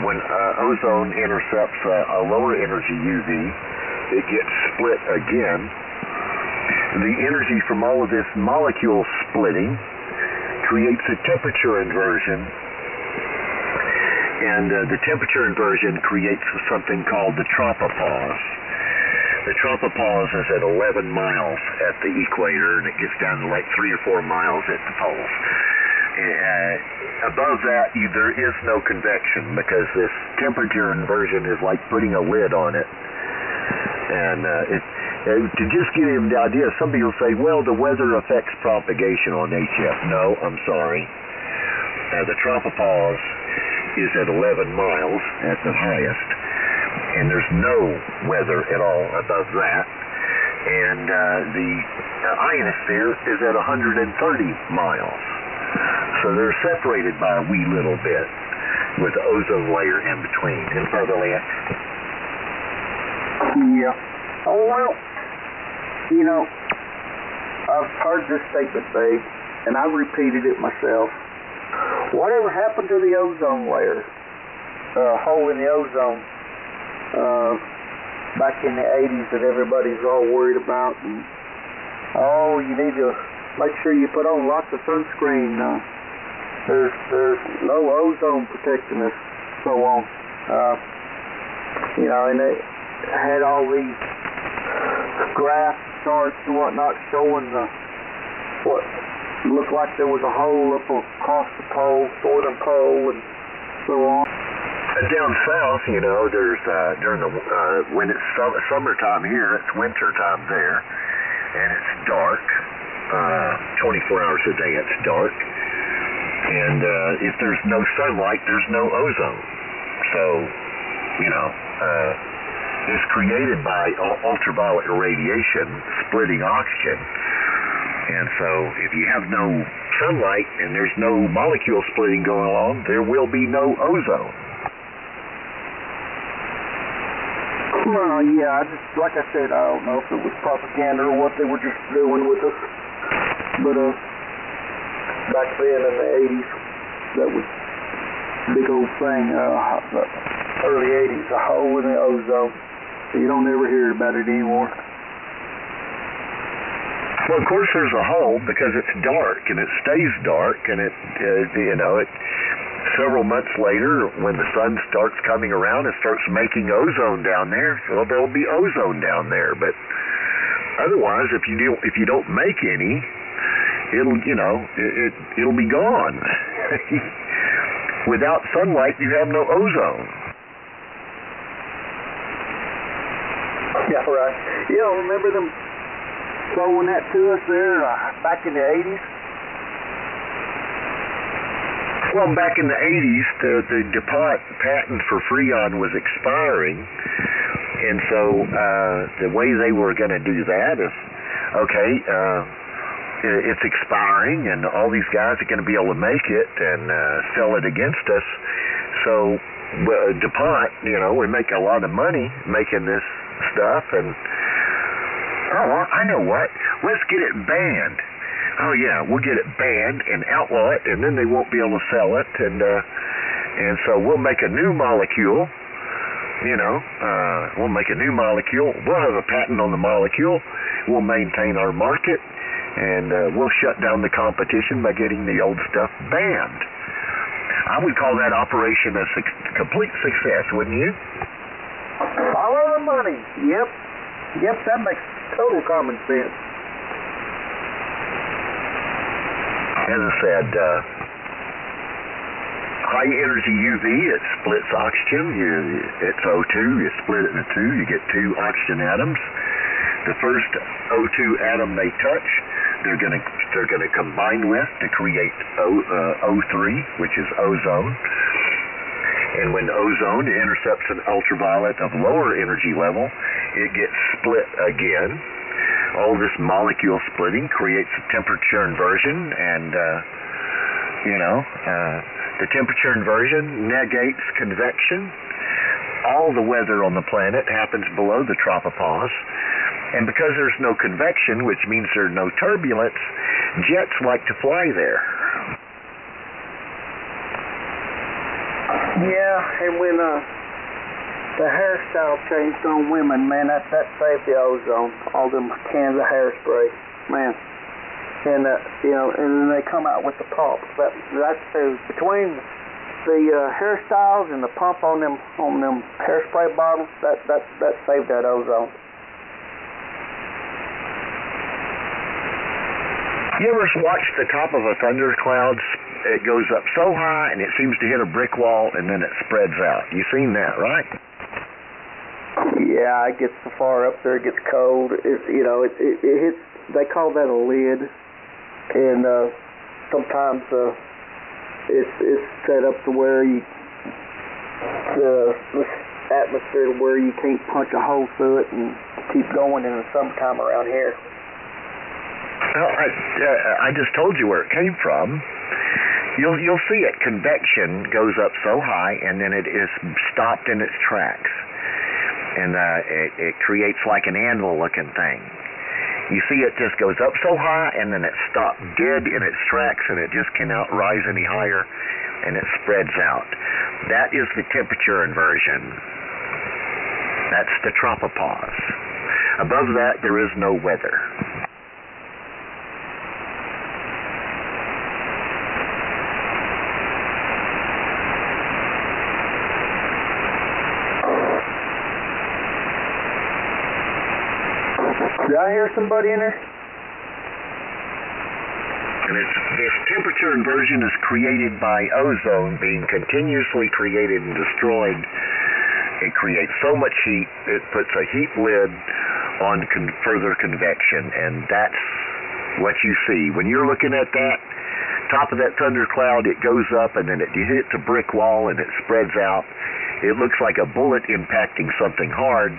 When ozone intercepts a lower energy UV, it gets split again. The energy from all of this molecule splitting creates a temperature inversion, and the temperature inversion creates something called the tropopause. The tropopause is at 11 miles at the equator, and it gets down to like 3 or 4 miles at the poles. Above that, there is no convection, because this temperature inversion is like putting a lid on it. And to just give you the idea, some people say, well, the weather affects propagation on HF. No, I'm sorry. The tropopause is at 11 miles at the highest, and there's no weather at all above that. And the ionosphere is at 130 miles. So they're separated by a wee little bit with the ozone layer in between. And further left. Yeah. Oh, well, you know, I've heard this statement made, and I've repeated it myself. Whatever happened to the ozone layer, hole in the ozone, back in the 80s that everybody's all worried about, and, oh, you need to make sure you put on lots of sunscreen. There's no ozone protecting us, so on. And they had all these graphs, charts, and whatnot showing what looked like there was a hole up across the northern pole, and so on. Down south, there's during the when it's summertime here, it's winter time there, and it's dark. 24 hours a day, it's dark. And if there's no sunlight, there's no ozone. So, it's created by ultraviolet radiation splitting oxygen. And so if you have no sunlight and there's no molecule splitting going on, there will be no ozone. Well, yeah, like I said, I don't know if it was propaganda or what they were just doing with us. But back then in the 80s, that was a big old thing. The early 80s, a hole in the ozone. So you don't ever hear about it anymore. Well, of course there's a hole because it's dark and it stays dark, and it several months later, when the sun starts coming around, it starts making ozone down there. Well, there'll be ozone down there, but otherwise, if you don't make any, it'll be gone. Without sunlight, you have no ozone. Yeah, right. Remember them throwing that to us there back in the 80s? Well, back in the 80s, the DuPont patent for Freon was expiring, and so the way they were going to do that is, it's expiring, and all these guys are going to be able to make it and sell it against us. So DuPont, we make a lot of money making this stuff, and I know what, let's get it banned. Oh yeah, we'll get it banned and outlaw it, and then they won't be able to sell it, and so we'll make a new molecule. We'll make a new molecule. We'll have a patent on the molecule. We'll maintain our market, and we'll shut down the competition by getting the old stuff banned. I would call that operation a complete success, wouldn't you? Follow the money. Yep, that makes total common sense. As I said, high energy UV, it splits oxygen. It's O2, you split it into two, you get two oxygen atoms. The first O2 atom they touch, they're gonna combine with to create O3, which is ozone. And when ozone intercepts an ultraviolet of lower energy level, it gets split again. All this molecule splitting creates a temperature inversion, and the temperature inversion negates convection. All the weather on the planet happens below the tropopause, and because there's no convection, which means there's no turbulence, jets like to fly there. Yeah, and when the hairstyle changed on women, man, that saved the ozone. All them cans of hairspray, man. And and then they come out with the pump. That's between the hairstyles and the pump on them hairspray bottles. That saved that ozone. You ever watch the top of a thundercloud? It goes up so high and it seems to hit a brick wall, and then it spreads out. You seen that, right? Yeah, it gets so far up there, it gets cold. It hits. They call that a lid, and sometimes it's set up to where the atmosphere where you can't punch a hole through it and keep going in the summertime around here. Well, I just told you where it came from. You'll see it. Convection goes up so high, and then it is stopped in its tracks. And it creates like an anvil-looking thing. You see it just goes up so high, and then it stops dead in its tracks, and it just cannot rise any higher, and it spreads out. That is the temperature inversion. That's the tropopause. Above that, there is no weather. Did I hear somebody in there? And this temperature inversion is created by ozone being continuously created and destroyed. It creates so much heat, it puts a heat lid on further convection, and that's what you see. When you're looking at that, top of that thundercloud, it goes up, and then it hits a brick wall, and it spreads out. It looks like a bullet impacting something hard.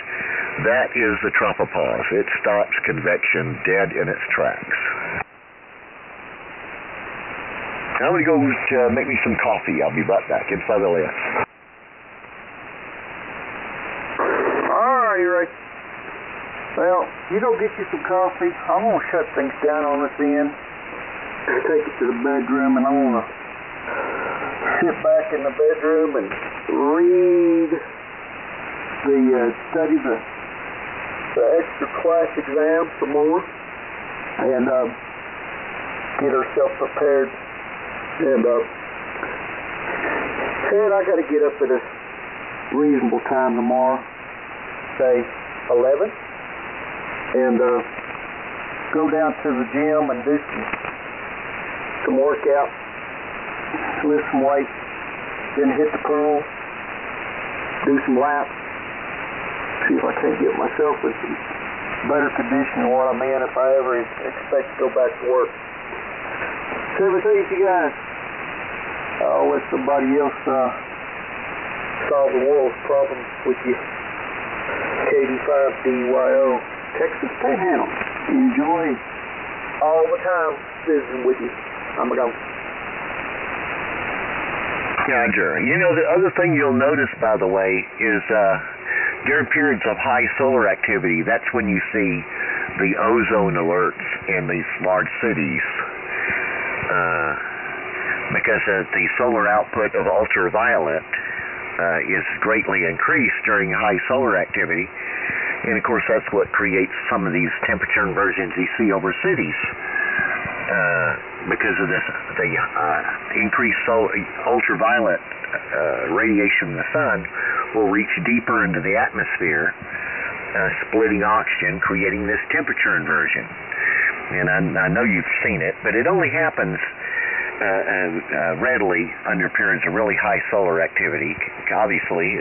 That is the tropopause. It stops convection dead in its tracks. Now I'm going to go make me some coffee. I'll be right back. Inside LS. Alrighty, Ray. Well, you go get you some coffee. I'm going to shut things down on this end. Take it to the bedroom, and I'm going to sit back in the bedroom and read study the extra class exam some more, and get ourselves prepared. And I got to get up at a reasonable time tomorrow, say 11, and go down to the gym and do some workout, lift some weights, then hit the pool, do some laps, see if I can't get myself in some better condition than what I'm in if I ever expect to go back to work. 17, you guys. I'll let somebody else solve the world's problems with you. KD5DYO, Texas Panhandle. Enjoy all the time visiting with you. I'm going. Roger. You know, the other thing you'll notice, by the way, is during periods of high solar activity, that's when you see the ozone alerts in these large cities. Because the solar output of ultraviolet is greatly increased during high solar activity. And of course, that's what creates some of these temperature inversions you see over cities. Because of this, the increased ultraviolet radiation from the sun will reach deeper into the atmosphere, splitting oxygen, creating this temperature inversion. And I know you've seen it, but it only happens readily under periods of really high solar activity. Obviously,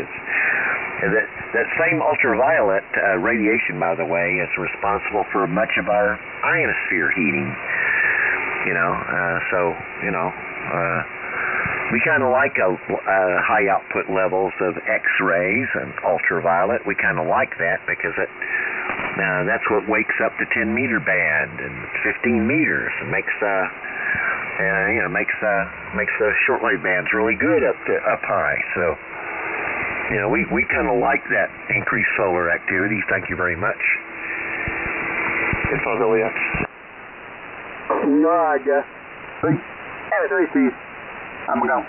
that same ultraviolet radiation, by the way, is responsible for much of our ionosphere heating. We kind of like high output levels of X-rays and ultraviolet. We kind of like that because that's what wakes up the 10-meter band and 15 meters and makes the shortwave bands really good up high. So, we kind of like that increased solar activity. Thank you very much. Info LEX. No, I guess. See you. I'm going.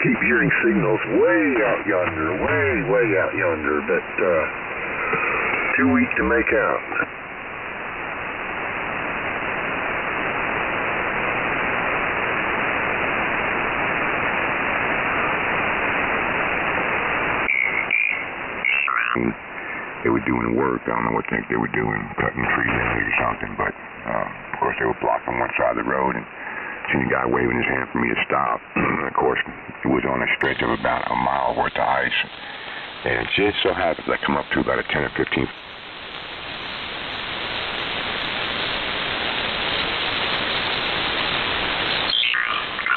keep hearing signals way out yonder, way out yonder, but too weak to make out. They were doing work. I don't know what they were doing, cutting trees or something, but of course they were blocking one side of the road, and seen a guy waving his hand for me to stop. Of course, it was on a stretch of about a mile worth of ice, and it just so happens I come up to about a 10 or 15.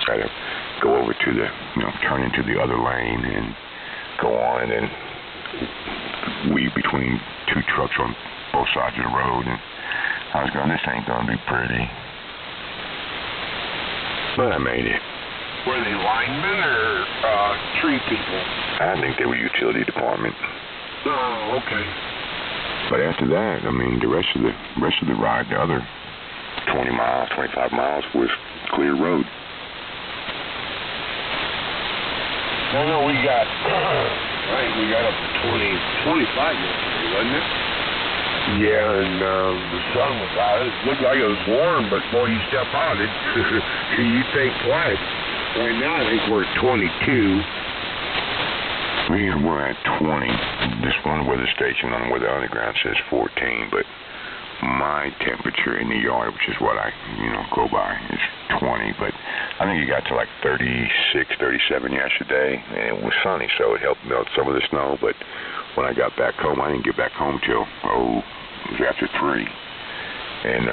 Try to go over to the, turn into the other lane and go on and weave between two trucks on both sides of the road, and I was going, this ain't going to be pretty. But I made it. Were they linemen or tree people? I think they were utility department. Oh, okay. But after that, the rest of the ride, the other 20 miles, 25 miles was clear road. No, we got up to 25 yesterday, wasn't it? Yeah, and the sun was out. It looked like it was warm, but boy, you step out, you think twice. Right now, I think we're at 22. We're at 20. This one weather station on Weather Underground says 14, but my temperature in the yard, which is what I, go by, is 20. But I think it got to like 36, 37 yesterday, and it was sunny, so it helped melt some of the snow. But when I got back home, I didn't get back home till, it was after 3. And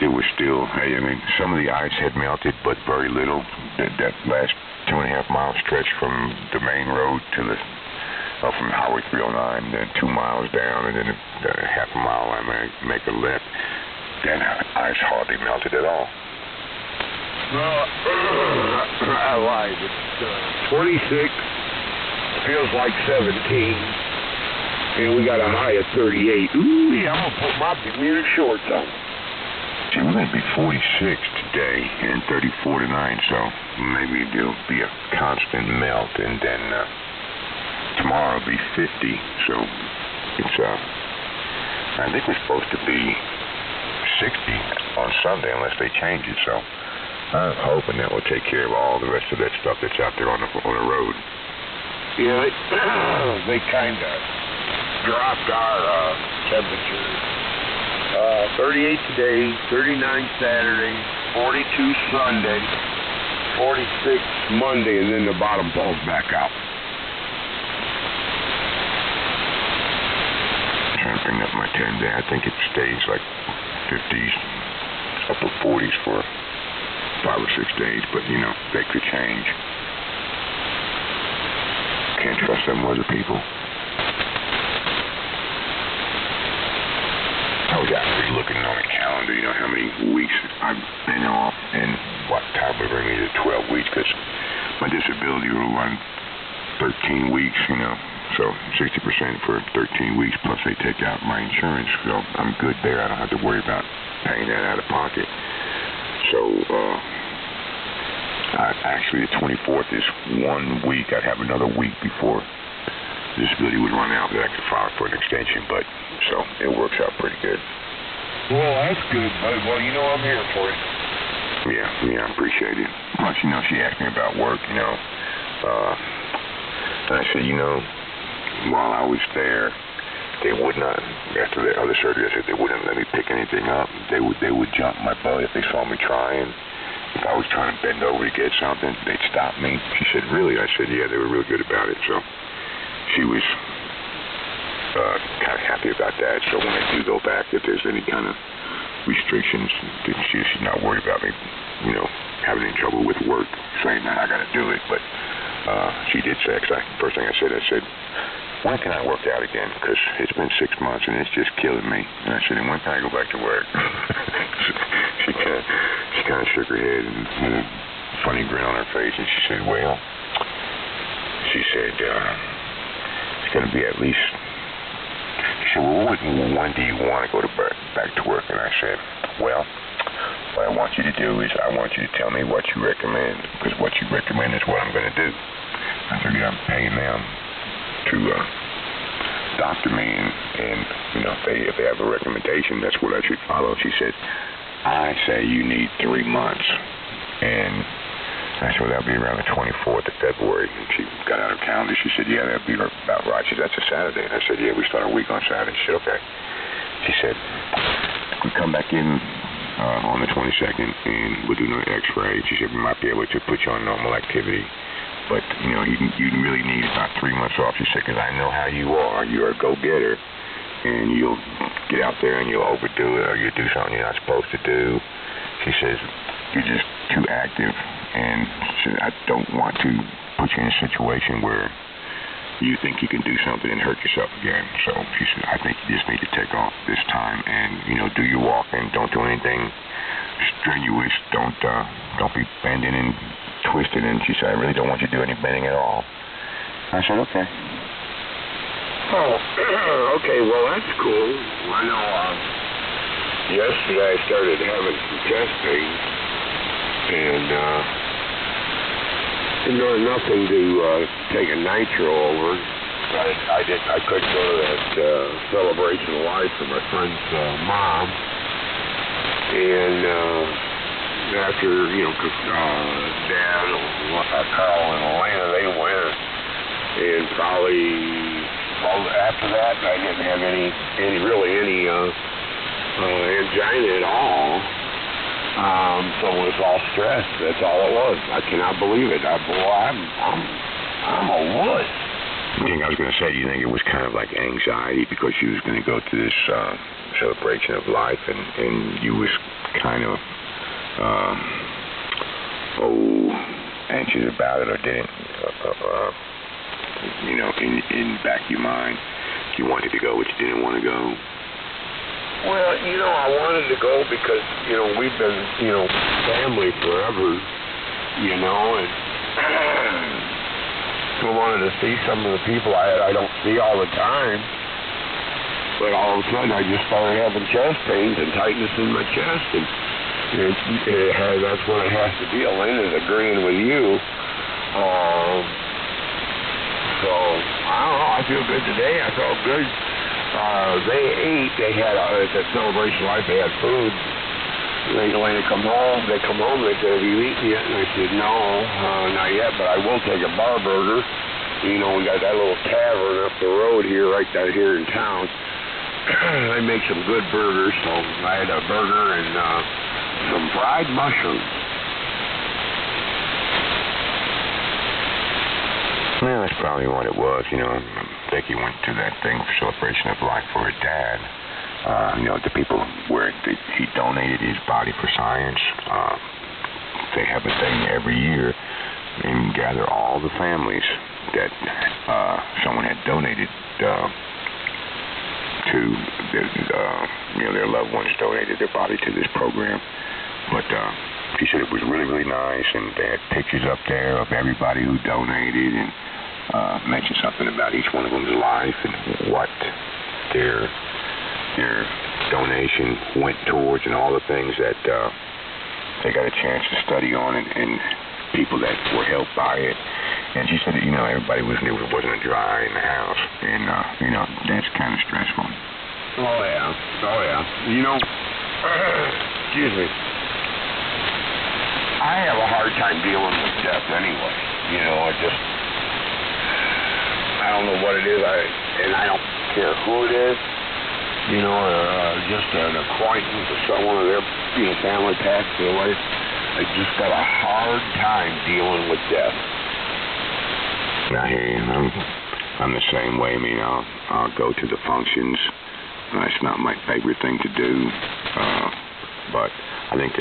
it was still, some of the ice had melted, but very little. That last 2.5 mile stretch from the main road to the from Highway 309, then 2 miles down, and then half a mile I make a left. That ice hardly melted at all. I lied. It's 26. Feels like 17. And we got a high of 38. Ooh, yeah, I'm gonna put my Bermuda shorts on. See, we're gonna be 46 today and 34 tonight, so maybe there'll be a constant melt, and then tomorrow will be 50. So it's I think we're supposed to be 60 on Sunday unless they change it. So I'm hoping that will take care of all the rest of that stuff that's out there on the road. Yeah, they kind of dropped our temperature. 38 today, 39 Saturday, 42 Sunday, 46 Monday, and then the bottom falls back out. I'm trying to bring up my 10 day. I think it stays like 50s, upper 40s for 5 or 6 days, but that could change. Can't trust them other people. I was actually looking on a calendar, how many weeks I've been off and what time would bring me to 12 weeks, because my disability will run 13 weeks, so 60% for 13 weeks, plus they take out my insurance, so I'm good there. I don't have to worry about paying that out of pocket. So, actually the 24th is 1 week. I'd have another week before disability would run out that I could file for an extension, but so it works out pretty good. Well, that's good, buddy. Well, I'm here for it. Yeah, I appreciate it. Plus, she asked me about work, and I said, while I was there, they would not, after the other surgery, I said they wouldn't let me pick anything up. They would jump my butt if they saw me trying. If I was trying to bend over to get something, they'd stop me. She said, really? I said, yeah, they were really good about it. So she was kind of happy about that. So when I do go back, if there's any kind of restrictions, she's not worried about me, having any trouble with work, saying that I got to do it. But she did say, first thing I said, when can I work out again? Because it's been 6 months and it's just killing me. And I said, and when can I go back to work? She kind of shook her head and with a funny grin on her face, and she said, well, it's going to be at least, she said, well, when do you want to go back to work? And I said, well, what I want you to do is I want you to tell me what you recommend, because what you recommend is what I'm going to do. I figured I'm paying them to doctor me, and you know, if they have a recommendation, that's what I should follow. She said, I say you need 3 months, and I said, well, that'll be around the 24th of February. And she got out her calendar. She said, yeah, that'll be about right. She said, that's a Saturday. And I said, yeah, we start a week on Saturday. She said, okay. She said, we come back in on the 22nd, and we'll do another x-ray. She said, we might be able to put you on normal activity, but, you know, you really need about 3 months off. She said, because I know how you are. You're a go-getter, and you'll get out there and you'll overdo it, or you'll do something you're not supposed to do. She says, you're just too active, and she said, I don't want to put you in a situation where you think you can do something and hurt yourself again. So she said, I think you just need to take off this time and, you know, do your walking. Don't do anything strenuous. Don't be bending and twisted. And she said, I really don't want you to do any bending at all. I said, okay. Oh, okay, well, that's cool. I know yesterday I started having some chest pain, and nothing to take a nitro over. I couldn't go to that celebration of life for my friend's mom, and after, you know, Dad, Carl, and Elena, they went, and probably after that, I didn't have any angina at all. So it was all stress. That's all it was. I cannot believe it. I'm a wuss. I think I was going to say, do you think it was kind of like anxiety because you was going to go to this celebration of life, and you was kind of anxious about it, or didn't you know, in back of your mind, you wanted to go, but you didn't want to go? Well, you know, I wanted to go because, you know, we've been, you know, family forever, you know, and I wanted to see some of the people I don't see all the time. But all of a sudden, I just started having chest pains and tightness in my chest, and that's what it has to be. Elena's agreeing with you. So, I don't know, I feel good today. I felt good. They ate. They had at the celebration of life. They had food. Elena come home. They come home. They said, "Have you eaten yet?" And I said, "No, not yet. But I will take a bar burger." You know, we got that little tavern up the road here, right down here in town. They make some good burgers. So I had a burger and some fried mushrooms. Well, that's probably what it was. You know, Becky went to that thing for celebration of life for her dad. You know, the people where he donated his body for science. They have a thing every year and gather all the families that someone had donated to. You know, their loved ones donated their body to this program. But she said it was really, really nice, and they had pictures up there of everybody who donated, and mentioned something about each one of them's life and what their donation went towards, and all the things that they got a chance to study on, and people that were helped by it. And she said that, you know, everybody knew it wasn't a dry in the house, and you know, that's kind of stressful. Oh yeah. You know, excuse me. I have a hard time dealing with death anyway. You know, I don't know what it is, and I don't care who it is. You know, just an acquaintance or someone of their, you know, family passed away. I just got a hard time dealing with death. I hear you. I'm the same way. I mean, I'll go to the functions. It's not my favorite thing to do, but I think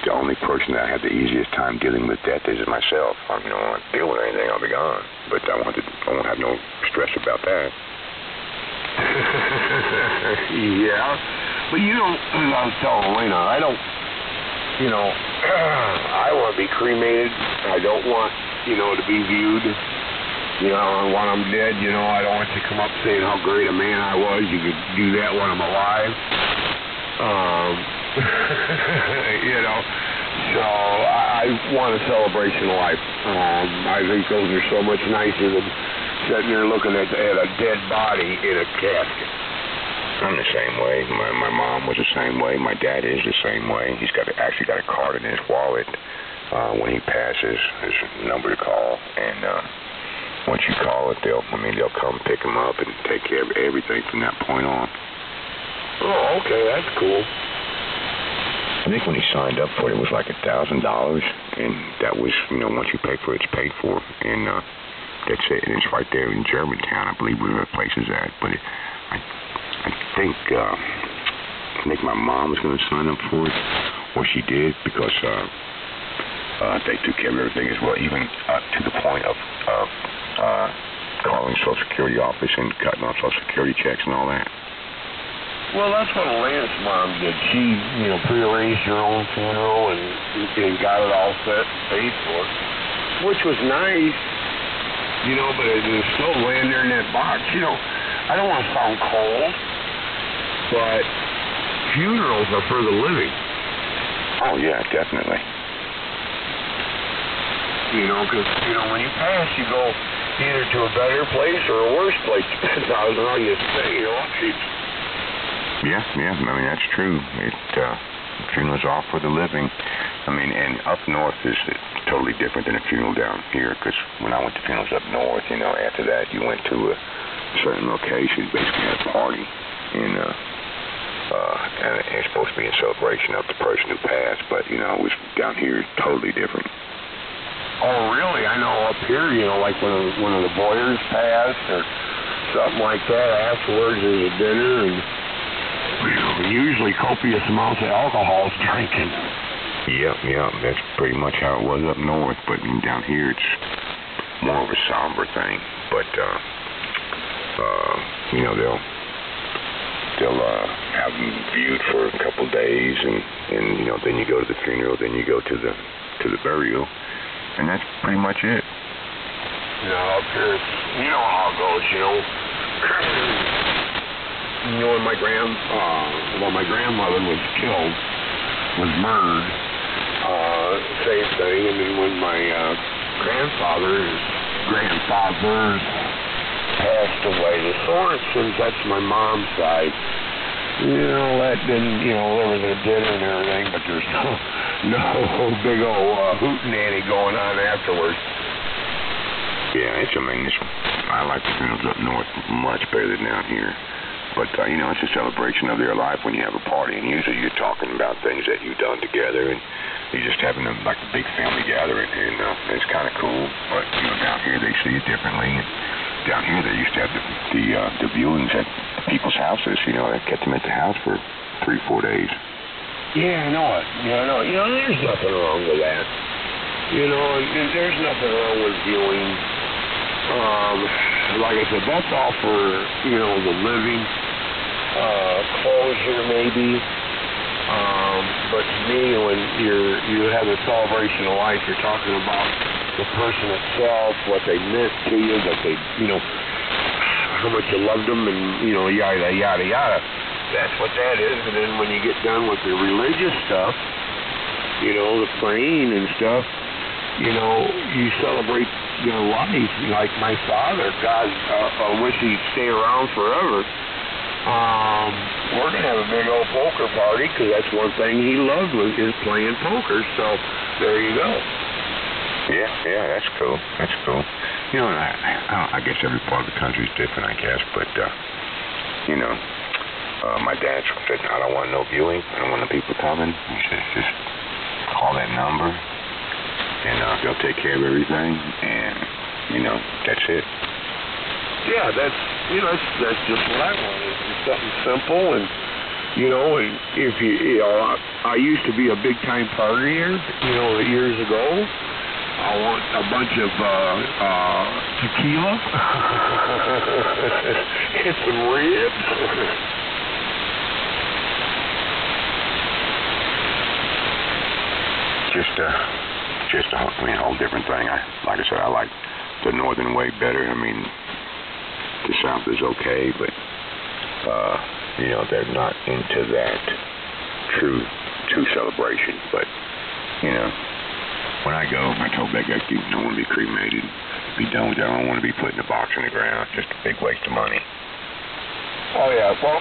the only person that I have the easiest time dealing with death is myself. I mean, I don't want to deal with anything, I'll be gone. But I won't have no stress about that. Yeah. But you don't, I was telling Elena, I don't, you know, I want to be cremated. I don't want, you know, to be viewed. You know, when I'm dead, you know, I don't want you to come up saying how great a man I was. You could do that when I'm alive. You know, know. So I want a celebration of life. I think those are so much nicer than sitting there looking at a dead body in a casket. I'm the same way. My mom was the same way. My dad is the same way. He's actually got a card in his wallet. When he passes, there's a number to call, and once you call it, they'll come pick him up and take care of everything from that point on. Oh, okay, that's cool. I think when he signed up for it, it was like $1,000, and that was, once you pay for it, it's paid for, and that's it. And it's right there in Germantown, I believe, where the place is at. But I think my mom was going to sign up for it, or she did, because they took care of everything as well, even to the point of calling Social Security office and cutting off Social Security checks and all that. Well, that's what Lance's mom did. She, prearranged her own funeral and got it all set, paid for, which was nice, but it was still laying there in that box. I don't want to sound cold, but funerals are for the living. Oh, yeah, definitely. Because, when you pass, you go either to a better place or a worse place, depends on how you stay, Yeah, that's true. Funerals are for the living. And up north is totally different than a funeral down here, because when I went to funerals up north, after that you went to a certain location, basically had a party, and it's supposed to be in celebration of the person who passed, but, it was down here totally different. Oh, really? I know up here, like when one of the Boyers passed or something like that, afterwards there's a dinner and usually copious amounts of alcohol is drinking. Yep, that's pretty much how it was up north, but down here it's more of a somber thing. But, they'll have them viewed for a couple days, and then you go to the funeral, then you go to the burial, and that's pretty much it. Up here, how it goes, when my grandmother was killed, was murdered, same thing, and then when my grandfathers passed away, the Sorensons, that's my mom's side, that didn't, there was a dinner and everything, but there's no big old hootenanny going on afterwards. Yeah, I like the funerals up north much better than down here. But, it's a celebration of their life when you have a party, and usually you're talking about things that you've done together, and you're just having a big family gathering, and it's kind of cool. But, down here they see it differently, and down here they used to have the viewings at people's houses, they kept them at the house for 3-4 days. Yeah, I know it. There's nothing wrong with that. There's nothing wrong with viewing. Like I said, that's all for, the living, closure maybe. But to me, when you have a celebration of life, you're talking about the person itself, what they meant to you, that they, how much you loved them, and, yada, yada, yada. That's what that is. And then when you get done with the religious stuff, the praying and stuff, you celebrate your life. Like my father, God, I wish he'd stay around forever. We're going to have a big old poker party, because that's one thing he loved is playing poker. So there you go. Yeah, that's cool. I guess every part of the country is different, I guess. But, my dad said, I don't want no viewing. I don't want no people coming. He said, just call that number, and they'll take care of everything, and, that's it. Yeah, that's just what I want. It's something simple, and, if I used to be a big-time partier, years ago. I want a bunch of tequila and some ribs. Just a whole different thing. Like I said, I like the northern way better. The south is okay, but they're not into that true celebration. But you know, when I go, I told that guy, I don't want to be cremated. Be done with that. I don't want to be put in a box in the ground. Just a big waste of money. Oh, yeah. Well,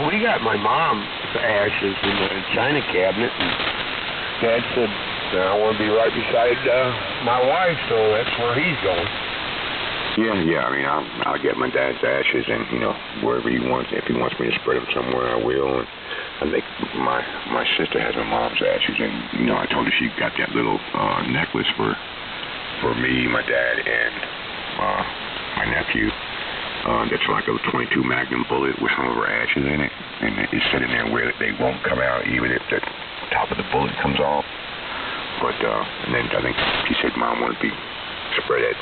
we got my mom's ashes in the china cabinet, and Dad said, I want to be right beside my wife, so that's where he's going. Yeah. I mean, I'll get my dad's ashes, and, you know, wherever he wants. If he wants me to spread them somewhere, I will. And I think my sister has my mom's ashes, and, you know, I told her she got that little necklace for me, my dad, and my nephew. That's like a .22 Magnum bullet with some of her ashes in it, and it's sitting there where they won't come out even if the top of the bullet comes off. But and then I think she said Mom wanted to be spread at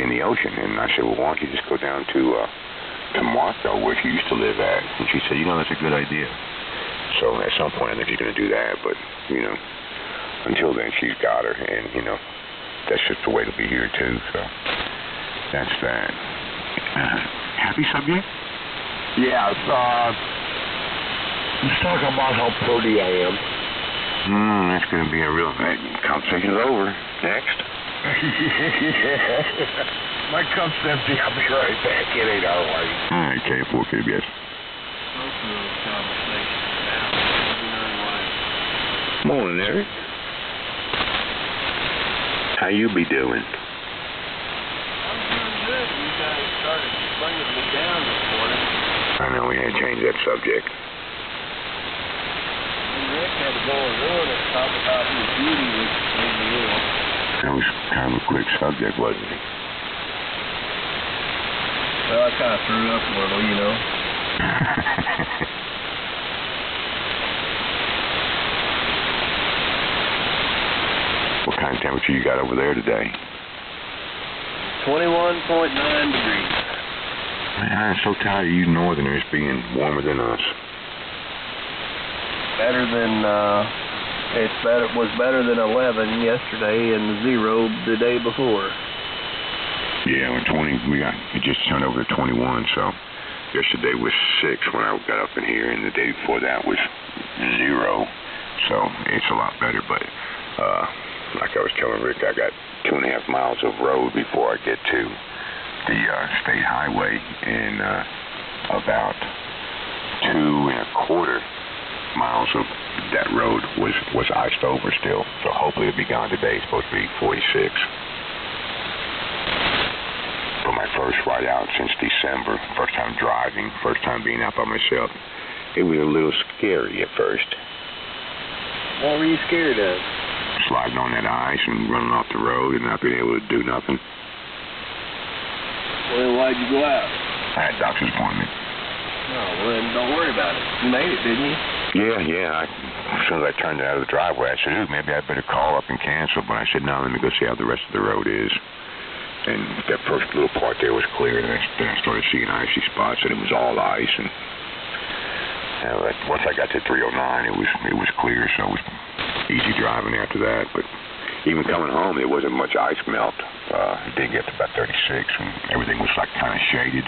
in the ocean, and I said, well, why don't you just go down to Martha, where she used to live at? And she said, you know, that's a good idea. So at some point, I think she's going to do that, but you know, until then, she's got her, and you know, that's just the way it'll be here too. So that's that. Happy subject? Yeah, let's talk about how pretty I am. That's going to be a real conversation's over. Next. My cup's empty. I'll be right back. It ain't our way. All right, K4 KBS. Morning, Eric. How you be doing? I'm doing good. You guys started bringing me down this morning. I know we had to change that subject. Rick had to go and ruin it, talk about his beauty, which made me ill. That was kind of a quick subject, wasn't it? Well, I kind of threw up a little, you know. What kind of temperature you got over there today? 21.9 degrees. Man, I'm so tired of you northerners being warmer than us. Better than, was better than 11 yesterday and 0 the day before. Yeah, it just turned over to 21, so yesterday was 6 when I got up in here, and the day before that was 0, so it's a lot better, but, like I was telling Rick, I got 2.5 miles of road before I get to the state highway, and about 2.25 miles of that road was iced over still, so hopefully it'll be gone today. It's supposed to be 46. For my first ride out since December, first time driving, first time being out by myself, it was a little scary at first. What were you scared of? Sliding on that ice and running off the road and not being able to do nothing. Well, why'd you go out? I had a doctor's appointment. Oh, well, then don't worry about it. You made it, didn't you? Yeah. As soon as I turned out of the driveway, I said, ooh, maybe I'd better call up and cancel. But I said, no, let me go see how the rest of the road is. And that first little part there was clear, and then I started seeing icy spots, and it was all ice. And once I got to 309, it was clear, so it was easy driving after that. But even coming home, there wasn't much ice melt. It did get to about 36, and everything was like kind of shaded,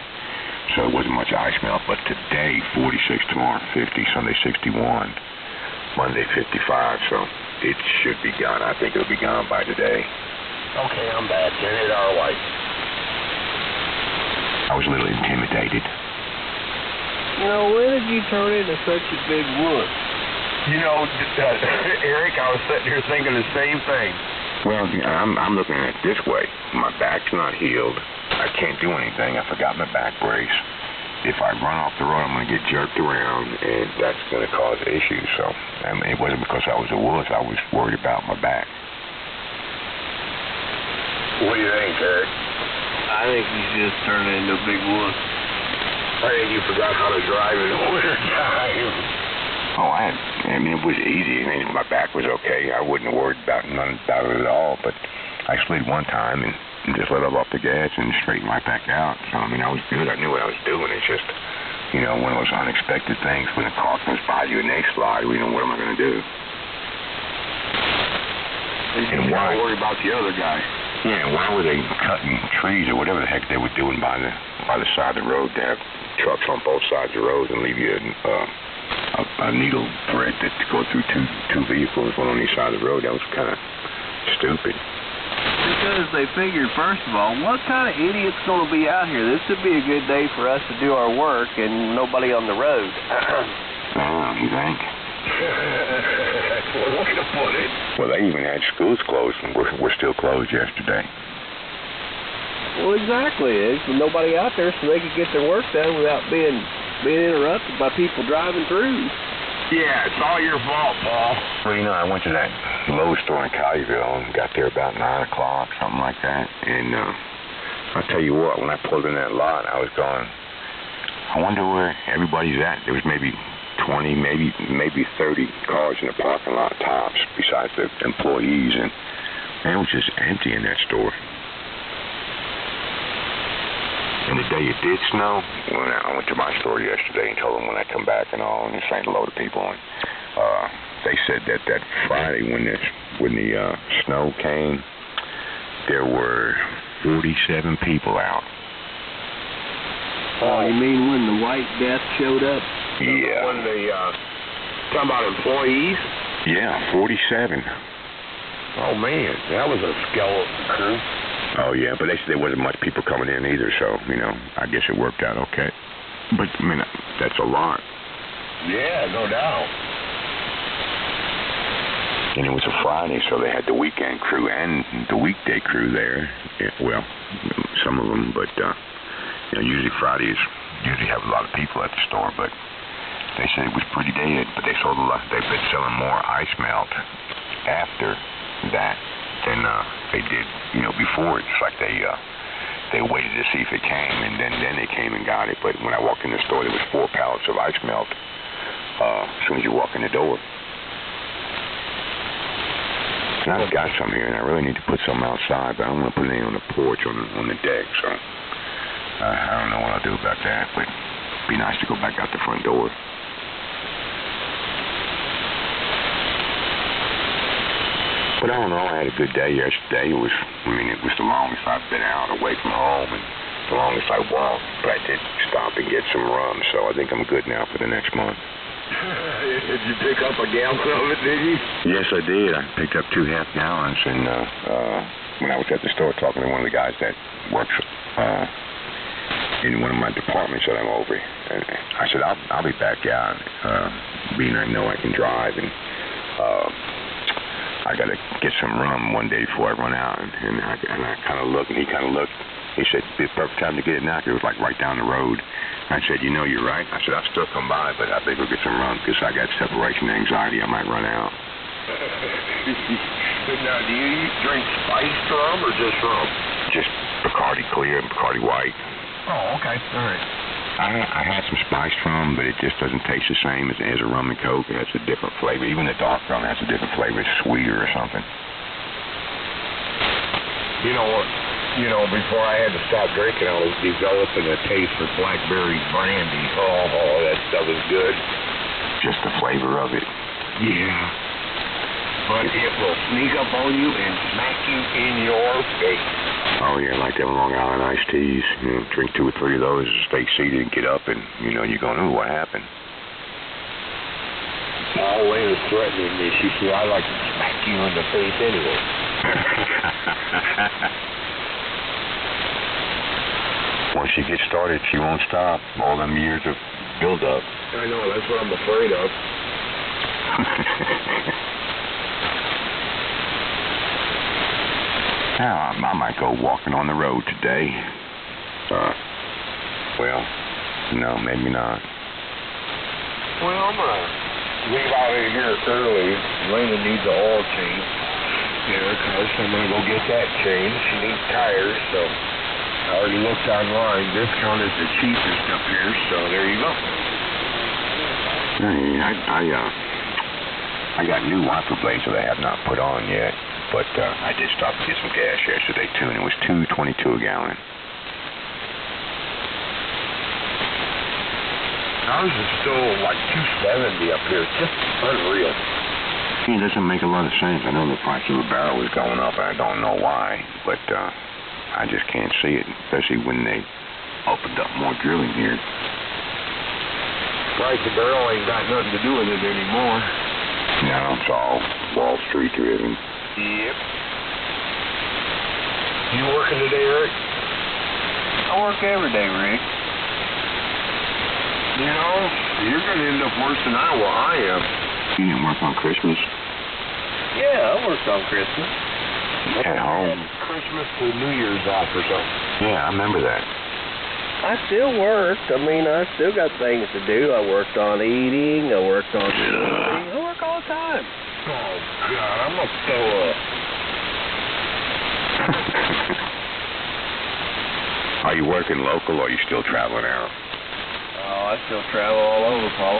so it wasn't much ice melt. But today, 46, tomorrow 50, Sunday 61, Monday 55, so it should be gone. I think it'll be gone by today. Okay, I'm back. Get it our way. I was a little intimidated. You know, when did you turn into such a big wuss? You know, Eric, I was sitting here thinking the same thing. Well, I'm looking at it this way. My back's not healed. I can't do anything. I forgot my back brace. If I run off the road, I'm going to get jerked around, and that's going to cause issues. So, I mean, it wasn't because I was a wuss. I was worried about my back. What do you think, Eric? I think he's just turning into a big wuss. I think you forgot how to drive in the winter time. Oh, I mean, it was easy. I mean, my back was okay. I wouldn't have worried about none about it at all. But I slid one time and just let off the gas and straightened right back out. So, I mean, I was good. I knew what I was doing. It's just, you know, one of those unexpected things when a car comes by you and they slide, you know, what am I going to do? And why worry about the other guy? Yeah, why were they cutting trees or whatever the heck they were doing by the side of the road to have trucks on both sides of the road and leave you a a needle thread that to go through two vehicles, one on each side of the road. That was kind of stupid. Because they figured, first of all, what kind of idiot's going to be out here? This would be a good day for us to do our work and nobody on the road. You think? That's one way to put it. Well, they even had schools closed, and we're still closed yesterday. Well, exactly. There's nobody out there, so they could get their work done without being interrupted by people driving through. Yeah, it's all your fault, Paul. Well, you know, I went to that Lowe's store in Colleyville and got there about 9 o'clock, something like that. And I'll tell you what, when I pulled in that lot, I was going, I wonder where everybody's at. There was maybe 20, maybe 30 cars in the parking lot tops, besides the employees, and man, it was just empty in that store. And the day it did snow, when I went to my store yesterday and told them when I come back and all, and just saying hello to people, and they said that Friday when the snow came, there were 47 people out. Oh, you mean when the White Death showed up? Yeah. When the, talking about employees? Yeah, 47. Oh, man, that was a skeleton crew. Oh, yeah, but they said there wasn't much people coming in either, so, you know, I guess it worked out okay. But, I mean, that's a lot. Yeah, no doubt. And it was a Friday, so they had the weekend crew and the weekday crew there. Yeah, well, some of them, but, you know, usually Fridays usually have a lot of people at the store, but they said it was pretty dead, but they sold a lot. They've been selling more ice melt after that than they did, you know, before. It's like they waited to see if it came, and then they came and got it. But when I walked in the store, there was 4 pallets of ice melt as soon as you walk in the door. And I've got some here, and I really need to put some outside, but I don't want to put any on the porch on the deck, so I don't know what I'll do about that, but it'd be nice to go back out the front door. But I don't know, I had a good day yesterday. It was the longest I've been out away from home and the longest I walked. But I did stop and get some rum, so I think I'm good now for the next month. Did you pick up a gallon of it, did you? Yes, I did. I picked up 2 half gallons, and when I was at the store talking to one of the guys that works in one of my departments that I'm over, and I said, I'll be back out, being I know I can drive, and I got to get some rum one day before I run out. And I kind of looked, and he kind of looked. He said, it's the perfect time to get it now, because it was like right down the road. I said, you know, you're right. I said, I'll still come by, but I think we'll get some rum, because I got separation anxiety. I might run out. Now, do you drink spiced rum or just rum? Just Bacardi Clear and Bacardi White. Oh, okay. All right. I had some spiced rum, but it just doesn't taste the same as a rum and Coke. It has a different flavor. Even the dark rum has a different flavor. It's sweeter or something. You know what? You know, before I had to stop drinking, I was developing a taste for blackberry brandy. Oh, that stuff is good. Just the flavor of it. Yeah. But it will sneak up on you and smack you in your face. Oh, yeah, like them Long Island iced teas. You know, drink 2 or 3 of those, stay seated and get up, and, you know, you're going, ooh, what happened? Always threatening me. She said, I like to smack you in the face anyway. Once she gets started, she won't stop. All them years of build-up. I know, that's what I'm afraid of. Now, I might go walking on the road today. Well, no, maybe not. Well, I'm going to leave out of here early. Lena needs an oil change. Because I'm going to go get that changed. She needs tires, so I already looked online. Discount is the cheapest up here, so there you go. I got new wiper blades that I have not put on yet. But I did stop to get some gas yesterday, too, and it was $2.22 a gallon. Ours is still like $2.70 up here. It's just unreal. It doesn't make a lot of sense. I know the price of a barrel is going up, and I don't know why, but I just can't see it, especially when they opened up more drilling here. price of barrel ain't got nothing to do with it anymore. Now it's all Wall Street driven. Yep. You working today, Eric? I work every day, Rick. You know, you're going to end up worse than I am. You didn't work on Christmas? Yeah, I worked on Christmas. At home? Christmas to New Year's off or something. Yeah, I remember that. I still worked. I mean, I still got things to do. I worked on eating. I worked on sleeping. I work all the time. Oh, God, I'm going to throw up. Are you working local or are you still traveling out? Oh, I still travel all over, Paul.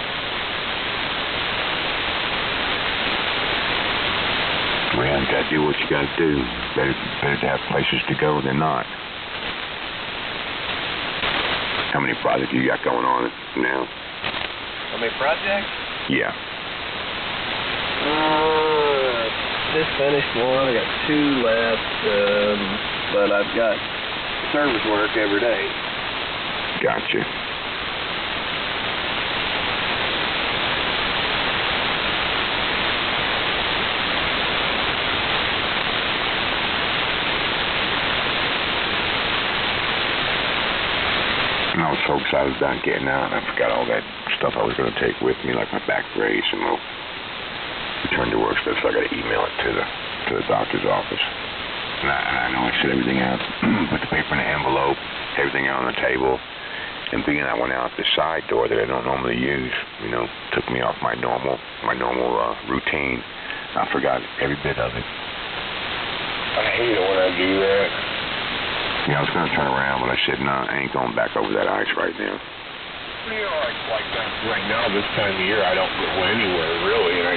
Well, you gotta do what you gotta do. Better to have places to go than not. How many projects you got going on now? How many projects? Yeah. Just finished one. I got 2 left, but I've got service work every day. Gotcha. And I was so excited about getting out, I forgot all that stuff I was going to take with me, like my back brace and my return to work stuff, so I got to email it to the doctor's office. And I know I set everything out, put the paper in an envelope, everything out on the table, and being I went out the side door that I don't normally use, you know, took me off my normal routine. I forgot every bit of it. I hate it when I do that. Yeah, I was going to turn around, but I said, no, I ain't going back over that ice right now. You know, like that right now, this time of year, I don't go anywhere, really. And I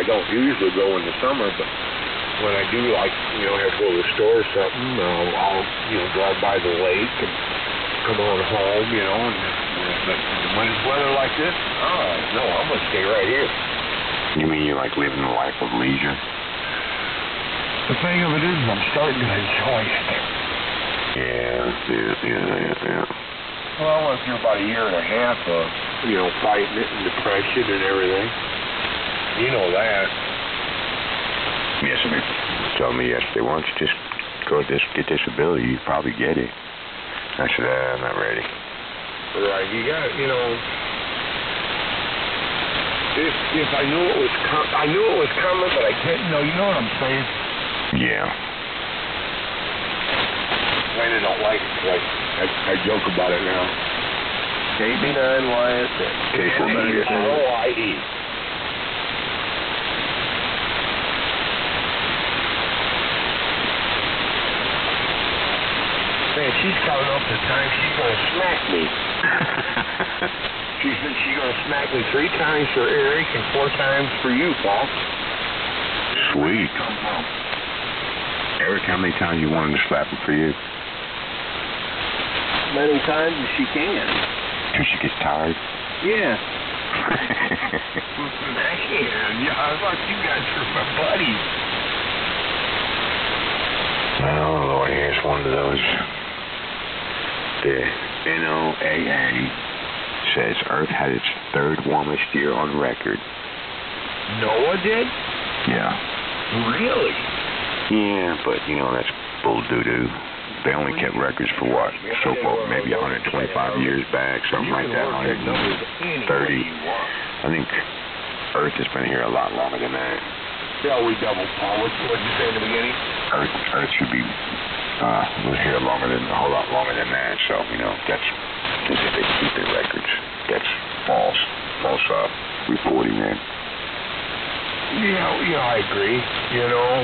don't usually go in the summer, but when I do, like, you know, have to go to the store or something, I'll, you know, drive by the lake and come on home, you know. But when it's weather like this, no, I'm going to stay right here. You mean you like living a life of leisure? The thing of it is, I'm starting to enjoy it. Yeah. Well, I went through about a year and a half of, you know, fighting it and depression and everything. You know that. Yes, I mean, told me yesterday, why don't you just go get disability? You probably get it. I said, I'm not ready. Right, you got, you know, if I knew it was coming, but I didn't know, you know what I'm saying? Yeah. I don't like it, because I joke about it now. KB9YSX. KB9YE. Man, she's counting up the time she's going to smack me. She said she's going to smack me 3 times for Eric and 4 times for you, Paul. Sweet. Eric, how many times you wanted to slap him for you? Many times as she can. Till she gets tired? Yeah. Man, I thought you guys were my buddies. Oh, Lord, here's one of those. The NOAA says Earth had its 3rd warmest year on record. Noah did? Yeah. Really? Yeah, but, you know, that's bull doo-doo. They only kept records for what? So far, maybe 125 years back, something like that, 130. I think Earth has been here a lot longer than that. Yeah, we double, Paul. What did you say in the beginning? Earth should be was here a whole lot longer than that. So, you know, that's if they keep their records. That's false reporting there. Yeah, I agree. You know,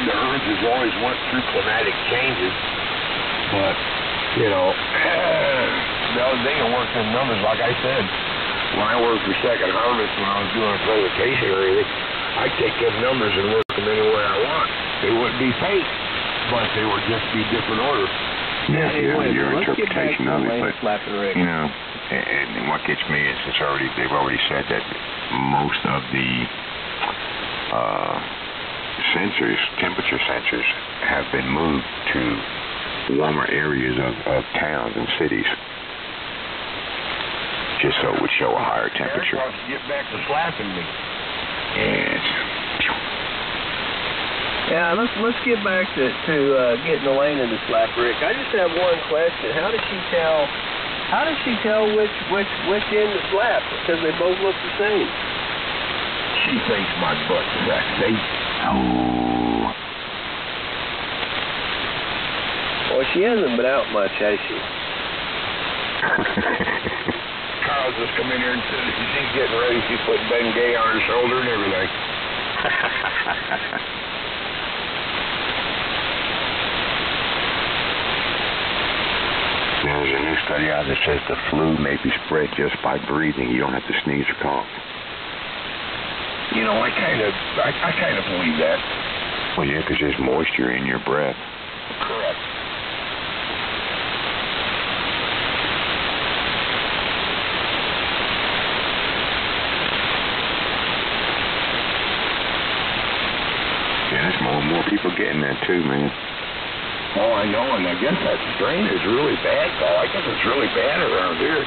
the Earth has always went through climatic changes, but, you know, they can work in numbers. Like I said, when I worked for Second Harvest, when I was doing a presentation or anything, I'd take them numbers and work them any way I want. They wouldn't be fake, but they would just be different order. Yeah, your interpretation of it, but, you know, and what gets me is they've already said that most of the temperature sensors have been moved to warmer areas of towns and cities. just so it would show a higher temperature. Eric wants to get back to slapping me. Yes. Yeah, let's get back to getting Elaine into slap Rick. I just have one question. How does she tell which end to slap? Because they both look the same. She thinks my butt's sexy. Oh. Well, she hasn't been out much, has she? Carl just come in here and said she's getting ready. She's putting Ben Gay on her shoulder and everything. There's a new study out that says the flu may be spread just by breathing. You don't have to sneeze or cough. You know, I kind of believe that. Well, yeah, because there's moisture in your breath. Correct. Yeah, there's more and more people getting that too, man. Oh, I know, and I guess that strain is really bad, Paul. I guess it's really bad around here.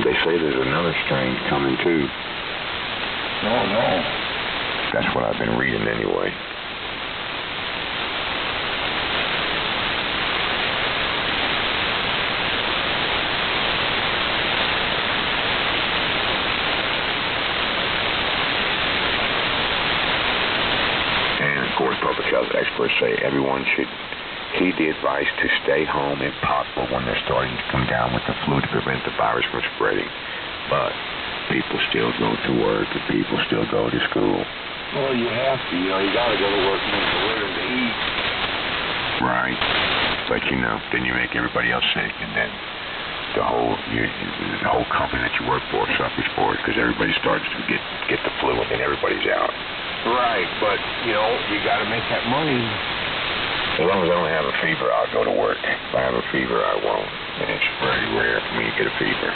They say there's another strain coming too. Oh, no. That's what I've been reading anyway. And of course, public health experts say everyone should heed the advice to stay home if possible when they're starting to come down with the flu to prevent the virus from spreading. But people still go to work and people still go to school. Well, you have to. You know, you got to go to work and make a living to eat. Right. But, you know, then you make everybody else sick, and then the whole company that you work for suffers for it because everybody starts to get the flu, and then everybody's out. Right, but, you know, you got to make that money. As long as I don't have a fever, I'll go to work. If I have a fever, I won't. And it's very rare for me to get a fever.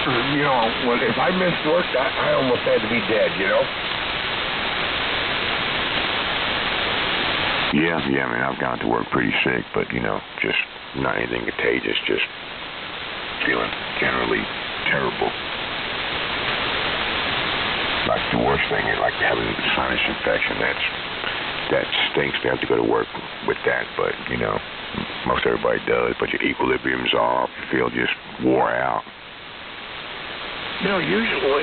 You know, if I missed work, I almost had to be dead, you know? Yeah, I mean, I've gone to work pretty sick, but, you know, just not anything contagious, just feeling generally terrible. Like the worst thing is like having a sinus infection. That stinks to have to go to work with that, but, you know, most everybody does, but your equilibrium's off, you feel just wore out. You know, usually, Elena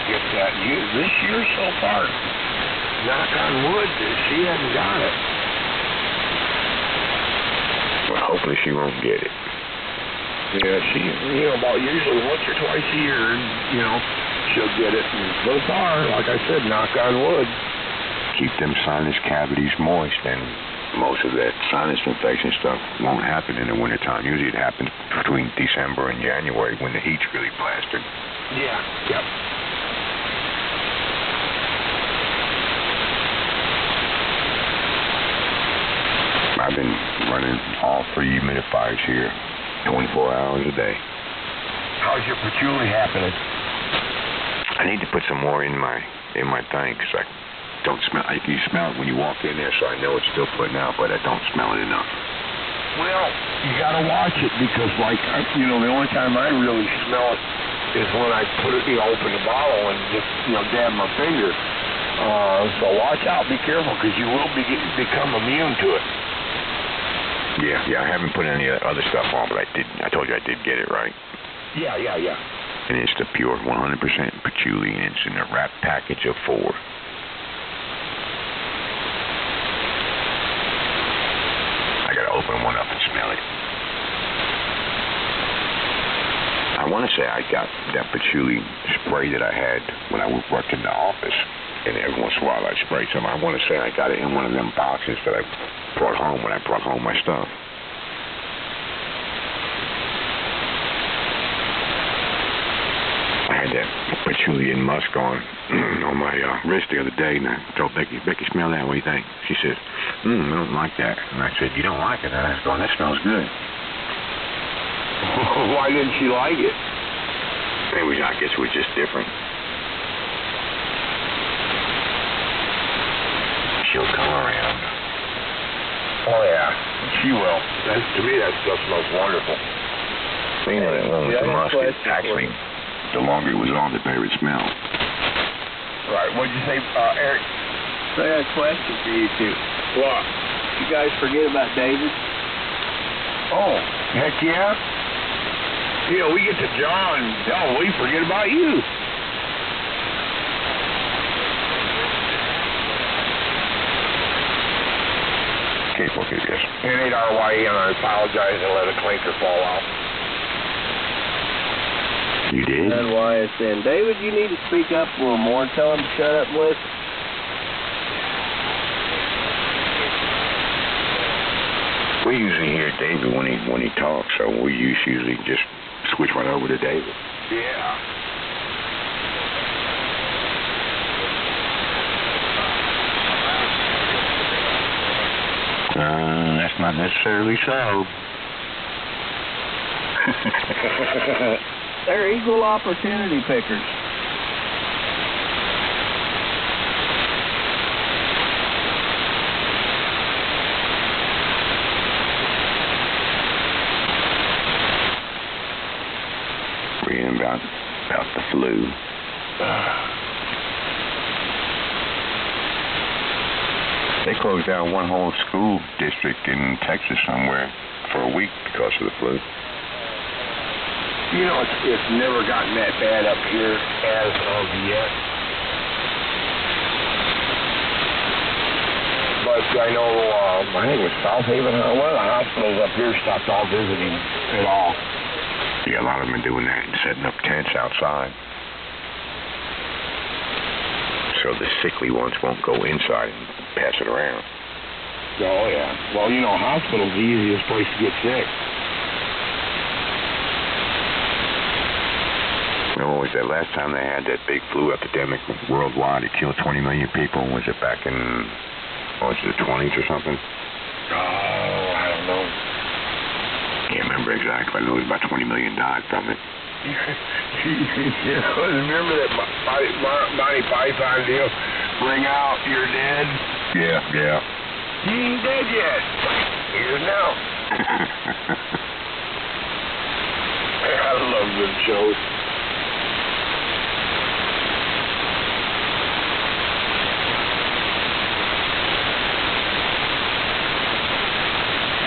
gets that this year so far. Knock on wood, she hasn't got it. Well, hopefully she won't get it. Yeah, she, you know, about usually once or twice a year, you know, she'll get it. And so far, like I said, knock on wood. Keep them sinus cavities moist, and most of that sinus infection stuff won't happen in the wintertime. Usually it happens between December and January when the heat's really blasted. Yeah, yep. I've been running all 3 humidifiers here 24 hours a day. How's your patchouli happening? I need to put some more in my thing because I don't smell. You smell it when you walk in there, so I know it's still putting out, but I don't smell it enough. Well, you gotta watch it because, like, you know, the only time I really smell it is when I put it, you know, open the bottle and just, you know, dab my finger. So watch out, be careful, because you will become immune to it. Yeah, I haven't put any other stuff on, but I told you I did get it, right? Yeah. And it's the pure 100% patchouli, and it's in a wrap package of 4. I gotta open one up and smell it. I want to say I got that patchouli spray that I had when I worked in the office, and every once in a while I spray some. I want to say I got it in one of them boxes that I brought home when I brought home my stuff. I had that patchouli and musk on my wrist the other day, and I told Becky, smell that, what do you think? She said, I don't like that. And I said, you don't like it? And I was going, that smells good. Why didn't she like it? Maybe, I guess it was just different. She'll come around. Oh, yeah. She will. To me, that stuff smells wonderful. You know, that one with the musket, actually, the longer it was on, the better it smelled. Right. What'd you say, Eric? So I got a question for you two. What? You guys forget about David? Oh, heck yeah. You know, we get to John, we forget about you. Cape okay, yes. N8RYE, and I apologize and let a clinker fall off. You did? That's why it's in. David, you need to speak up a little more and tell him to shut up and listen. We usually hear David when he talks, so we usually just switch right over to David. Yeah. That's not necessarily so. They're equal opportunity pickers. Reading about the flu. They closed down one whole school district in Texas somewhere for a week because of the flu. You know, it's never gotten that bad up here as of yet. But I know, I think it was South Haven, one of the hospitals up here stopped all visiting at all. Yeah, a lot of them are doing that and setting up tents outside. So the sickly ones won't go inside and pass it around. Oh, yeah. Well, you know, hospital's the easiest place to get sick. What was that last time they had that big flu epidemic worldwide? It killed 20 million people. Was it back in, was it the 20s or something? Oh, I don't know. Can't remember exactly. I know it was about 20 million died from it. You know, remember that Monty Python deal? Bring out your dead? Yeah. He ain't dead yet. He is now. I love them shows.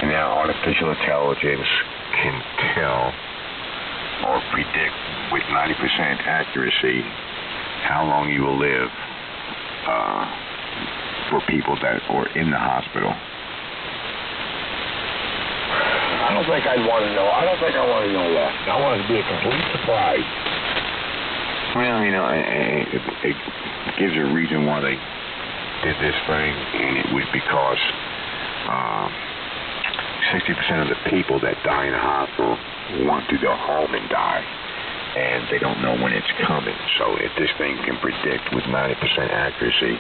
And now artificial intelligence can tell or predict with 90% accuracy how long you will live for people that are in the hospital. I don't think I'd want to know. I don't think I want to know that. I want it to be a complete surprise. Well, you know, it gives a reason why they did this thing, and it was because 60% of the people that die in the hospital want to go home and die, and they don't know when it's coming. So if this thing can predict with 90% accuracy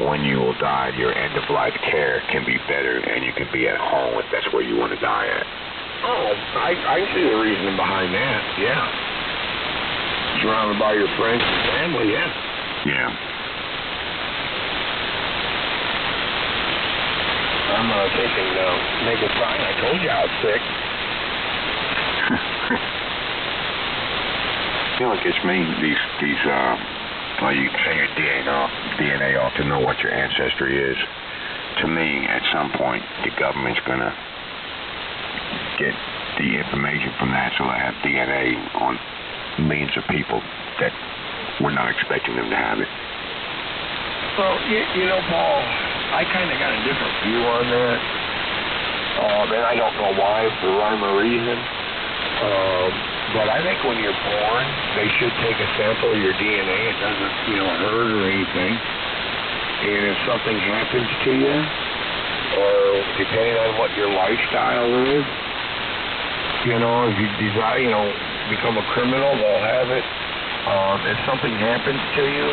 when you will die, your end-of-life care can be better, and you can be at home if that's where you want to die at. Oh, I see the reasoning behind that, yeah. Surrounded by your friends and family, yeah. Yeah. I'm thinking, make it fine. I told you I was sick. You know, it gets me, these well, you can say your DNA ought to know what your ancestry is. To me, at some point, the government's going to get the information from that, so they have DNA on millions of people that we're not expecting them to have it. Well, you know, Paul, I kind of got a different view on that. And I don't know why, for rhyme or reason. But I think when you're born, they should take a sample of your DNA. It doesn't, hurt or anything. And if something happens to you, or depending on what your lifestyle is, if you desire, become a criminal, they'll have it. If something happens to you,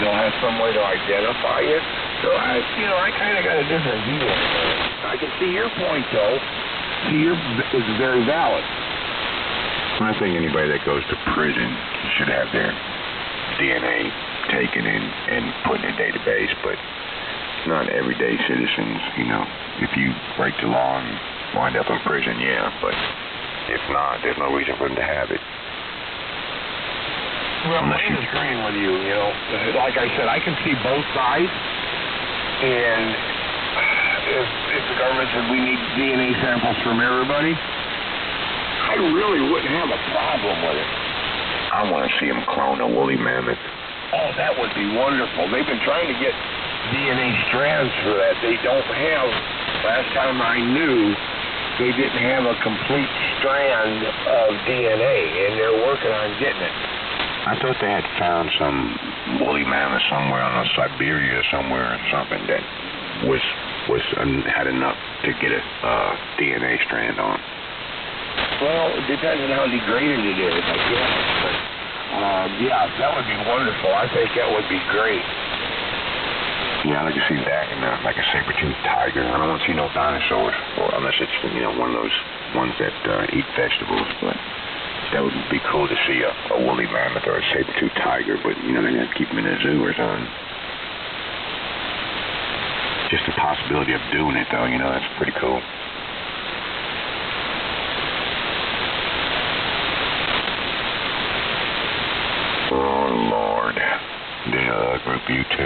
they'll have some way to identify it. So I kind of got a different view on that. I can see your point, though. It's very valid. I think anybody that goes to prison should have their DNA taken and put in a database, but not everyday citizens, you know. If you break the law and wind up in prison, yeah, but if not, there's no reason for them to have it. Well, Wayne is agreeing with you, you know. Like I said, I can see both sides, and if the government said we need DNA samples from everybody, I really wouldn't have a problem with it. I want to see them clone a woolly mammoth. Oh, that would be wonderful. They've been trying to get DNA strands for that. They don't have, last time I knew, they didn't have a complete strand of DNA, and they're working on getting it. I thought they had found some woolly mammoth somewhere on Siberia somewhere or something that had enough to get a DNA strand on. Well, it depends on how degraded it is, I guess. But, yeah, that would be wonderful. I think that would be great. Yeah, I'd like to see that in like a saber-toothed tiger. I don't want to see no dinosaurs, unless it's, you know, one of those ones that eat vegetables. But that would be cool to see a woolly mammoth or a saber-toothed tiger. But, you know, they're going to keep them in a zoo or something. Just the possibility of doing it, though, you know, that's pretty cool. Oh, Lord. The group U2.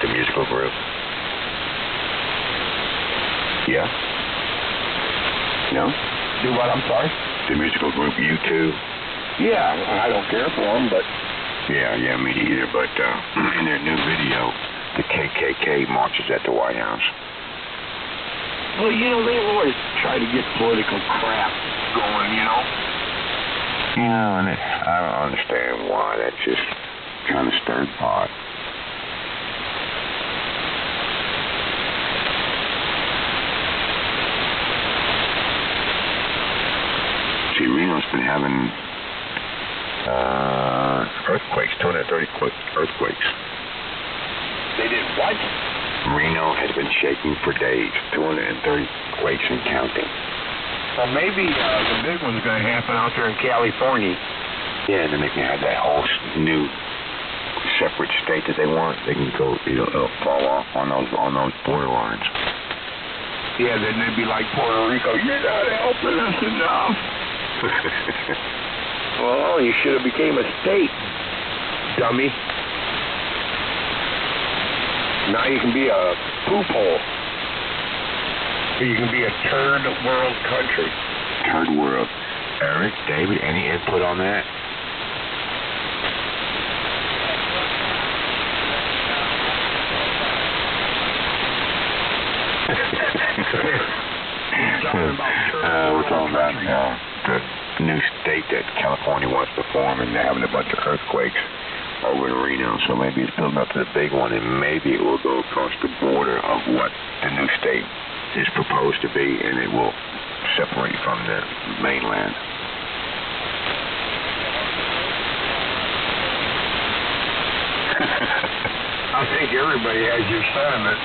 The musical group. Yeah? No? Do what, I'm sorry? The musical group U2. Yeah, I don't care for them, but... Yeah, me neither, but in their new video, the KKK marches at the White House. Well, you know, they always try to get political crap going, you know? You know, and I don't understand why. That's just kind of stirred pot. See, Reno's been having earthquakes, 230 earthquakes. They did what? Reno has been shaking for days, 230 quakes and counting. Well, maybe the big one's going to happen out there in California. Yeah, and then they can have that whole new separate state that they want. They can go, it'll fall off on those border lines. Yeah, then they'd be like Puerto Rico. You're not helping us enough. Well, you should have became a state, dummy. Now you can be a poop hole. Or you can be a third world country. Third world. Eric, David, any input on that? We're talking about the new state that California wants to form, and they're having a bunch of earthquakes over in Reno, so maybe it's building up to the big one, and maybe it will go across the border of what the new state is proposed to be, and it will separate from the mainland. I think everybody has your sentiment.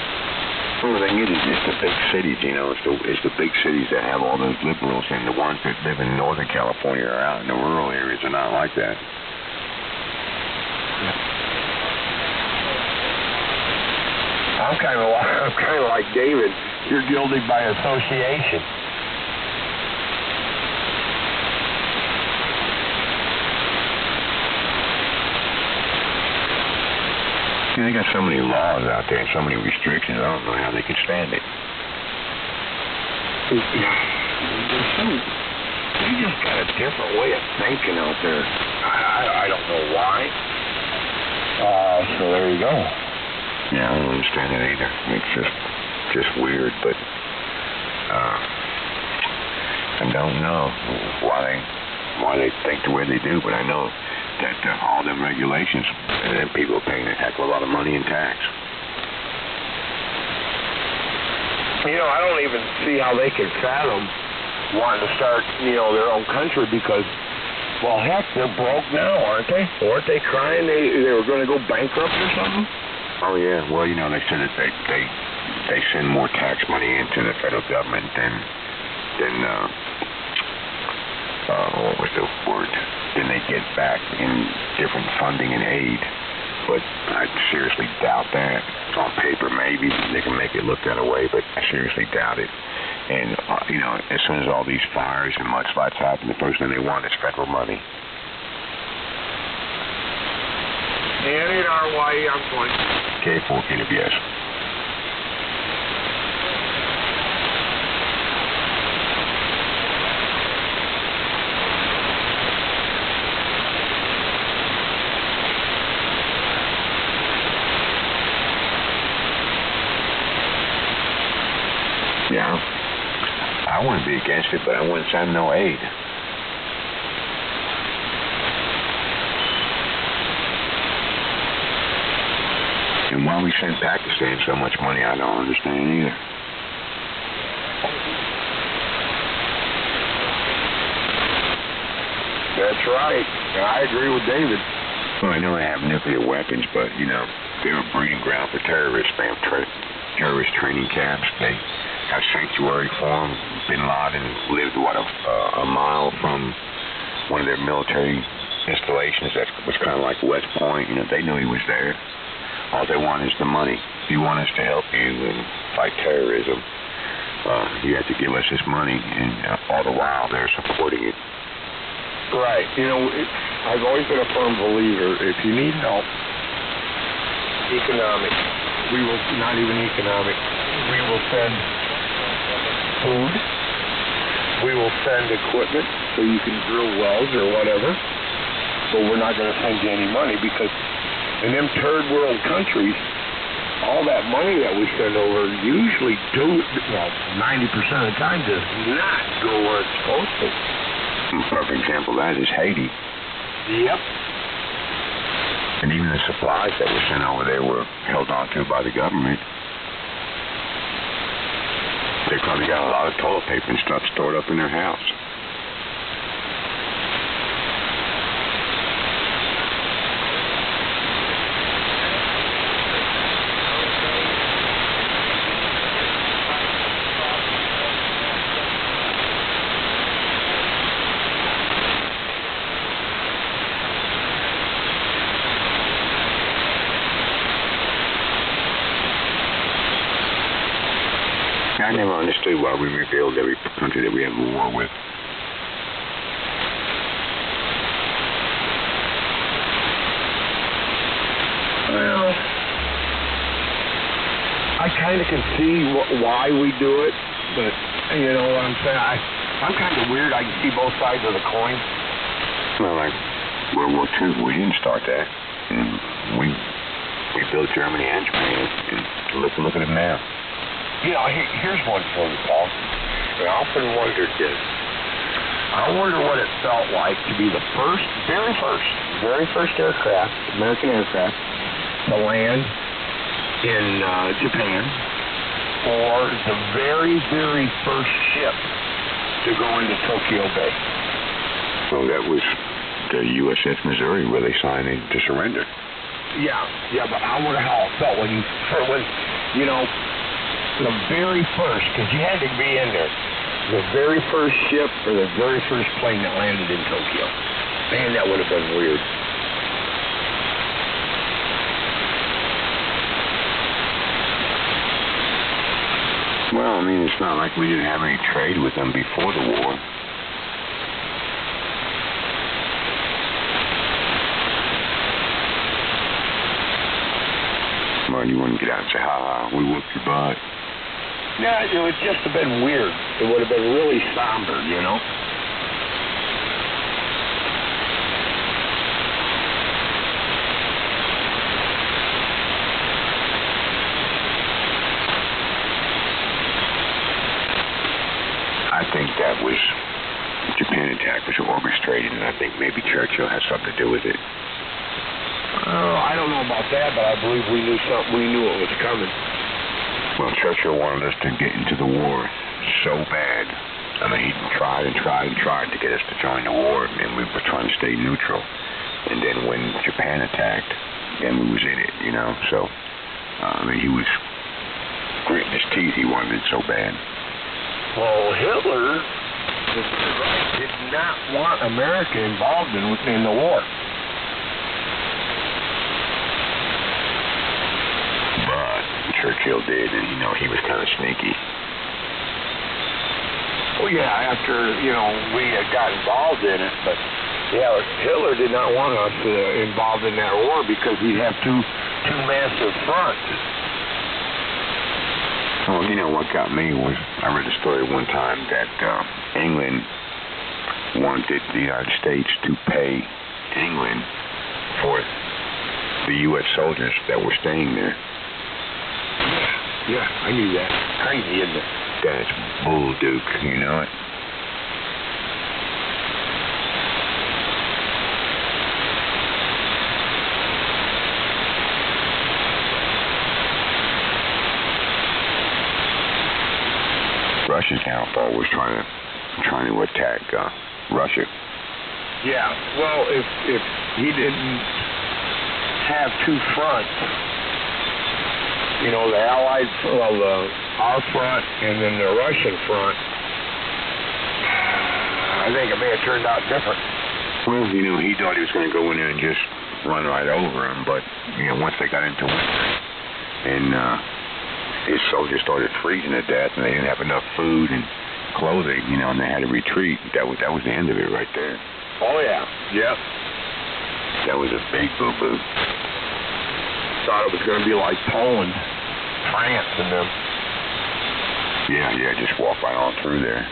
Well, the thing is, it's the big cities, you know, it's the big cities that have all those liberals, and the ones that live in Northern California or out in the rural areas are not like that. I'm kind of like David. You're guilty by association. They got so many laws out there and so many restrictions, I don't know how they can stand it. They just got a different way of thinking out there. I don't know why. So there you go. Yeah, I don't understand it either. It's just weird, but I don't know why they think the way they do, but I know that all them regulations, and people are paying a heck of a lot of money in tax. You know, I don't even see how they can fathom wanting to start, you know, their own country because, well, heck, they're broke now, aren't they? Weren't they crying they were going to go bankrupt or something? Oh, yeah. Well, you know, they said that they send more tax money into the federal government than what was the word? Than they get back in different funding and aid. but I seriously doubt that. On paper, maybe they can make it look that way, but I seriously doubt it. And, as soon as all these fires and mudslides happen, the first thing they want is federal money. NRY, I'm going. K4 KWS. Yeah, I wouldn't be against it, but I wouldn't send no aid. And why we send Pakistan so much money, I don't understand either. That's right. I agree with David. Well, I know they have nuclear weapons, but, they're a breeding ground for terrorists. They have terrorist training camps. They have sanctuary for them. Bin Laden lived, a mile from one of their military installations. That was kind of like West Point. They knew he was there. All they want is the money. If you want us to help you and fight terrorism, you have to give us this money, and all the while they're supporting it. Right. I've always been a firm believer, if you need help, economic, not even economic, we will send food, we will send equipment so you can drill wells or whatever, but we're not going to send you any money, because in them third world countries, all that money that we send over usually 90% of the time does not go where it's supposed to. A perfect example of that is Haiti. Yep. And even the supplies that were sent over there were held onto by the government. They probably got a lot of toilet paper and stuff stored up in their house. I never understood why we revealed every country that we have a war with. Well, I kind of can see why we do it, but you know what I'm saying? I'm kind of weird. I can see both sides of the coin. Well, like World War II, we didn't start that. And we built Germany and Japan, and look at it now. Here's one for you, Paul. I often wondered this. I wonder what it felt like to be the very first aircraft, American aircraft, to land in Japan, or the very, very first ship to go into Tokyo Bay. Well, that was the USS Missouri, where they signed in to surrender. Yeah, but I wonder how it felt when the very first, because you had to be in there, the very first ship or the very first plane that landed in Tokyo. Man, that would have been weird. Well, it's not like we didn't have any trade with them before the war. Well, you wouldn't get out and say, we whooped your butt. Yeah, it would just have been weird. It would have been really somber, I think that was Japan attack was orchestrated, and I think maybe Churchill had something to do with it. I don't know about that, but I believe we knew something. We knew it was coming. Well, Churchill wanted us to get into the war so bad. He tried to get us to join the war, and we were trying to stay neutral. And then when Japan attacked, then we was in it, So, he was gritting his teeth. He wanted it so bad. Well, Hitler did not want America involved in the war. Churchill did, and he was kind of sneaky. Well, yeah, after, we had got involved in it, but, yeah, Hitler did not want us involved in that war because we'd have two massive fronts. Well, what got me was I read a story one time that England wanted the United States to pay England for the U.S. soldiers that were staying there. Yeah, I knew that. Crazy, isn't it? That's bull, Duke, you know it? Russia's downfall was trying to attack Russia. Yeah, well, if he didn't have two fronts, the Allied, our front and then the Russian front, I think it may have turned out different. Well, he thought he was going to go in there and just run right over them, but, once they got into winter and his soldiers started freezing to death and they didn't have enough food and clothing, and they had to retreat, that was the end of it right there. Oh, yeah. Yep. That was a big boo-boo. Thought it was going to be like Poland, France, and them. Yeah, just walk right on through there.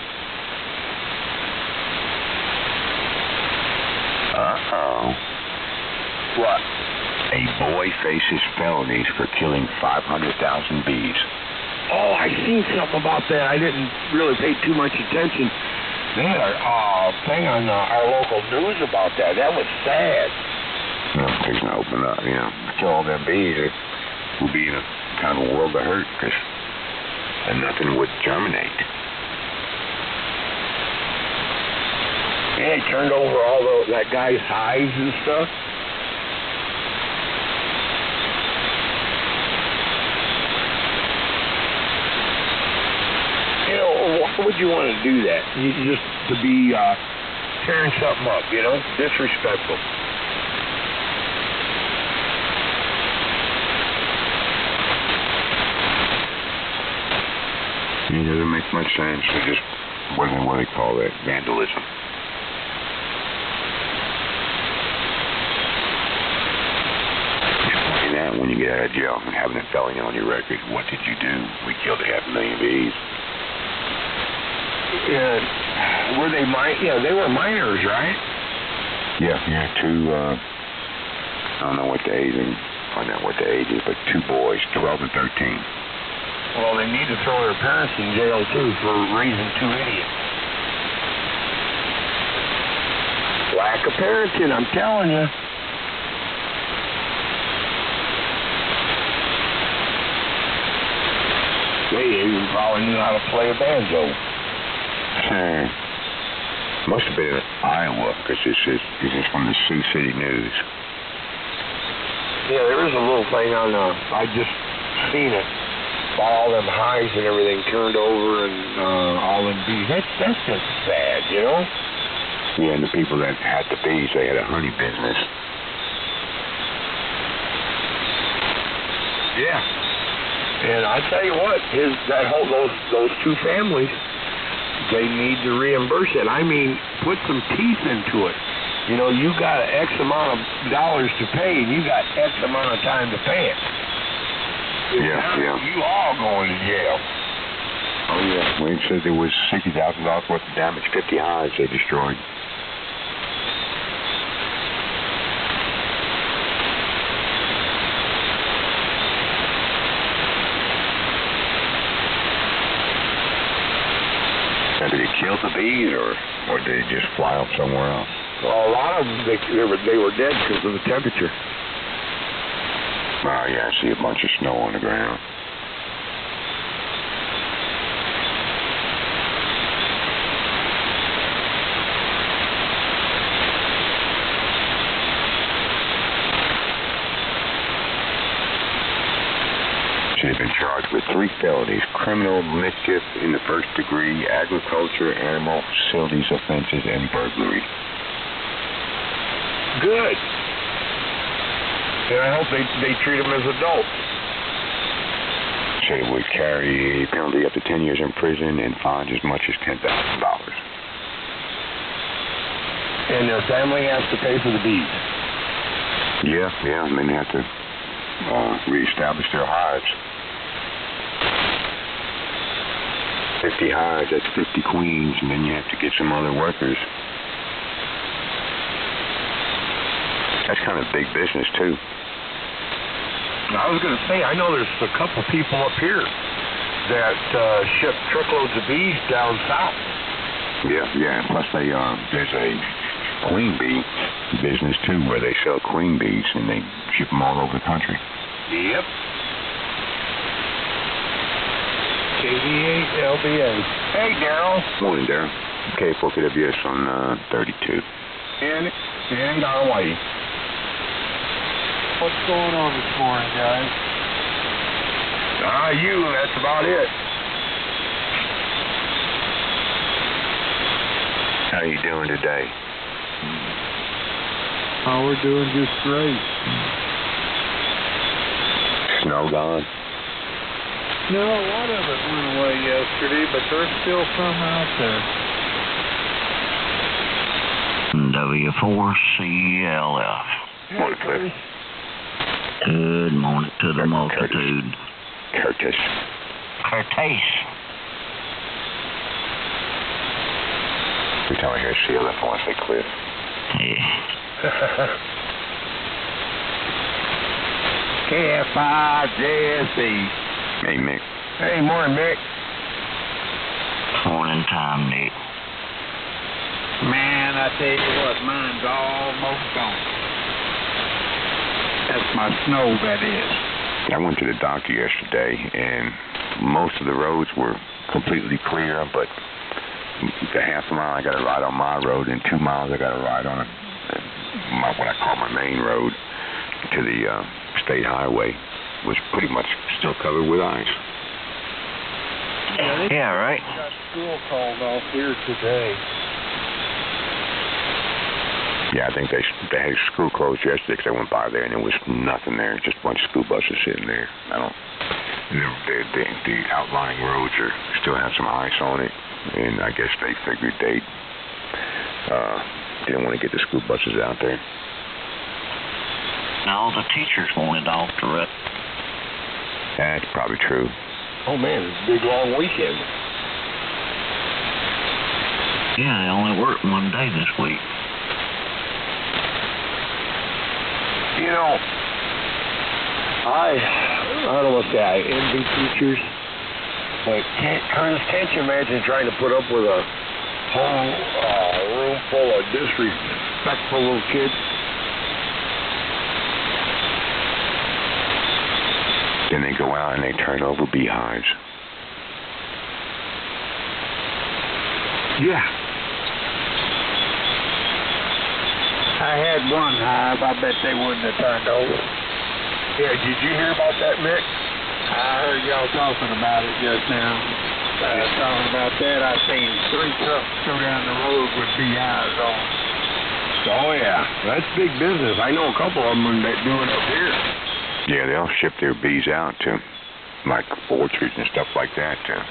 Uh-oh. What? A boy faces felonies for killing 500,000 bees. Oh, I seen something about that. I didn't really pay too much attention. They had a thing on our local news about that. That was sad. Things not open up, kill all them bees. It would be in a kind of a world of hurt because nothing would germinate. Yeah, he turned over all that guy's hives and stuff. Why would you want to do that? Just to be tearing something up, disrespectful. It doesn't make much sense. It just wasn't what they call that, vandalism. And that when you get out of jail and having a felony on your record, what did you do? We killed 500,000 bees. Yeah, were they they were minors, right? Yeah, two, I don't know what the age is, find out what the age is, but two boys, 12 and 13. Well, they need to throw their parents in jail, too, for raising two idiots. Lack of parenting, I'm telling you. They even probably knew how to play a banjo. Must have been in Iowa, because this is from the Sioux City News. Yeah, there is a little thing on I just seen it. All them hives and everything turned over and all them bees. That's just sad, Yeah, and the people that had the bees, they had a honey business. Yeah. And I tell you what, those two families, they need to reimburse it. I mean, put some teeth into it. You got X amount of dollars to pay, and you got X amount of time to pay it. Yeah. You all going to jail. Oh, yeah. Well, it says there was $60,000 worth of damage, 50 hives they destroyed. Now, did it kill the bees, or did it just fly off somewhere else? Well, a lot of them, they were dead because of the temperature. Oh, yeah, I see a bunch of snow on the ground. She had been charged with 3 felonies: criminal mischief in the first degree, agriculture, animal facilities offenses, and burglary. Good. And I hope they treat them as adults. said it would carry a penalty up to 10 years in prison and fines as much as $10,000. And their family has to pay for the bees. Yeah, and then they have to reestablish their hives. 50 hives, that's 50 queens, and then you have to get some other workers. That's kind of big business, too. I was going to say, I know there's a couple people up here that ship truckloads of bees down south. Yeah. Plus, there's a queen bee business too, where they sell queen bees and they ship them all over the country. Yep. KV8LBA. Hey, Daryl. Morning, Daryl. K4KWS on 32. And Hawaii. What's going on this morning, guys? That's about it. How you doing today? Oh, we're doing just great. Snow gone? No, a lot of it went away yesterday, but there's still some out there. W4CLF. Morning, Cliff. Good morning to the multitude. Curtis. Every time I hear CLF, I want to say Cliff. KF5JSE. Hey, Mick. Hey, morning, Mick. Morning time, Nick. Man, I tell you what, mine's almost gone. That's my snow, that is. I went to the doctor yesterday, and most of the roads were completely clear, but the half a mile I got to ride on my road, and 2 miles I got to ride on what I call my main road to the state highway was pretty much still covered with ice. Yeah, right. Got school called off here today. Yeah, I think they had school closed yesterday because I went by there and there was nothing there, just a bunch of school buses sitting there. The outlying roads still have some ice on it, and I guess they figured they didn't want to get the school buses out there. No, the teachers wanted off to it. That's probably true. Oh, man, it's a big, long weekend. Yeah, they only worked one day this week. You know, I don't want to say I envy teachers, but can't you imagine trying to put up with a whole room full of disrespectful little kids? Then they go out and they turn over beehives. Yeah. I had one hive. I bet they wouldn't have turned over. Yeah, did you hear about that, Mick? I heard y'all talking about it just now. Talking about that, I seen 3 trucks go down the road with beehives on. Oh, yeah. That's big business. I know a couple of them that do it up here. Yeah, they'll ship their bees out to, like, orchards and stuff like that to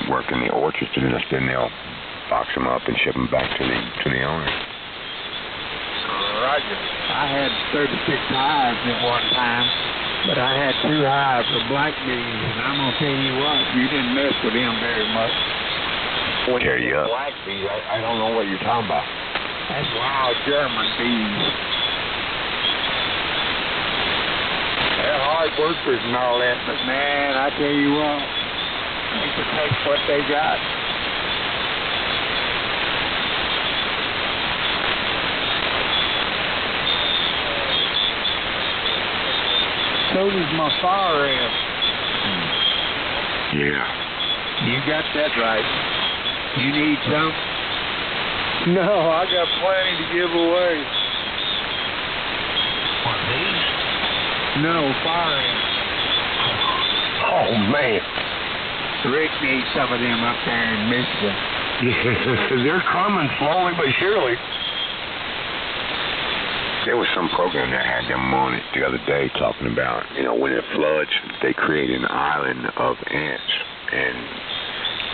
work in the orchards, and then they'll box them up and ship them back to the owner. Roger. I had 36 hives at one time, but I had 2 hives of black bees, and I'm going to tell you what, you didn't mess with them very much. Tear you up. Black bees, I don't know what you're talking about. That's wild German bees. They're hard workers and all that, but man, I tell you what, they can take what they got. So does my fire ant. Yeah. You got that right. You need some? No, I got plenty to give away. What, these? No, fire ants. Oh, man. Rick needs some of them up there in Michigan. They're coming slowly but surely. There was some program that had them on it the other day talking about, when it floods, they create an island of ants, and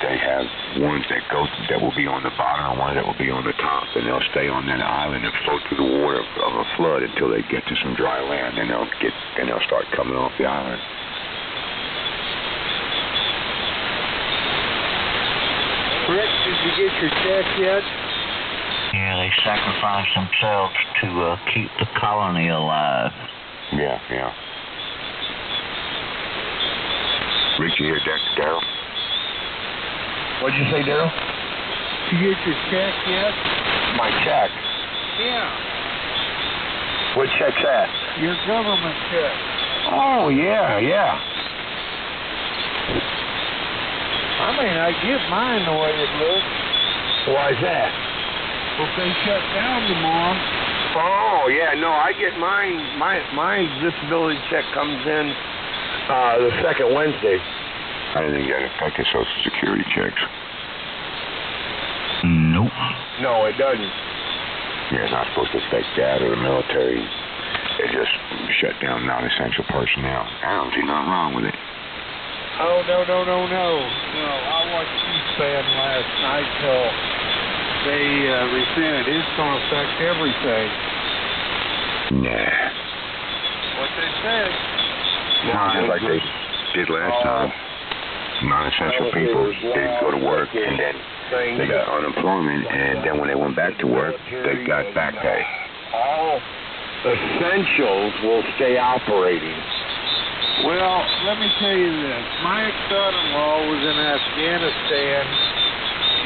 they have ones that will be on the bottom and ones that will be on the top, and they'll stay on that island and float through the water of a flood until they get to some dry land, and they'll start coming off the island. Rick, did you get your check yet? Yeah, they sacrificed themselves to keep the colony alive. Yeah. Rick, you hear that, Daryl? What'd you say, Daryl? Did you get your check yet? My check? Yeah. What check's that? Your government check. Oh, yeah. I mean, I get mine the way it looks. Why's that? If they shut down tomorrow. Oh, yeah, no, I get mine. My disability check comes in the second Wednesday. I didn't think that affected Social Security checks. Nope. No, it doesn't. Yeah, it's not supposed to affect that or the military. They just shut down non-essential personnel. I don't see nothing wrong with it. Oh, no. No, I watched C-SPAN last night till they resented. It's going to affect everything. Nah. What they said. Just like they did last time. Non-essential people didn't go to work, and then they got unemployment, and then when they went back to work, they got back pay. All essentials will stay operating. Well, let me tell you this. My son-in-law was in Afghanistan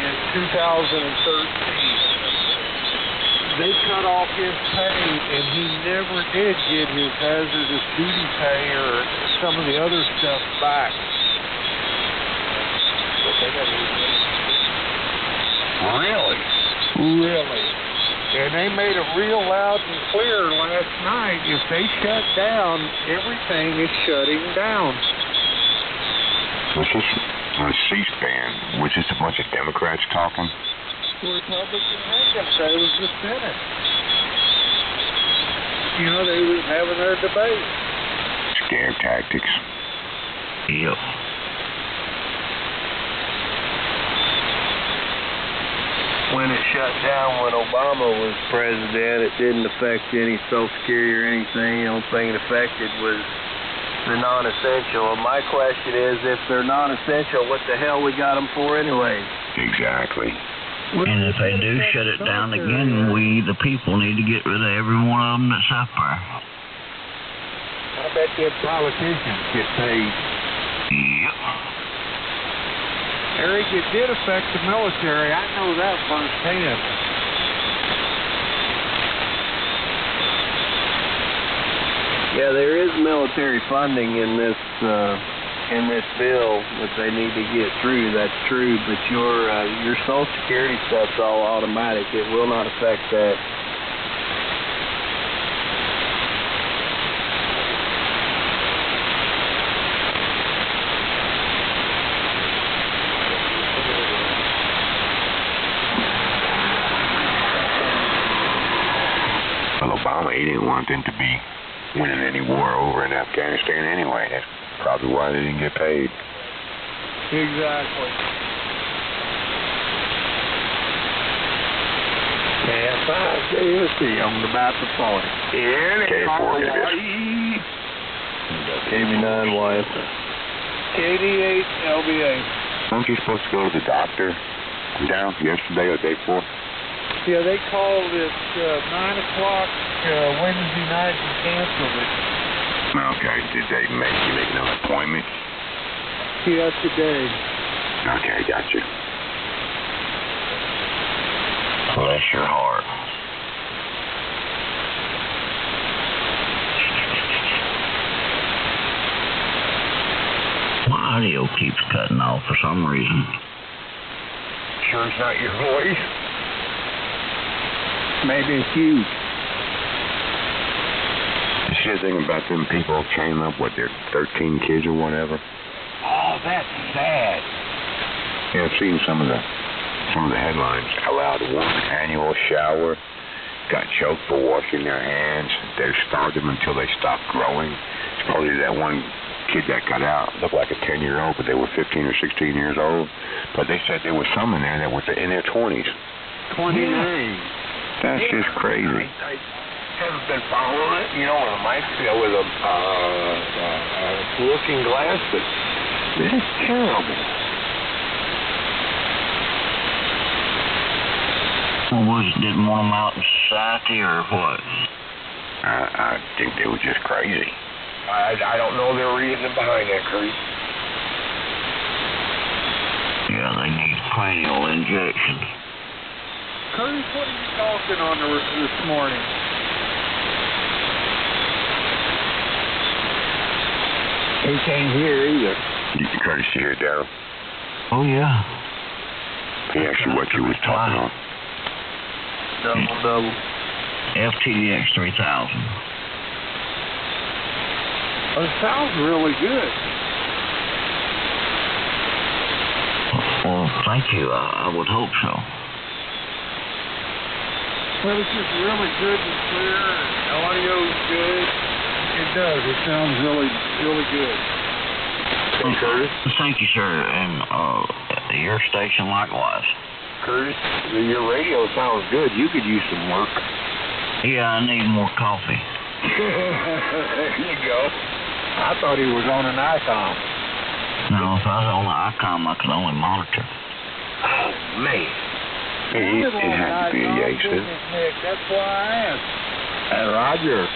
in 2013. They cut off his pay, and he never did get his hazardous duty pay or some of the other stuff back. Really. And they made it real loud and clear last night. If they shut down, everything is shutting down. Was this on C-SPAN? Was this a bunch of Democrats talking? Republican hang-ups. That was the Senate. They was having their debate. Scare tactics. Yep. When it shut down when Obama was president, it didn't affect any Social Security or anything. The only thing it affected was the non-essential. And my question is, if they're non-essential, what the hell we got them for anyway? Exactly. And if they do shut it down again, we, the people, need to get rid of every one of them that's up there. I bet them politicians get paid. Yep. Eric, it did affect the military. I know that firsthand. Yeah, there is military funding in this bill that they need to get through. That's true, but your Social Security stuff's all automatic. It will not affect that. Well, Obama, he didn't want them to be winning any war over in Afghanistan anyway. That's probably why they didn't get paid. Exactly. KFI-KSC on about the 40. KB9YF. KD8LBA. Weren't you supposed to go to the doctor down yesterday or the day before? Yeah, they called at 9 o'clock Wednesday night and canceled it. Okay, did they make you make an appointment? Yeah, today. Okay, got you. Bless your heart. My audio keeps cutting off for some reason. Sure it's not your voice? Maybe it's you. You see the thing about them people training up, what, their 13 kids or whatever? Oh, that's sad. Yeah, I've seen some of the headlines. Allowed one annual shower got choked for washing their hands. They starved them until they stopped growing. Supposedly that one kid that got out looked like a 10-year-old, but they were 15 or 16 years old. But they said there was some in there that was in their 20s. 29. That's just crazy. I haven't been following it, you know, with a microscope, with a looking glass, but this is terrible. Well, didn't want them out in society or what? I think they were just crazy. I don't know their reasoning behind that, Curtis. Yeah, they need cranial injections. Curtis, what are you talking on this morning? He can't hear either. Curtis, you hear Darryl? Oh, yeah. He asked you what you was talking on. Double. FTDX 3000. Oh, it sounds really good. Well, thank you. I would hope so. Well, it's just really good and clear, and audio's good. It does. It sounds really, really good. Curtis? Thank you, sir. And your station likewise. Curtis, your radio sounds good. You could use some work. Yeah, I need more coffee. There you go. I thought he was on an ICOM. No, if I was on the ICOM, I could only monitor. Oh, man. It had to be a Yates, Nick, that's why I asked. Hey, Roger.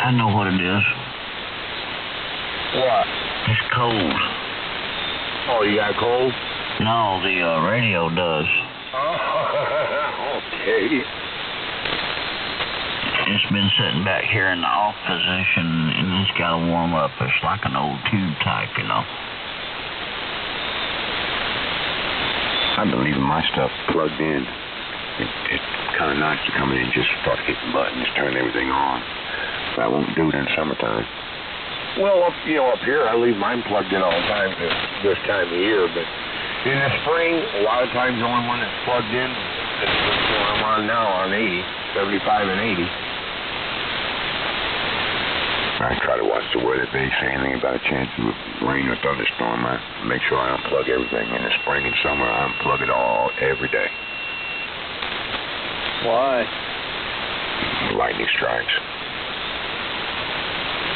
I know what it is. What? It's cold. Oh, you got cold? No, the radio does. Oh, okay. It's been sitting back here in the off position, and it's got to warm up. It's like an old tube type, you know. I've been leaving my stuff plugged in. It's kind of nice to come in and just start hitting buttons, turn everything on. But I won't do it in the summertime. Well, up here, I leave mine plugged in all the time this time of year, but in the spring, a lot of times the only one that's plugged in is the one I'm on now on 80, 75 and 80. I try to watch the weather. If they say anything about a chance of rain or thunderstorm, I make sure I unplug everything. In the spring and summer, I unplug it all every day. Why? Lightning strikes.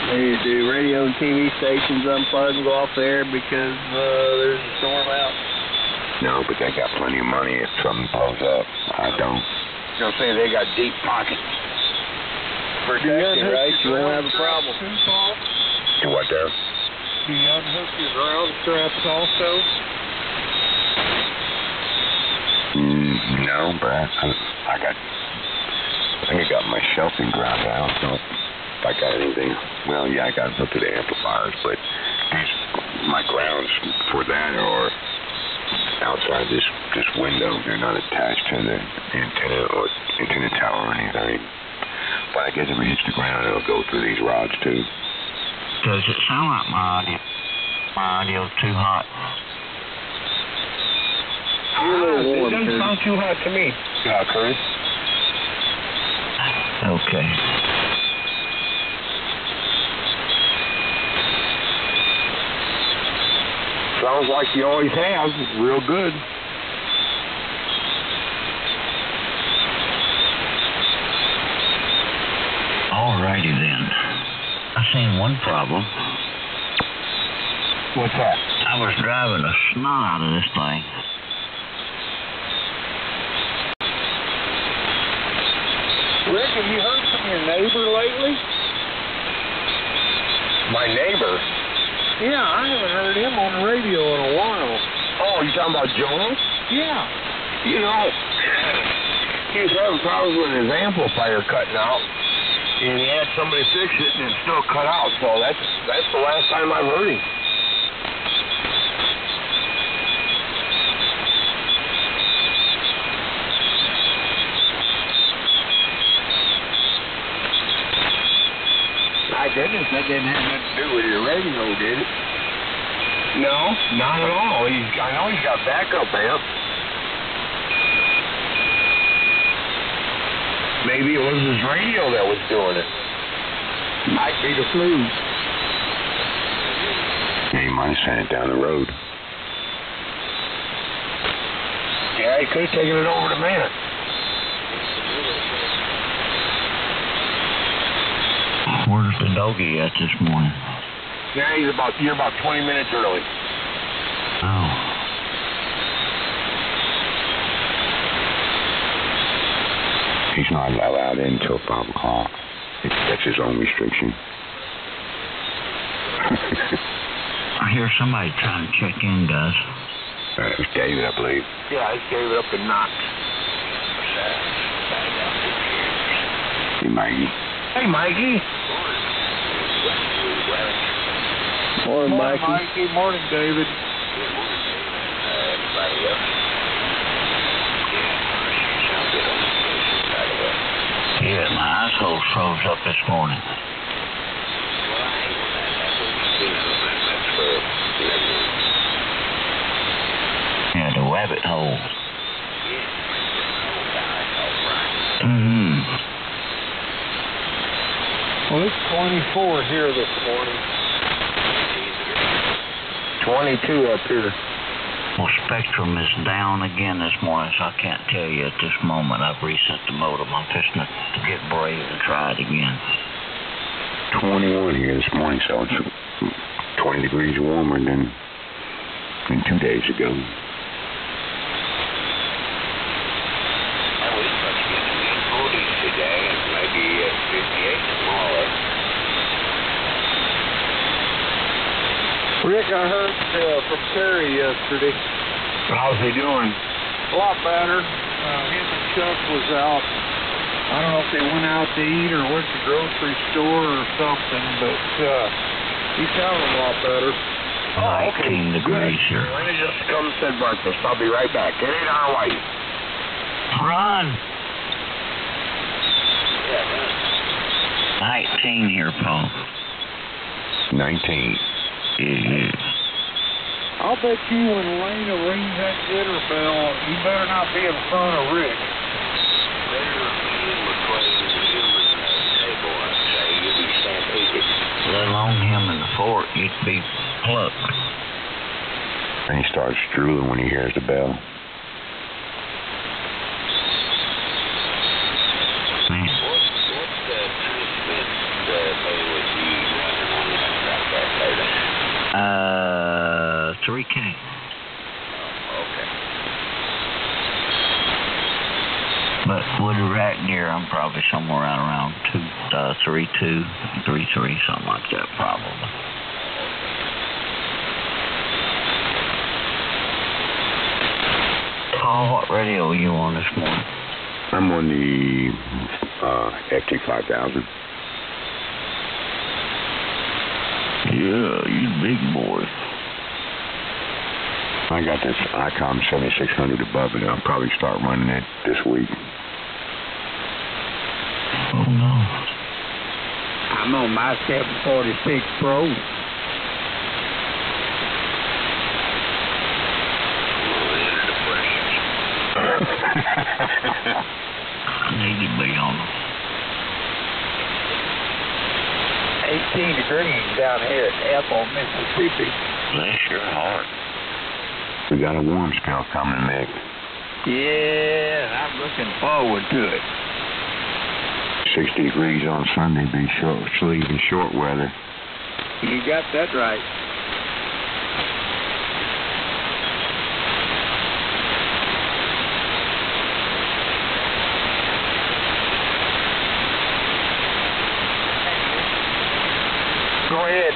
They do radio and TV stations unplug and go off there because there's a storm out. No, but they got plenty of money if something blows up. I don't. You know what I'm saying? They got deep pockets. Protected, right? You won't have a problem. Do what there? Do you unhook your ground straps also? No, but I think I got my shelving ground out. So if I got anything, well, yeah, I got hooked to the amplifiers, but my grounds for that are outside this window. They're not attached to the antenna or antenna tower or anything. But I guess if it hits the ground, it'll go through these rods too. Does it sound like my audio? My audio's too hot. It doesn't sound too hot to me. Curtis. Okay. Sounds like you always have. Real good. Alrighty then. I seen one problem. What's that? I was driving the snot out of this thing. Rick, have you heard from your neighbor lately? My neighbor? Yeah, I haven't heard him on the radio in a while. Oh, you talking about Jonas? Yeah. You know, he was having problems with his amplifier cutting out, and he had somebody fix it, and it still cut out. So that's the last time I've heard him. My goodness, that didn't have nothing to do with your radio, did it? No, not at all. I know he's got backup amp. Maybe it was his radio that was doing it. Might be the fluke. Yeah, he might have sent it down the road. Yeah, he could have taken it over to man. Where's the doggy at this morning? Yeah, you're about 20 minutes early. Oh. He's not allowed in until 5 o'clock. That's his own restriction. I hear somebody trying to check in, guys. It was David, I believe. Yeah, I gave it up to Knox. Hey, Mikey. Hey, Mikey. Morning, Morning, Mikey. Mikey. Morning, David. Yeah, my asshole froze up this morning. Yeah, the rabbit hole. Well, it's 24 here this morning. 22 up here. Well, Spectrum is down again this morning, so I can't tell you at this moment. I've reset the modem. I'm fixing to get brave and try it again. 21 here this morning, so it's 20 degrees warmer than 2 days ago. Rick, I heard from Terry yesterday. How's he doing? A lot better. Him and Chuck was out. I don't know if they went out to eat or went to the grocery store or something, but he sounded a lot better. 19 degrees here. Let me just come and set breakfast. I'll be right back. It ain't our way. Run! 19 here, Paul. 19. Yeah. I'll bet you when Elena rings that dinner bell, you better not be in front of Rick. Let alone him in the fort, you'd be plucked. And he starts drooling when he hears the bell. Man. 3K. But with a rat gear, I'm probably somewhere around 32, 33, something like that, probably. Paul, what radio are you on this morning? I'm on the FT5000. Yeah, you big boy. I got this ICOM 7600 above it. I'll probably start running it this week. Oh, no. I'm on my 746 Pro. I need to be on them. 18 degrees down here at Apple, Mississippi. Bless your heart. We got a warm spell coming, Mick. Yeah, I'm looking forward to it. 60 degrees on Sunday, be short sleeve and short weather. You got that right. Go ahead.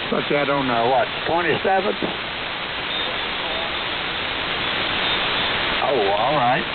Put that on our, what, 27th? Oh, all right.